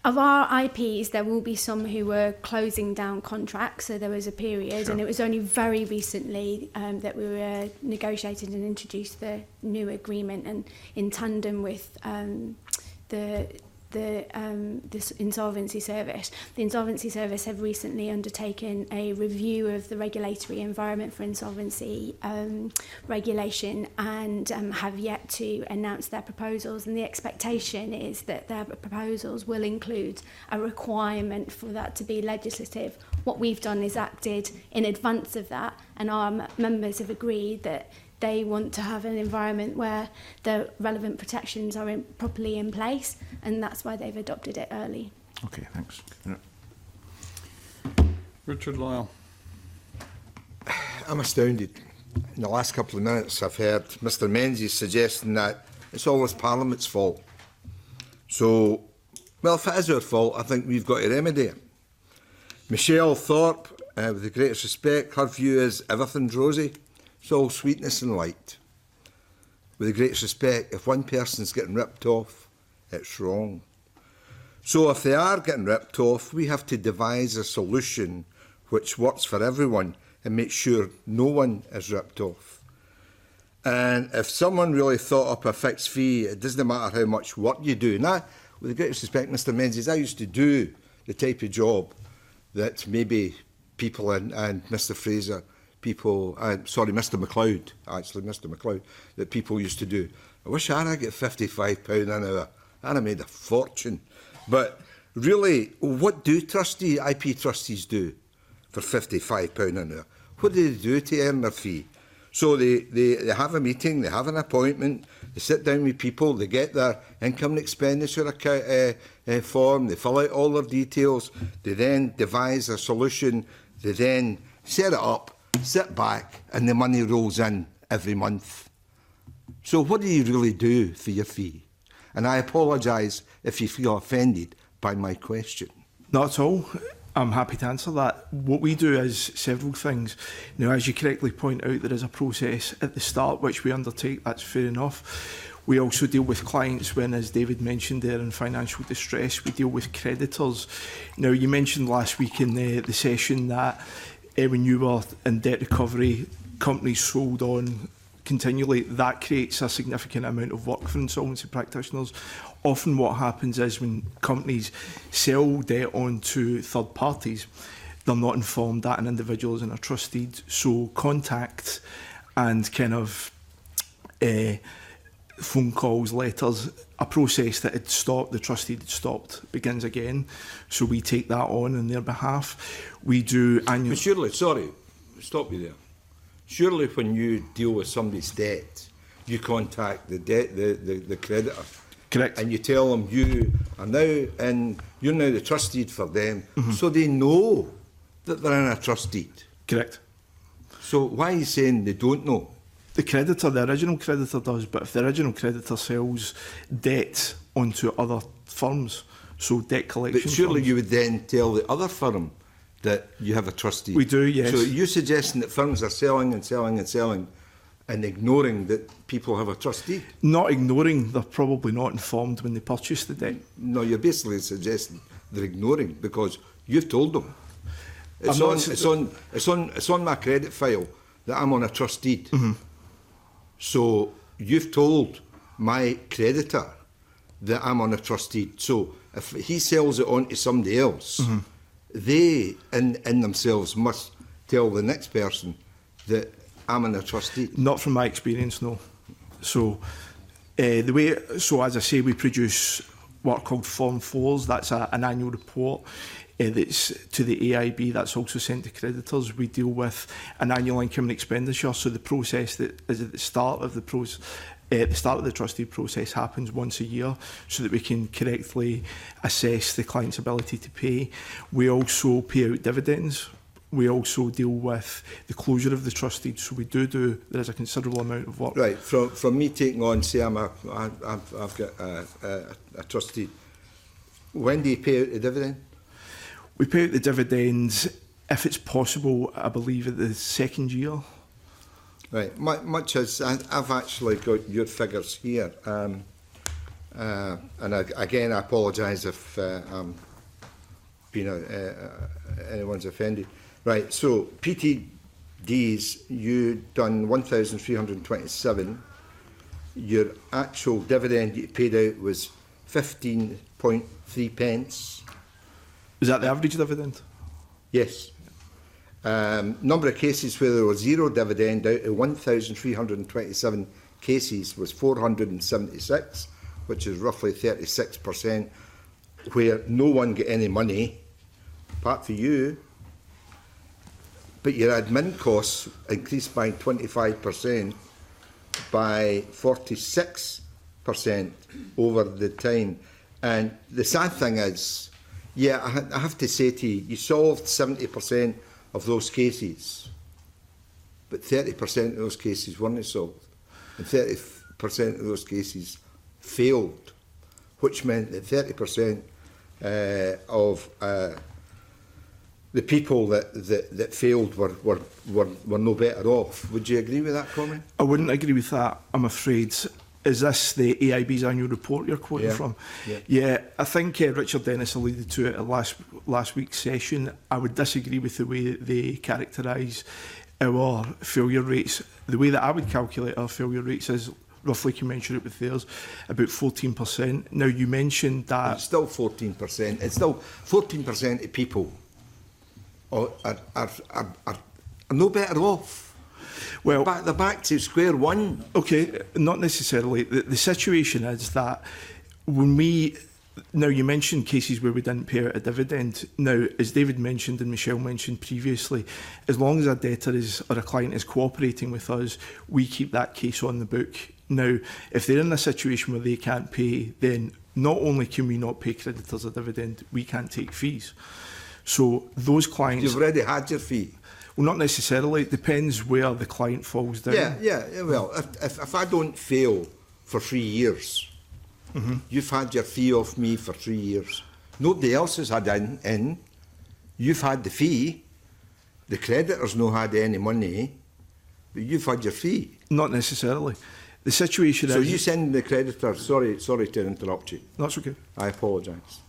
Of our IPs, there will be some who were closing down contracts, so there was a period, and it was only very recently that we were negotiating and introduced the new agreement, and in tandem with this Insolvency Service. The Insolvency Service have recently undertaken a review of the regulatory environment for insolvency regulation and have yet to announce their proposals, and the expectation is that their proposals will include a requirement for that to be legislative. What we've done is acted in advance of that, and our members have agreed that they want to have an environment where the relevant protections are properly in place, and that's why they've adopted it early. Okay, thanks. Richard Lyle. I'm astounded. In the last couple of minutes, I've heard Mr Menzies suggesting that it's always Parliament's fault. So, well, if it is our fault, I think we've got to remedy it. Michelle Thorpe, with the greatest respect, her view is everything's rosy. It's all sweetness and light. With the greatest respect, if one person's getting ripped off, it's wrong. So if they are getting ripped off, we have to devise a solution which works for everyone and make sure no one is ripped off. And if someone really thought up a fixed fee, it doesn't matter how much work you do. Now, with the greatest respect, Mr Menzies, I used to do the type of job that maybe people and Mr Fraser people, Mr MacLeod, Mr MacLeod, that people used to do. I wish I'd get £55 an hour. I'd have made a fortune. But really, what do IP trustees do for £55 an hour? What do they do to earn their fee? So they have a meeting, they have an appointment, they sit down with people, they get their income and expenditure form, they fill out all their details, they then devise a solution, they then set it up, sit back, and the money rolls in every month. So what do you really do for your fee? And I apologise if you feel offended by my question. Not at all. I'm happy to answer that. What we do is several things. Now, as you correctly point out, there is a process at the start which we undertake. That's fair enough. We also deal with clients when, as David mentioned, they're in financial distress. We deal with creditors. Now, you mentioned last week in the session that when you were in debt recovery, companies sold on continually. That creates a significant amount of work for insolvency practitioners. Often what happens is when companies sell debt on to third parties, they're not informed that an individual is in a trust deed. So contact and kind of phone calls, letters, a process that had stopped, the trust deed had stopped, begins again. So we take that on their behalf. We do annual... But surely, sorry, stop you there. Surely when you deal with somebody's debt, you contact the creditor. Correct. And you tell them you're now the trust deed for them, so they know that they're in a trust deed. Correct. So why are you saying they don't know? The creditor, the original creditor does, but if the original creditor sells debt onto other firms, so debt collection But surely firms, you would then tell the other firm that you have a trust deed. We do, yes. So you're suggesting that firms are selling and selling and selling and ignoring that people have a trust deed? Not ignoring, they're probably not informed when they purchase the debt. No, you're basically suggesting they're ignoring because you've told them. It's on my credit file that I'm on a trust deed. So you've told my creditor that I'm on a trust deed. So if he sells it on to somebody else, they in themselves must tell the next person that I'm in a trust deed. Not from my experience, no. So as I say, we produce what are called Form 4s. That's an annual report that's to the AIB. That's also sent to creditors. We deal with an annual income and expenditure. So the process that is at the start of the process, the start of the trustee process happens once a year so that we can correctly assess the client's ability to pay. We also pay out dividends. We also deal with the closure of the trust deed. So we do, there is a considerable amount of work. Right, from me taking on, say I've got a trust deed, when do you pay out the dividend? We pay out the dividends, if it's possible, I believe at the second year. Right, much as I've actually got your figures here, and again I apologise if anyone's offended. Right, so PTDs, you done 1,327. Your actual dividend you paid out was 15.3 pence. Is that the average dividend? Yes. Number of cases where there was zero dividend out of 1,327 cases was 476, which is roughly 36%, where no one got any money, apart from you. But your admin costs increased by 25%, by 46% over the time. And the sad thing is, yeah, I have to say to you, you solved 70% of those cases, but 30% of those cases weren't solved, and 30% of those cases failed, which meant that 30% of the people that failed were no better off. Would you agree with that comment? I wouldn't agree with that, I'm afraid. Is this the AIB's annual report you're quoting from? Yeah, I think Richard Dennis alluded to it at last week's session. I would disagree with the way that they characterise our failure rates. The way that I would calculate our failure rates is roughly commensurate with theirs, about 14%. Now, you mentioned that... It's still 14%. It's still 14% of people are are no better off. Well, they're back to square one. Okay, not necessarily. The situation is that when we... Now, you mentioned cases where we didn't pay out a dividend. Now, as David mentioned and Michelle mentioned previously, as long as a debtor or a client is cooperating with us, we keep that case on the book. Now, if they're in a situation where they can't pay, then not only can we not pay creditors a dividend, we can't take fees. So those clients... You've already had your fee. Well, not necessarily. It depends where the client falls down. Yeah. Well, if I don't fail for 3 years... You've had your fee off me for 3 years. Nobody else has had in. You've had the fee. The creditors no had any money, but you've had your fee. Not necessarily. The situation is... So you send the creditor... Sorry to interrupt you. That's okay. I apologise.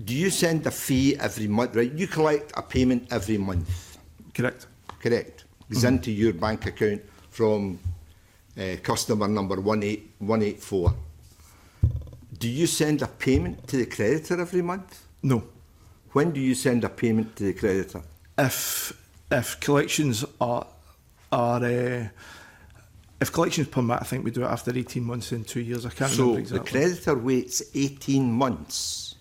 Do you send a fee every month? Right, you collect a payment every month. Correct. Correct. It's into your bank account from... customer number 18184. Do you send a payment to the creditor every month? No. When do you send a payment to the creditor? If collections if collections permit, I think we do it after 18 months and 2 years. I can't remember exactly. So the creditor waits 18 months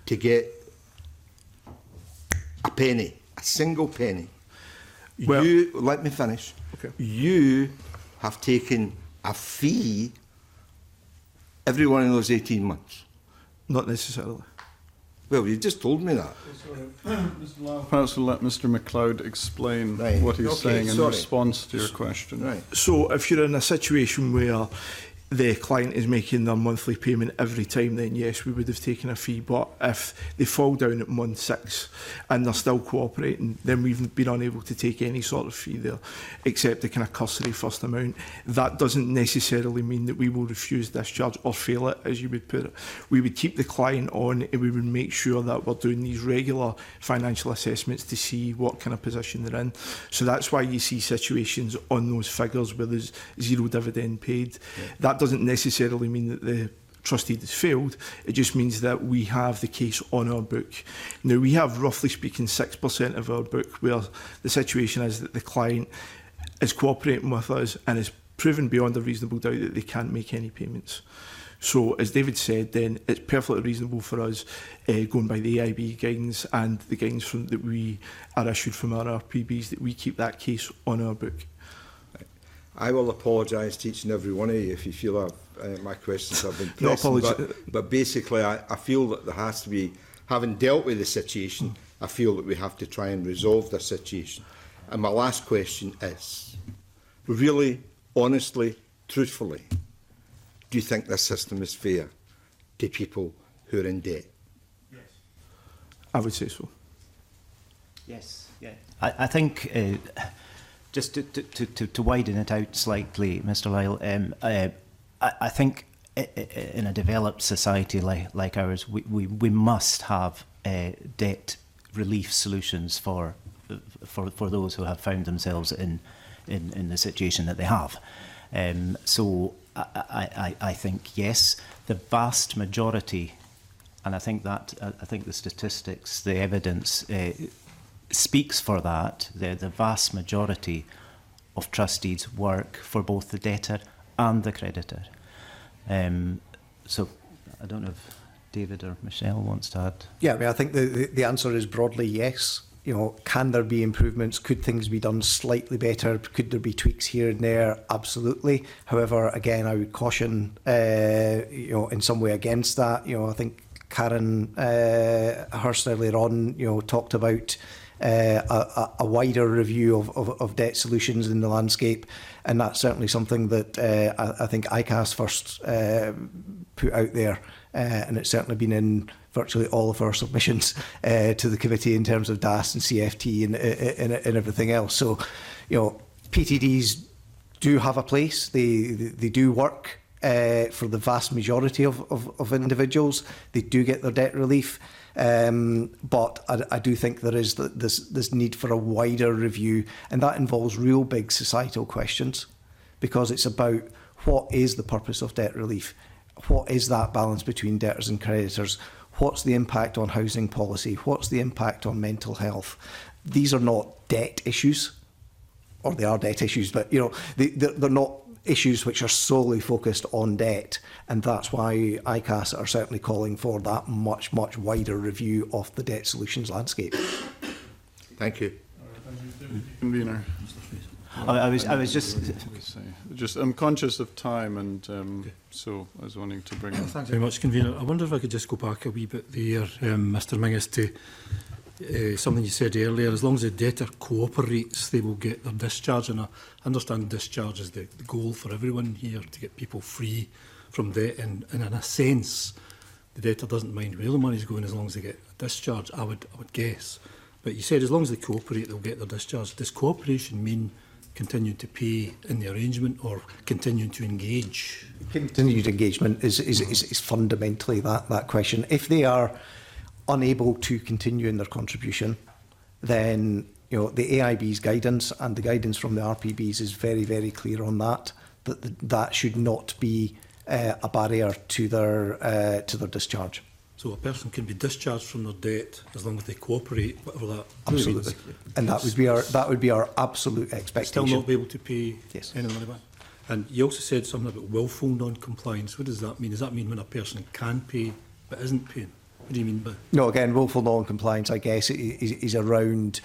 to get a penny, a single penny. Well, let me finish. Okay. You have taken a fee every one of those 18 months? Not necessarily. Well, you just told me that. Perhaps we'll let Mr MacLeod explain what he's saying in response to your question. Right. So if you're in a situation where the client is making their monthly payment every time, then yes, we would have taken a fee. But if they fall down at month 6 and they're still cooperating, then we've been unable to take any sort of fee there, except the kind of cursory first amount. That doesn't necessarily mean that we will refuse discharge or fail it, as you would put it. We would keep the client on and we would make sure that we're doing these regular financial assessments to see what kind of position they're in. So that's why you see situations on those figures where there's 0 dividend paid. Yeah. That doesn't necessarily mean that the trustee has failed. It just means that we have the case on our book. Now, we have, roughly speaking, 6% of our book where the situation is that the client is cooperating with us and is proven beyond a reasonable doubt that they can't make any payments. So, as David said, then it's perfectly reasonable for us, going by the AIB guidance and the guidance that we are issued from our RPBs, that we keep that case on our book. I will apologise to each and every one of you if you feel my questions have been No pressing, apology. but basically I feel that there has to be, having dealt with the situation, I feel that we have to try and resolve the situation. And my last question is, really, honestly, truthfully, do you think this system is fair to people who are in debt? Yes. I would say so. Yes, yeah. I think... just to widen it out slightly, Mr Lyle, I think in a developed society like ours, we must have debt relief solutions for those who have found themselves in the situation that they have. So I think, yes, the vast majority, and I think the statistics, the evidence speaks for that. The vast majority of trustees work for both the debtor and the creditor. So I don't know if David or Michelle wants to add. Yeah, I mean, I think the answer is broadly yes. You know, can there be improvements? Could things be done slightly better? Could there be tweaks here and there? Absolutely. However, again, I would caution, in some way against that. You know, I think Karen Hurst earlier on, talked about a wider review of debt solutions in the landscape, and that's certainly something that I think ICAS first put out there, and it's certainly been in virtually all of our submissions to the committee in terms of DAS and CFT and everything else. So, PTDs do have a place. They do work for the vast majority of individuals. They do get their debt relief. But I do think there is this need for a wider review, and that involves real big societal questions, because it's about what is the purpose of debt relief, what is that balance between debtors and creditors, What's the impact on housing policy? What's the impact on mental health? These are not debt issues, or they are debt issues, but they're not issues which are solely focused on debt, and that's why ICAS are certainly calling for that much wider review of the debt solutions landscape. Thank you. Convener. I was just. I'm conscious of time, and so I was wanting to bring in. Thanks very much, Convener. I wonder if I could just go back a wee bit there, Mr. Mingus, to something you said earlier. As long as the debtor cooperates, they will get their discharge, and I understand discharge is the goal for everyone here, to get people free from debt, and in a sense, the debtor doesn't mind where the money's going as long as they get a discharge, I would guess. But you said as long as they cooperate, they'll get their discharge. Does cooperation mean continuing to pay in the arrangement, or continuing to engage? Continued engagement is fundamentally that question. If they are unable to continue in their contribution, then the AIB's guidance and the guidance from the RPBs is very, very clear on that that should not be a barrier to their discharge. So a person can be discharged from their debt as long as they cooperate, whatever that absolutely means. And that would be our absolute expectation. Still not be able to pay yes. any money back. And you also said something about willful non-compliance. What does that mean? Does that mean when a person can pay but isn't paying? What do you mean by? No, again, willful non-compliance, I guess, is around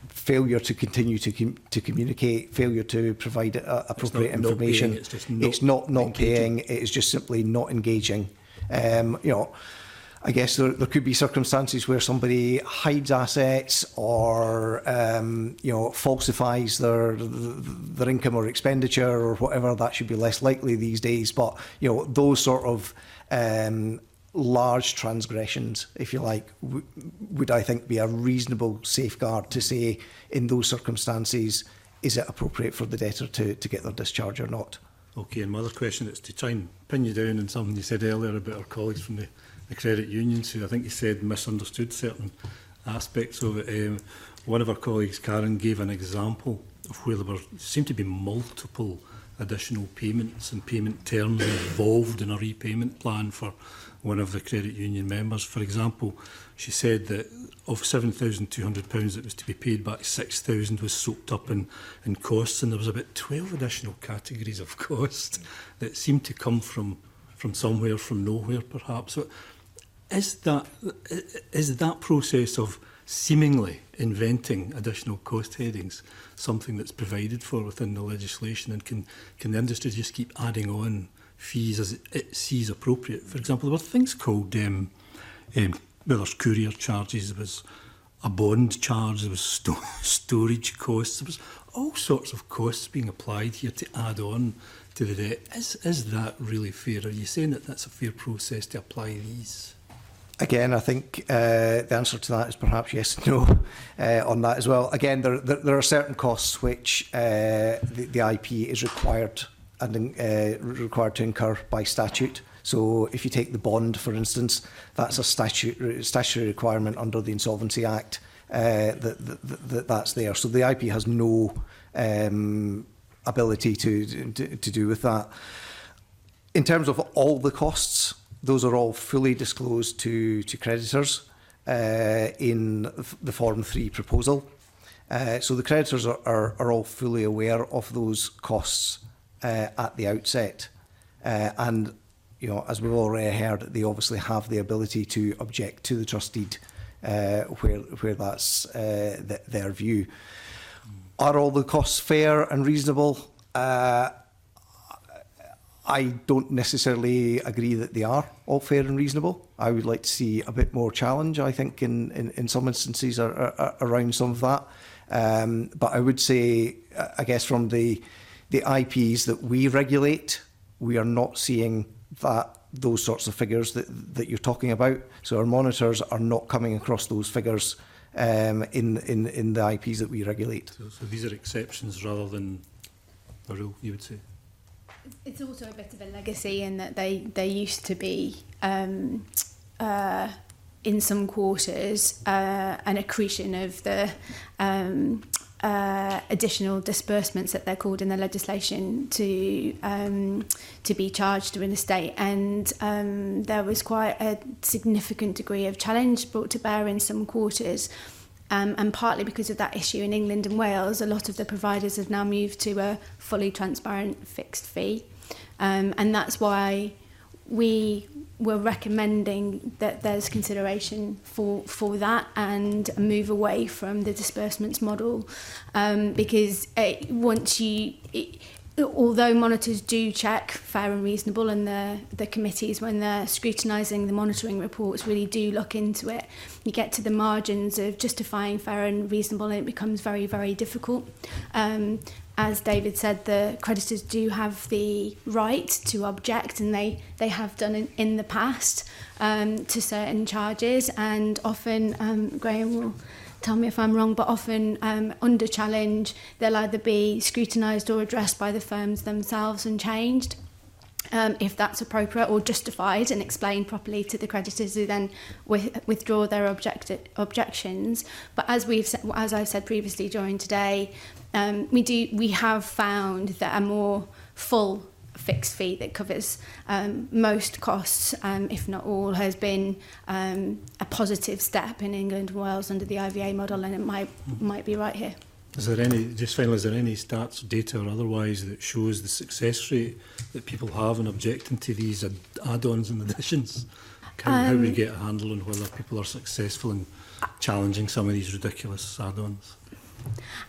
failure to continue to communicate, failure to provide appropriate information. It's not paying. It is just simply not engaging. I guess there could be circumstances where somebody hides assets or falsifies their income or expenditure or whatever. That should be less likely these days. But those sort of large transgressions, if you like, would I think be a reasonable safeguard to say in those circumstances, is it appropriate for the debtor to get their discharge or not? Okay, and my other question is to try and pin you down on something you said earlier about our colleagues from the credit unions, who I think you said misunderstood certain aspects of it. One of our colleagues, Karen, gave an example of where there seemed to be multiple additional payments and payment terms involved in a repayment plan for one of the credit union members. For example, she said that of £7,200 that was to be paid back, 6,000 was soaked up in costs, and there was about 12 additional categories of cost that seemed to come from somewhere, from nowhere perhaps. So is that process of seemingly inventing additional cost headings something that's provided for within the legislation, and can the industry just keep adding on fees as it sees appropriate? For example, there were things called there's courier charges, there was a bond charge, there was storage costs, there was all sorts of costs being applied here to add on to the debt. Is that really fair? Are you saying that that's a fair process to apply these? Again, I think the answer to that is perhaps yes and no on that as well. Again, there are certain costs which the IP is required required to incur by statute. So if you take the bond, for instance, that's a statutory requirement under the Insolvency Act that's there. So the IP has no ability to do with that. In terms of all the costs, those are all fully disclosed to creditors in the Form 3 proposal. So the creditors are all fully aware of those costs at the outset. And as we've already heard, they obviously have the ability to object to the trustee where that's their view. Are all the costs fair and reasonable? I don't necessarily agree that they are all fair and reasonable. I would like to see a bit more challenge, I think, in some instances around some of that. But I would say, I guess, from the IPs that we regulate, we are not seeing those sorts of figures that you're talking about. So our monitors are not coming across those figures in the IPs that we regulate. So these are exceptions rather than a rule, you would say? It's also a bit of a legacy in that they used to be, in some quarters, an accretion of the additional disbursements that they're called in the legislation to be charged to an estate, and there was quite a significant degree of challenge brought to bear in some quarters. And partly because of that issue in England and Wales, a lot of the providers have now moved to a fully transparent fixed fee. And that's why we were recommending that there's consideration for that and a move away from the disbursements model. Because although monitors do check fair and reasonable, and the committees, when they're scrutinising the monitoring reports, really do look into it, you get to the margins of justifying fair and reasonable and it becomes very, very difficult. As David said, the creditors do have the right to object, and they have done in the past to certain charges, and often, Graham will tell me if I'm wrong, but often under challenge, they'll either be scrutinised or addressed by the firms themselves and changed, if that's appropriate, or justified and explained properly to the creditors, who then withdraw their objections. But as I've said previously during today, we have found that a more full fixed fee that covers most costs, if not all, has been a positive step in England and Wales under the IVA model, and it might be right here. Is there any stats, data or otherwise that shows the success rate that people have in objecting to these add-ons and additions? How we get a handle on whether people are successful in challenging some of these ridiculous add-ons?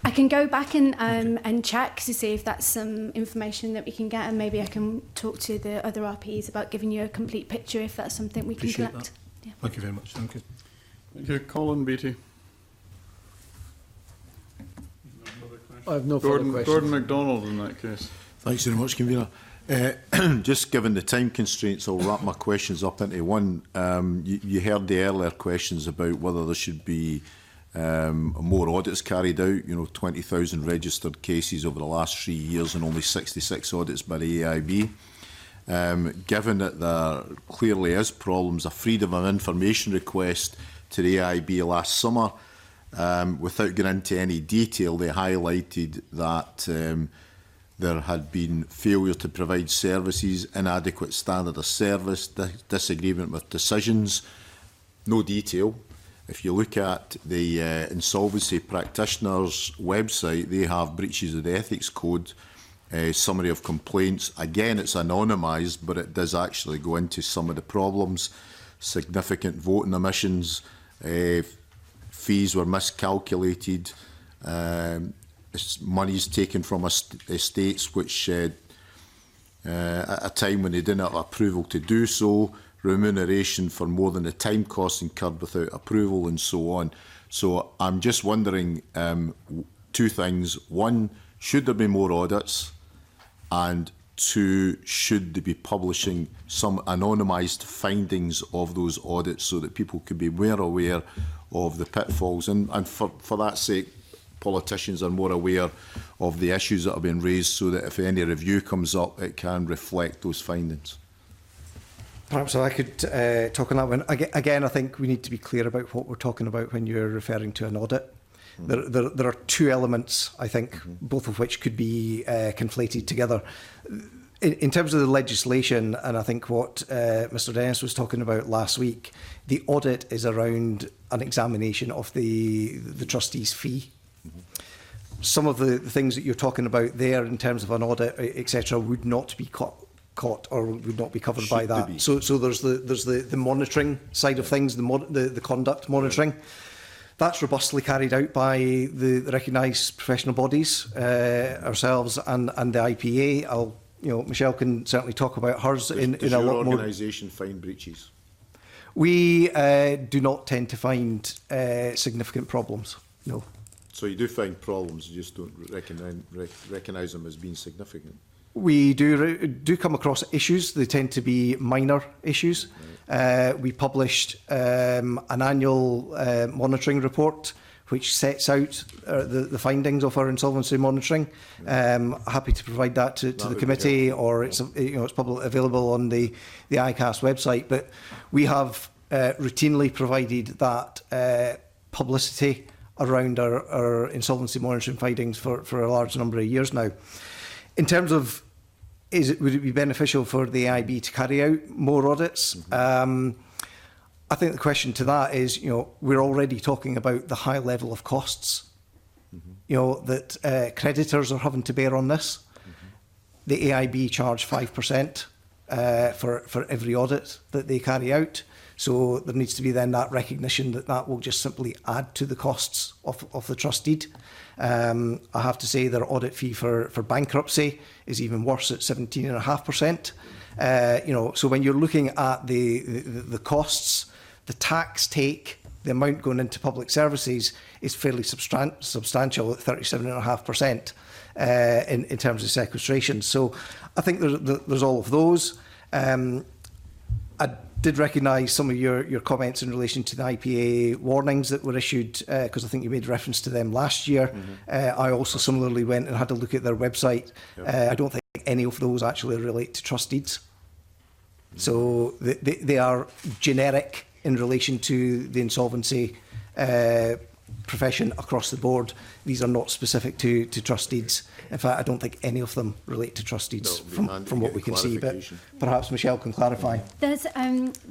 I can go back and check to see if that's some information that we can get, and maybe I can talk to the other RPs about giving you a complete picture if that's something we can collect. Yeah. Thank you very much. Thank you. Thank you. Colin Beattie. I have no further questions. Gordon MacDonald in that case. Thanks very much, Convener. Just given the time constraints, I'll wrap my questions up into one. You heard the earlier questions about whether there should be more audits carried out. 20,000 registered cases over the last 3 years and only 66 audits by the AIB. Given that there clearly is problems, a freedom of information request to the AIB last summer, without getting into any detail, they highlighted that there had been failure to provide services, inadequate standard of service, disagreement with decisions. No detail. If you look at the Insolvency Practitioners website, they have breaches of the ethics code, summary of complaints. Again, it's anonymised, but it does actually go into some of the problems. Significant voting omissions, fees were miscalculated, monies taken from estates which at a time when they didn't have approval to do so, remuneration for more than the time costs incurred without approval, and so on. So I'm just wondering two things. One, should there be more audits? And two, should they be publishing some anonymised findings of those audits so that people could be more aware of the pitfalls? And for that sake, politicians are more aware of the issues that have been raised, so that if any review comes up, it can reflect those findings. Perhaps I could talk on that one. Again, I think we need to be clear about what we're talking about when you're referring to an audit. There are two elements, I think, both of which could be conflated together. In terms of the legislation, and I think what Mr Dennis was talking about last week, the audit is around an examination of the trustee's fee. Some of the things that you're talking about there in terms of an audit, etc., would not be caught or would not be covered by that. So there's the monitoring side of things, the conduct monitoring. That's robustly carried out by the recognised professional bodies, ourselves and the IPA. Michelle can certainly talk about hers in a lot more. Does your organisation find breaches? We do not tend to find significant problems, no. So you do find problems, you just don't recognise them as being significant? We do come across issues. They tend to be minor issues. Right. We published an annual monitoring report which sets out the findings of our insolvency monitoring. Happy to provide that to the committee, or it's publicly available on the ICAS website. But we have routinely provided that publicity around our insolvency monitoring findings for a large number of years now. In terms of would it be beneficial for the AIB to carry out more audits? I think the question to that is, we're already talking about the high level of costs, that creditors are having to bear on this. The AIB charge 5% for every audit that they carry out. So there needs to be then that recognition that will just simply add to the costs of the trustee. I have to say their audit fee for bankruptcy is even worse at 17.5%. So when you're looking at the costs, the tax take, the amount going into public services is fairly substantial at 37.5% in terms of sequestration. So I think there's all of those. I did recognise some of your comments in relation to the IPA warnings that were issued, because I think you made reference to them last year. I also similarly went and had a look at their website. I don't think any of those actually relate to trustees. So they are generic in relation to the insolvency profession across the board. These are not specific to trustees. In fact, I don't think any of them relate to trustees from what we can see, but perhaps Michelle can clarify. There's,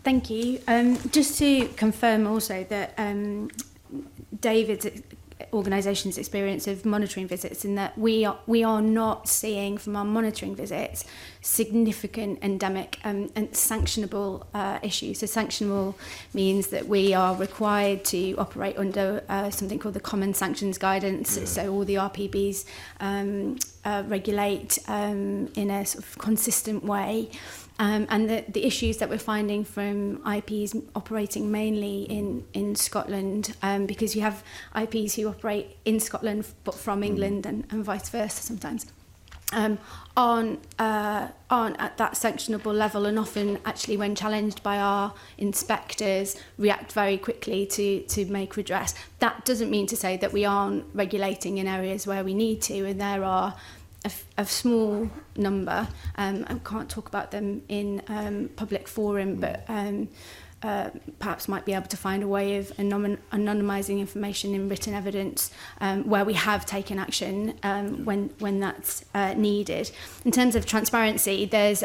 thank you. Just to confirm also that David's organisation's experience of monitoring visits, in that we are not seeing from our monitoring visits significant endemic and sanctionable issues. So sanctionable means that we are required to operate under something called the Common Sanctions Guidance. Yeah. So all the RPBs regulate in a sort of consistent way. And the issues that we're finding from IPs operating mainly in Scotland, because you have IPs who operate in Scotland but from England and vice versa sometimes, aren't at that sanctionable level, and often actually when challenged by our inspectors react very quickly to make redress. That doesn't mean to say that we aren't regulating in areas where we need to, and there are a small number. I can't talk about them in public forum, but perhaps might be able to find a way of anonymising information in written evidence where we have taken action when that's needed. In terms of transparency, there's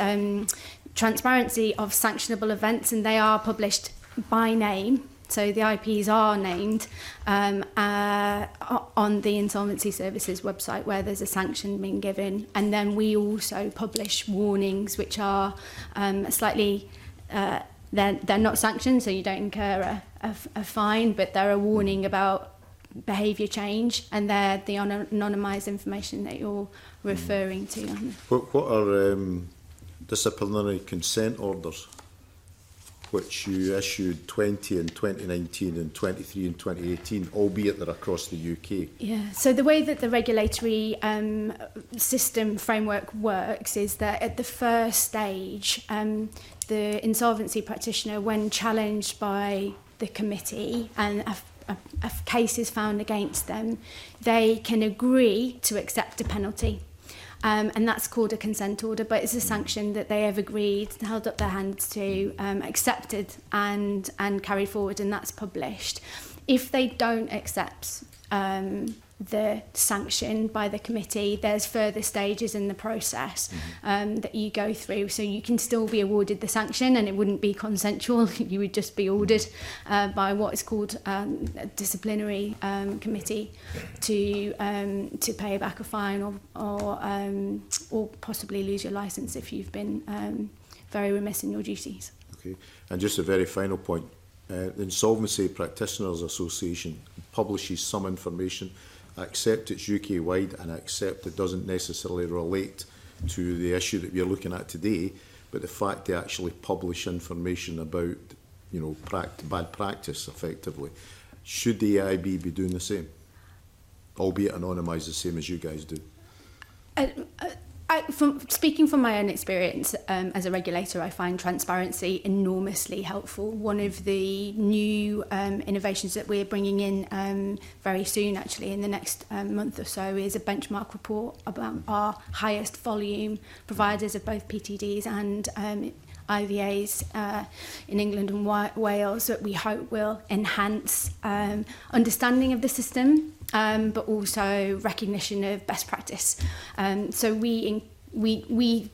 transparency of sanctionable events, and they are published by name. So the IPs are named on the Insolvency Services website where there's a sanction being given. And then we also publish warnings, which are slightly, they're not sanctioned, so you don't incur a fine, but they're a warning about behaviour change, and they're the anonymised information that you're referring to. What are disciplinary consent orders, which you issued 20 in 2019 and 23 in 2018, albeit they're across the UK? Yeah, so the way that the regulatory system framework works is that at the first stage, the insolvency practitioner, when challenged by the committee and a case is found against them, they can agree to accept a penalty. And that's called a consent order, but it's a sanction that they have agreed, held up their hands to, accepted and carried forward, and that's published. If they don't accept the sanction by the committee, there's further stages in the process that you go through. So you can still be awarded the sanction, and it wouldn't be consensual. You would just be ordered by what is called a disciplinary committee to pay back a fine or possibly lose your licence if you've been very remiss in your duties. Okay, and just a very final point. The Insolvency Practitioners Association publishes some information. I accept it's UK-wide, and I accept it doesn't necessarily relate to the issue that we're looking at today, but the fact they actually publish information about, bad practice, effectively. Should the AIB be doing the same, albeit anonymised the same as you guys do? Speaking from my own experience as a regulator, I find transparency enormously helpful. One of the new innovations that we're bringing in very soon, actually in the next month or so, is a benchmark report about our highest volume providers of both PTDs and IVAs in England and Wales that we hope will enhance understanding of the system, but also recognition of best practice. So we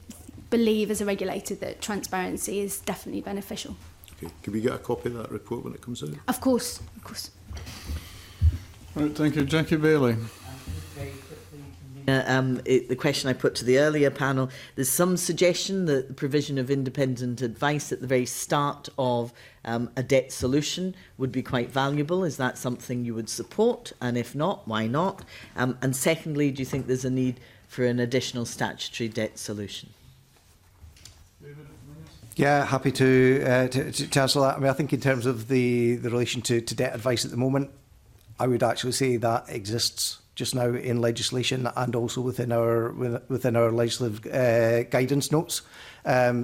believe as a regulator that transparency is definitely beneficial. Okay. Can we get a copy of that report when it comes out? Of course, of course. Right, thank you. Jackie Bailey. The question I put to the earlier panel, there's some suggestion that the provision of independent advice at the very start of a debt solution would be quite valuable. Is that something you would support? And if not, why not? And secondly, do you think there's a need for an additional statutory debt solution? Yeah, happy to answer that. I mean, I think in terms of the relation to debt advice at the moment, I would actually say that exists just now in legislation and also within our legislative guidance notes.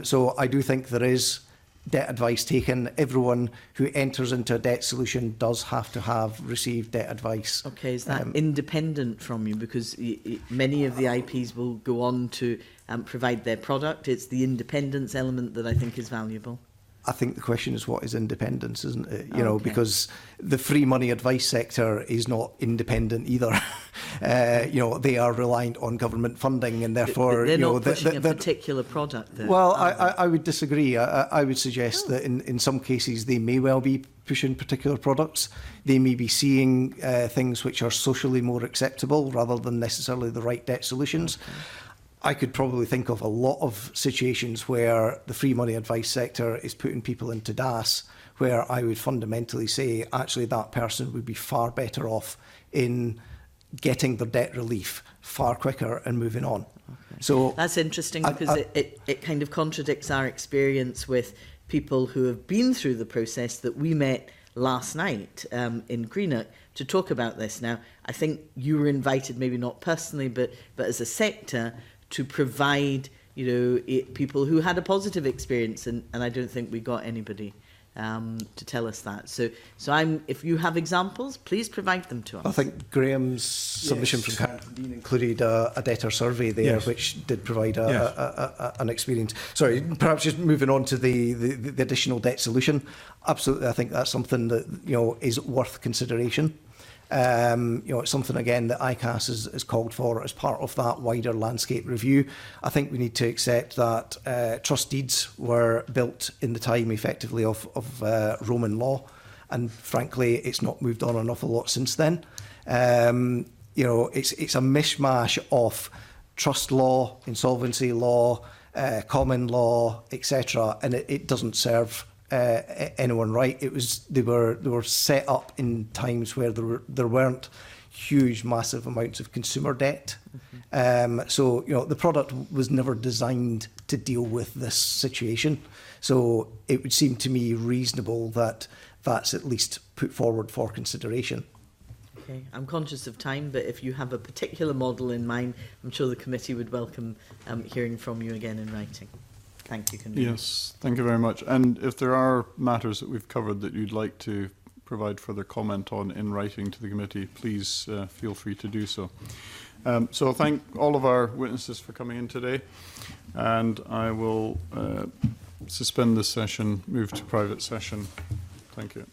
So I do think there is debt advice taken. Everyone who enters into a debt solution does have to have received debt advice. Okay, is that independent from you? Because many of the IPs will go on to provide their product. It's the independence element that I think is valuable. I think the question is what is independence, isn't it? You know, because the free money advice sector is not independent either. You know, they are reliant on government funding, and therefore, they're you know, not pushing a particular product. There. Well, I would disagree. I would suggest that in some cases they may well be pushing particular products. They may be seeing things which are socially more acceptable rather than necessarily the right debt solutions. Okay. I could probably think of a lot of situations where the free money advice sector is putting people into DAS, where I would fundamentally say actually that person would be far better off in getting their debt relief far quicker and moving on. Okay. So that's interesting because it kind of contradicts our experience with people who have been through the process that we met last night in Greenock to talk about this. Now, I think you were invited, maybe not personally, but as a sector, to provide, you know, people who had a positive experience, and I don't think we got anybody to tell us that. So if you have examples, please provide them to us. I think Graham's submission from Carrington Dean included a debtor survey there, which did provide an experience. Sorry, perhaps just moving on to the additional debt solution. Absolutely, I think that's something that, you know, is worth consideration. You know, it's something again that ICAS is called for as part of that wider landscape review. I think we need to accept that trust deeds were built in the time effectively of Roman law, and frankly it's not moved on an awful lot since then. You know, it's a mishmash of trust law, insolvency law, common law, etc., and it doesn't serve anyone right. They were set up in times where there weren't huge, massive amounts of consumer debt. So, you know, the product was never designed to deal with this situation. So it would seem to me reasonable that that's at least put forward for consideration. Okay, I'm conscious of time, but if you have a particular model in mind, I'm sure the committee would welcome hearing from you again in writing. Thank you, Convener. Yes, thank you very much. And if there are matters that we've covered that you'd like to provide further comment on in writing to the committee, please feel free to do so. So I'll thank all of our witnesses for coming in today, and I will suspend this session, move to private session. Thank you.